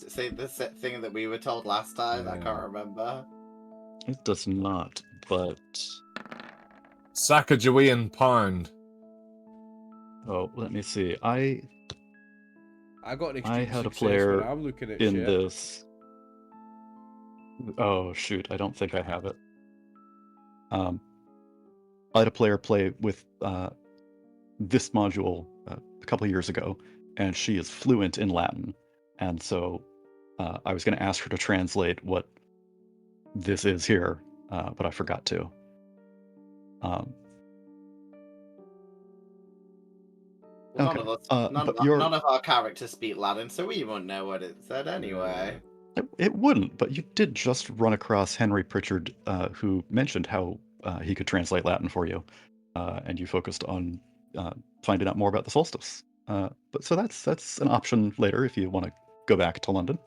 Say this thing that we were told last time. I can't remember. It does not, but Sacagawean pound. let me see. I got an extreme had a success player when I'm looking at in shit. this. Oh shoot! I don't think I have it. I had a player play with this module a couple of years ago, and she is fluent in Latin, and so I was going to ask her to translate what this is here, but I forgot to. Well, Okay, none of us, but you're- none of our characters speak Latin, so we won't know what it said anyway. It wouldn't, but you did just run across Henry Pritchard, who mentioned how he could translate Latin for you, and you focused on finding out more about the solstice. But so that's an option later if you want to go back to London.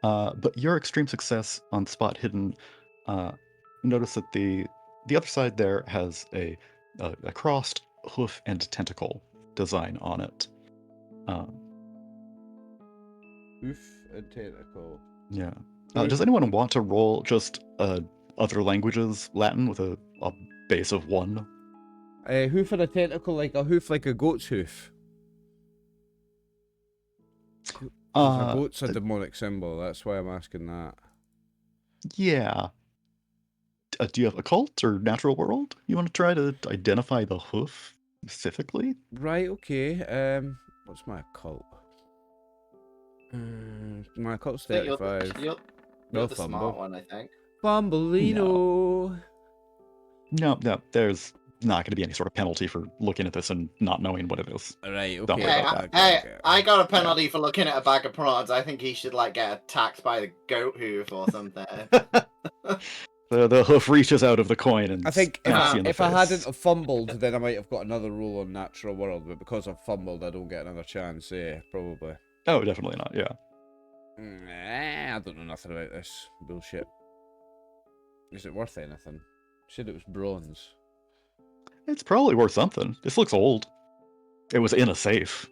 But your extreme success on Spot Hidden, notice that the other side there has a crossed hoof and tentacle design on it. Hoof and tentacle. Yeah. Does anyone want to roll just other languages Latin with a base of 1? Hoof and a tentacle, like a hoof, like a goat's hoof. 'Cause a goat's a demonic symbol. That's why I'm asking that. Yeah. Do you have occult or natural world? You want to try to identify the hoof specifically? Right. Okay. What's my occult? My occult's I think 35. you're No the fumble. smart one, I think. Bumbleino. No, there's not going to be any sort of penalty for looking at this and not knowing what it is. Right. Don't Okay. worry Hey, about okay. I got a penalty for looking at a bag of prawns. I think he should like get attacked by the goat hoof or something. The hoof reaches out of the coin and I think smacks you in the if I face. hadn't have fumbled, then I might have got another roll on natural world. But because I've fumbled, I don't get another chance. Yeah, probably. Oh, definitely not. Yeah. I don't know nothing about this bullshit. Is it worth anything? You said it was bronze. It's probably worth something. This looks old. It was in a safe.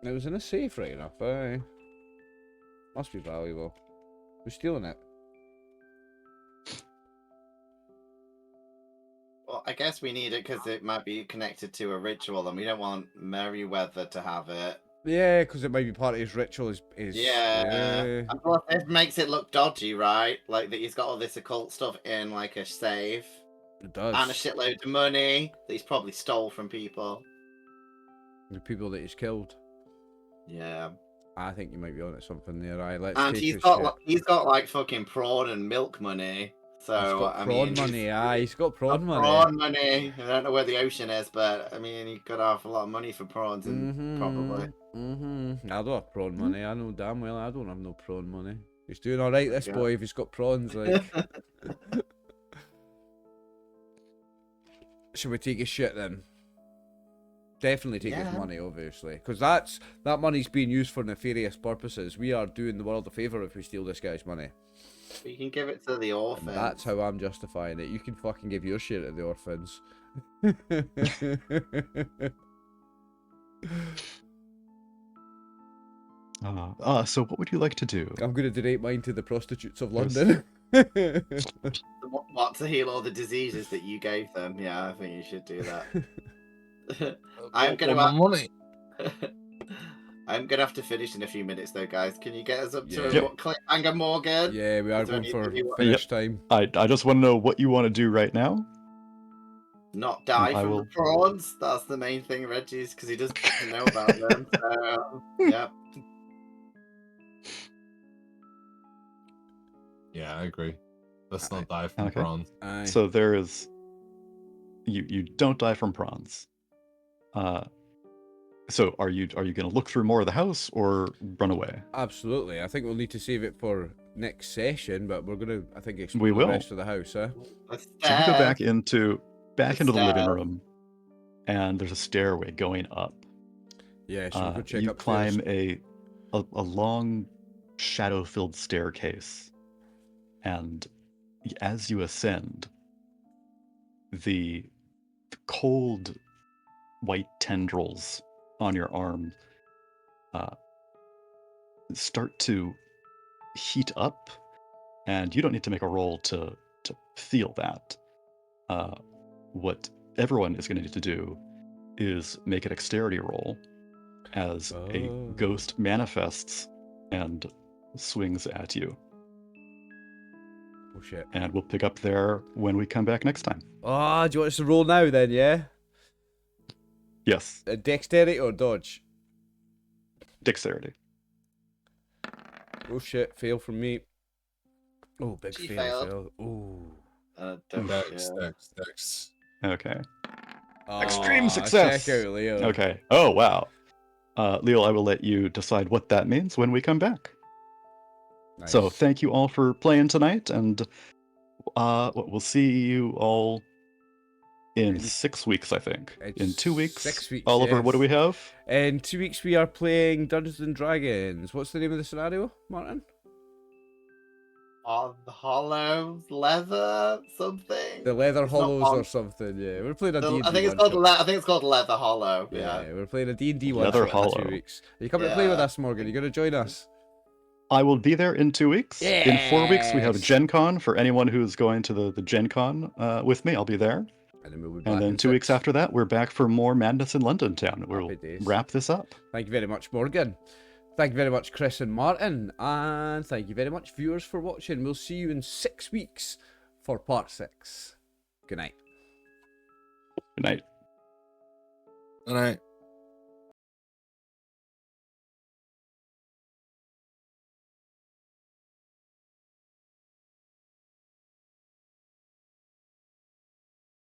It was in a safe, right enough. Aye. Must be valuable. Who's stealing it? Well, I guess we need it because it might be connected to a ritual, and we don't want Merryweather to have it. Yeah, because it might be part of his ritual. Yeah. And plus, it makes it look dodgy, right? Like that he's got all this occult stuff in like a safe. It does. And a shitload of money that he's probably stole from people. The people that he's killed. Yeah. I think you might be onto something there. Right, let's And take he's his got shit. he's got like fucking prawn and milk money. So He's got I prawn mean, money. Aye, he's got prawn money. Prawn money. I don't know where the ocean is, but I mean, he could have a lot of money for prawns, and probably. I don't have prawn money. I know damn well I don't have no prawn money. He's doing all right, this boy, if he's got prawns. Like, should we take his shit then? Definitely take his money, obviously, because that money's being used for nefarious purposes. We are doing the world a favour if we steal this guy's money. You can give it to the orphans. And that's how I'm justifying it. You can fucking give your shit to the orphans. So what would you like to do? I'm going to donate mine to the prostitutes of London. What, to heal all the diseases that you gave them? Yeah, I think you should do that. I'm gonna have money. I'm gonna have to finish in a few minutes though, guys. Can you get us up to Yeah. a cliffhanger, Morgan? Yeah, we are Is there going for anything you want- finish time. I just want to know what you want to do right now. Not die I from will- the prawns. That's the main thing, Reggie's, because he doesn't know about them. So, yeah. Yeah, I agree. Let's not die from Okay. prawns. Aye. So there is, you don't die from prawns. So are you going to look through more of the house or run away? Absolutely. I think we'll need to save it for next session, but we're going to, I think, explore We the will. rest of the house, huh? Let's So you go stare. back into the living stairs. room, and there's a stairway going up. Yeah, so we'll go check You up climb a long, shadow-filled staircase, and as you ascend, the cold white tendrils on your arm start to heat up, and you don't need to make a roll to feel that. What everyone is going to need to do is make a dexterity roll as a Oh. ghost manifests and swings at you. Oh, shit. And we'll pick up there when we come back next time. Oh, do you want us to roll now then, yeah? Yes, Dexterity or dodge? dexterity. Oh, shit. Fail from me. Oh, big She fail. failed. Fail. Ooh. Don't, Dex, yeah. Dex. Okay. Extreme Aw, success. Check out Leo. Okay. Oh, wow. Leo, I will let you decide what that means when we come back. Nice. So thank you all for playing tonight, and we'll see you all in 6 weeks, I think. In 2 weeks. 6 weeks. Oliver, yes. what do we have? In 2 weeks, we are playing Dungeons and Dragons. What's the name of the scenario, Martin? On the hollow leather something. The Leather It's not Hollows on- or something. Yeah, we're playing a D&D I think it's one called. shot. I think it's called Leather Hollow. Yeah, Yeah. we're playing a D&D one Leather shot in Hollow. 2 weeks. Are you coming to play with Yeah. us, Morgan? You going to join us? I will be there in 2 weeks. In 4 weeks, we have Yes. Gen Con. For anyone who's going to the Gen Con with me, I'll be there. And then we'll be back And then in 2 weeks 6. after that, we're back for more madness in London town. We'll Happy days. wrap this up. Thank you very much, Morgan. Thank you very much, Chris and Martin. And thank you very much, viewers, for watching. We'll see you in 6 weeks for part 6. Good night. Good night. All right.